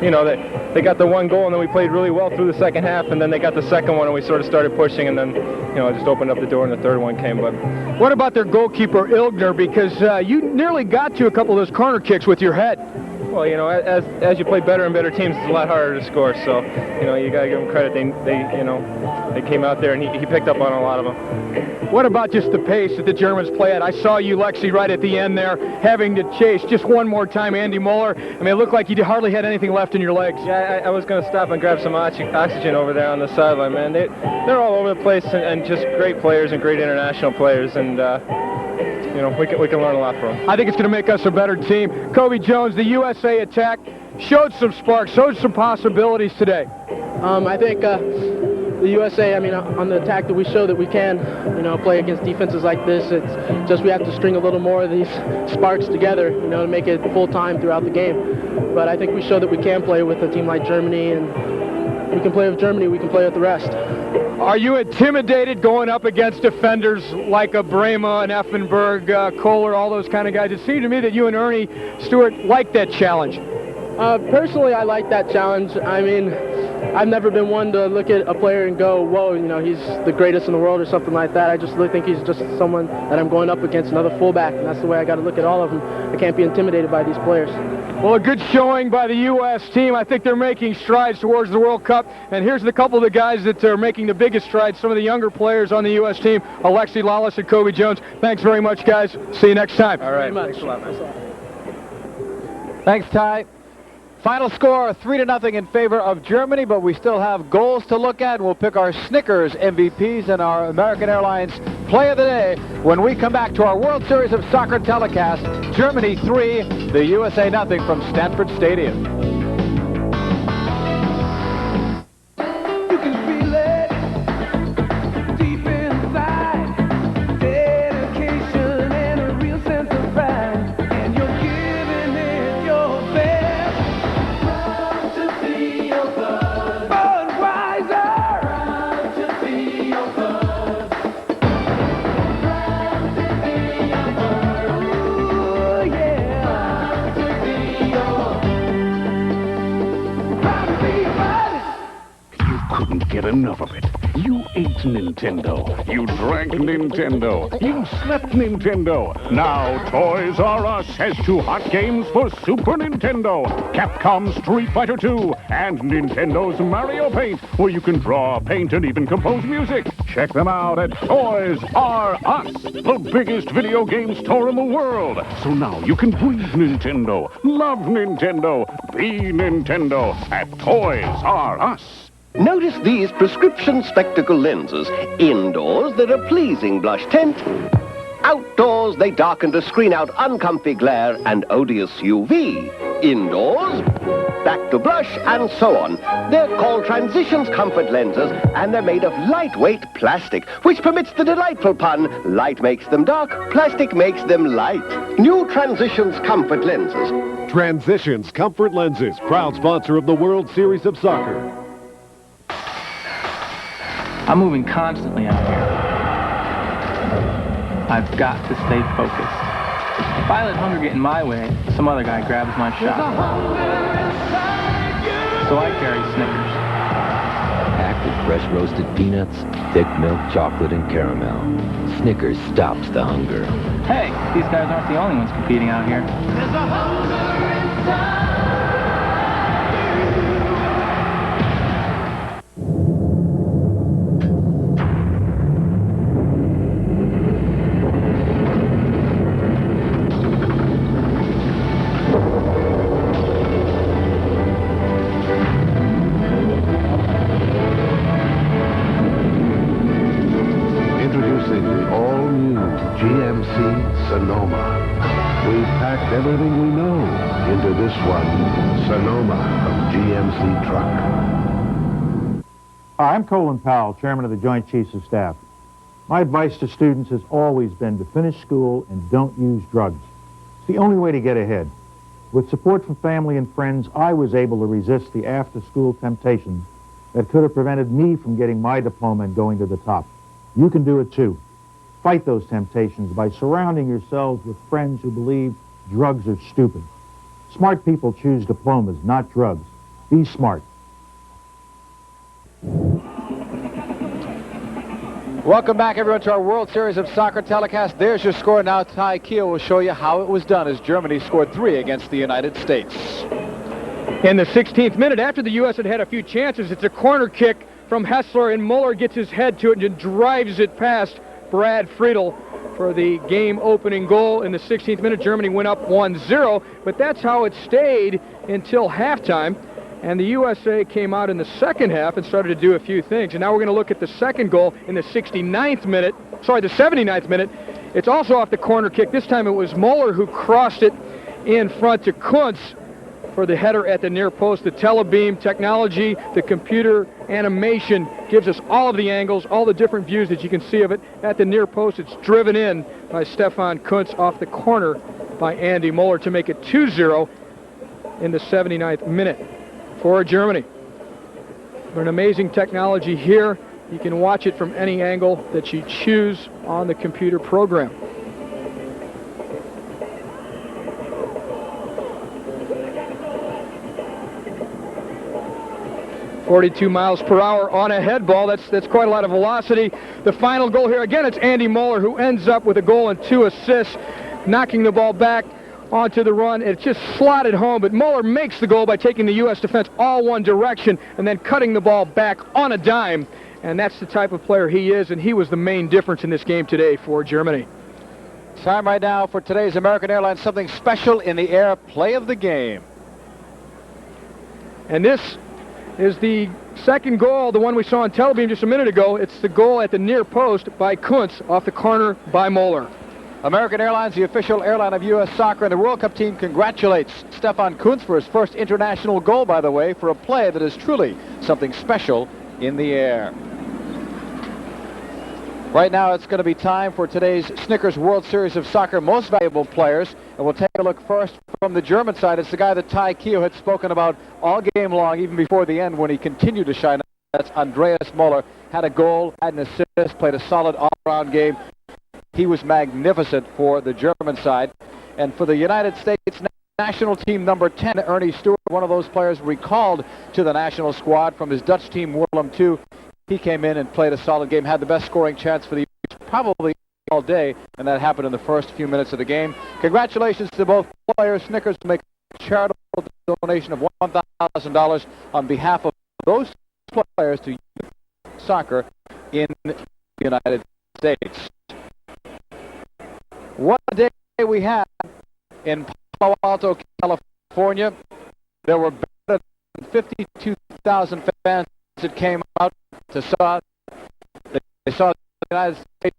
X: You know, they got the 1 goal, and then we played really well through the second half, and then they got the second one, and we sort of started pushing, and then, you know, it just opened up the door, and the third one came. But
B: what about their goalkeeper, Illgner? Because you nearly got to a couple of those corner kicks with your head.
X: Well, you know, as you play better and better teams, it's a lot harder to score. So, you know, you got to give them credit. They came out there, and he picked up on a lot of them.
B: What about just the pace that the Germans play at? I saw you, Lexi, right at the end there, having to chase just one more time Andy Möller. I mean, it looked like you hardly had anything left in your legs.
X: Yeah, I was going to stop and grab some oxygen over there on the sideline, man. They're all over the place and just great players and great international players, and you know, we can learn a lot from them.
B: I think it's going to make us a better team. Cobi Jones, the USA attack, showed some sparks, showed some possibilities today.
Y: I think the USA, I mean, on the attack that we show that we can, you know, play against defenses like this. It's just we have to string a little more of these sparks together, you know, to make it full time throughout the game. But I think we show that we can play with a team like Germany, and we can play with Germany, we can play with the rest.
B: Are you intimidated going up against defenders like a Brehme and Effenberg, Kohler, all those kind of guys? It seemed to me that you and Earnie Stewart liked that challenge.
Y: Personally, I like that challenge. I mean, I've never been one to look at a player and go, whoa, you know, he's the greatest in the world or something like that. I just really think he's just someone that I'm going up against, another fullback, and that's the way I got to look at all of them. I can't be intimidated by these players.
B: Well, a good showing by the U.S. team. I think they're making strides towards the World Cup. And here's a couple of the guys that are making the biggest strides, some of the younger players on the U.S. team, Alexi Lalas and Cobi Jones. Thanks very much, guys. See you next time.
Y: All right.
B: Thanks a lot, man.
A: Thanks, Ty. Final score 3-0 in favor of Germany, but we still have goals to look at. We'll pick our Snickers MVPs and our American Airlines Play of the Day when we come back to our World Series of Soccer telecast. Germany 3, the USA 0 from Stanford Stadium.
E: Get enough of it. You ate Nintendo. You drank Nintendo. You slept Nintendo. Now Toys R Us has 2 hot games for Super Nintendo. Capcom Street Fighter 2 and Nintendo's Mario Paint, where you can draw, paint, and even compose music. Check them out at Toys R Us, the biggest video game store in the world. So now you can breathe Nintendo, love Nintendo, be Nintendo at Toys R Us.
H: Notice these prescription spectacle lenses. Indoors, they're a pleasing blush tint. Outdoors, they darken to screen out uncomfy glare and odious UV. Indoors, back to blush, and so on. They're called Transitions Comfort Lenses, and they're made of lightweight plastic, which permits the delightful pun, light makes them dark, plastic makes them light. New Transitions Comfort Lenses.
I: Transitions Comfort Lenses, proud sponsor of the World Series of Soccer.
M: I'm moving constantly out here. I've got to stay focused. If I let hunger get in my way, some other guy grabs my shot. So I carry Snickers.
J: Packed with fresh roasted peanuts, thick milk, chocolate, and caramel. Snickers stops the hunger.
M: Hey, these guys aren't the only ones competing out here.
U: There's a hunger inside.
I: Everything we know into this one, Sonoma from GMC Truck.
N: Hi, I'm Colin Powell, Chairman of the Joint Chiefs of Staff. My advice to students has always been to finish school and don't use drugs. It's the only way to get ahead. With support from family and friends, I was able to resist the after-school temptations that could have prevented me from getting my diploma and going to the top. You can do it too. Fight those temptations by surrounding yourselves with friends who believe drugs are stupid. Smart people choose diplomas, not drugs. Be smart.
A: Welcome back, everyone, to our World Series of Soccer telecast. There's your score. Now Ty Kiel will show you how it was done as Germany scored 3 against the United States.
L: In the 16th minute, after the U.S. had had a few chances, it's a corner kick from Häßler, and Möller gets his head to it and drives it past Brad Friedel for the game-opening goal. In the 16th minute, Germany went up 1-0, but that's how it stayed until halftime. And the USA came out in the second half and started to do a few things. And now we're going to look at the second goal in the 79th minute. Sorry, the 79th minute. It's also off the corner kick. This time it was Möller who crossed it in front to Kuntz for the header at the near post. The telebeam technology, the computer animation gives us all of the angles, all the different views that you can see of it. At the near post, it's driven in by Stefan Kuntz off the corner by Andy Möller to make it 2-0 in the 79th minute for Germany. An amazing technology here. You can watch it from any angle that you choose on the computer program. .42 miles per hour on a head ball. That's quite a lot of velocity. The final goal here, again, it's Andy Möller who ends up with a goal and 2 assists, knocking the ball back onto the run. It's just slotted home, but Möller makes the goal by taking the U.S. defense all one direction and then cutting the ball back on a dime. And that's the type of player he is, and he was the main difference in this game today for Germany.
A: Time right now for today's American Airlines Something Special in the Air Play of the Game.
L: And this is the second goal, the one we saw on television just a minute ago. It's the goal at the near post by Kuntz off the corner by Möller.
A: American Airlines, the official airline of U.S. Soccer, and the World Cup team congratulates Stefan Kuntz for his first international goal, by the way, for a play that is truly something special in the air. Right now, it's going to be time for today's Snickers World Series of Soccer Most Valuable Players, and we'll take a look first from the German side. It's the guy that Ty Keogh had spoken about all game long, even before the end, when he continued to shine. That's Andreas Möller. Had a goal, had an assist, played a solid all-around game. He was magnificent for the German side. And for the United States national team number 10, Earnie Stewart, one of those players recalled to the national squad from his Dutch team, Willem II. He came in and played a solid game, had the best scoring chance for the U.S. probably all day, and that happened in the first few minutes of the game. Congratulations to both players. Snickers will make a charitable donation of $1,000 on behalf of those players to youth soccer in the United States. What a day we had in Palo Alto, California. There were better than 52,000 fans that came out to saw. They saw the United States.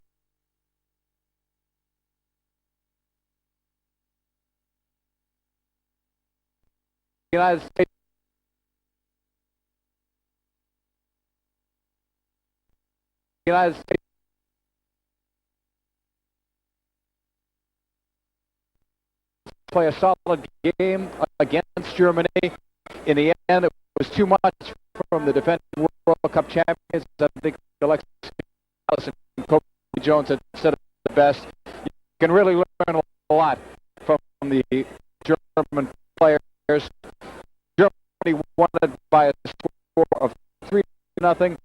A: United States. United States. Play a solid game against Germany. In the end, it was too much from the defending World Cup champions. I think Alexi Lalas and Cobi Jones had said it the best. You can really learn a lot from the German players. Germany won it by a score of 3-0.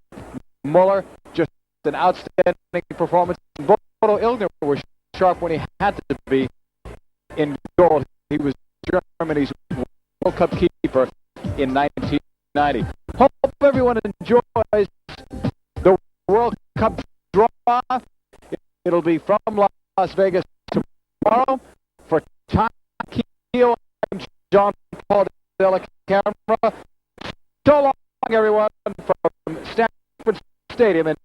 A: Möller, just an outstanding performance. Bodo Illgner was sharp when he had to be in goal. He was Germany's World Cup keeper in 1990. Hope everyone enjoys the World Cup draw. It'll be from Las Vegas tomorrow. For Ty Keogh, I'm John Paul de la Camera. So long, everyone, from Stanford Stadium in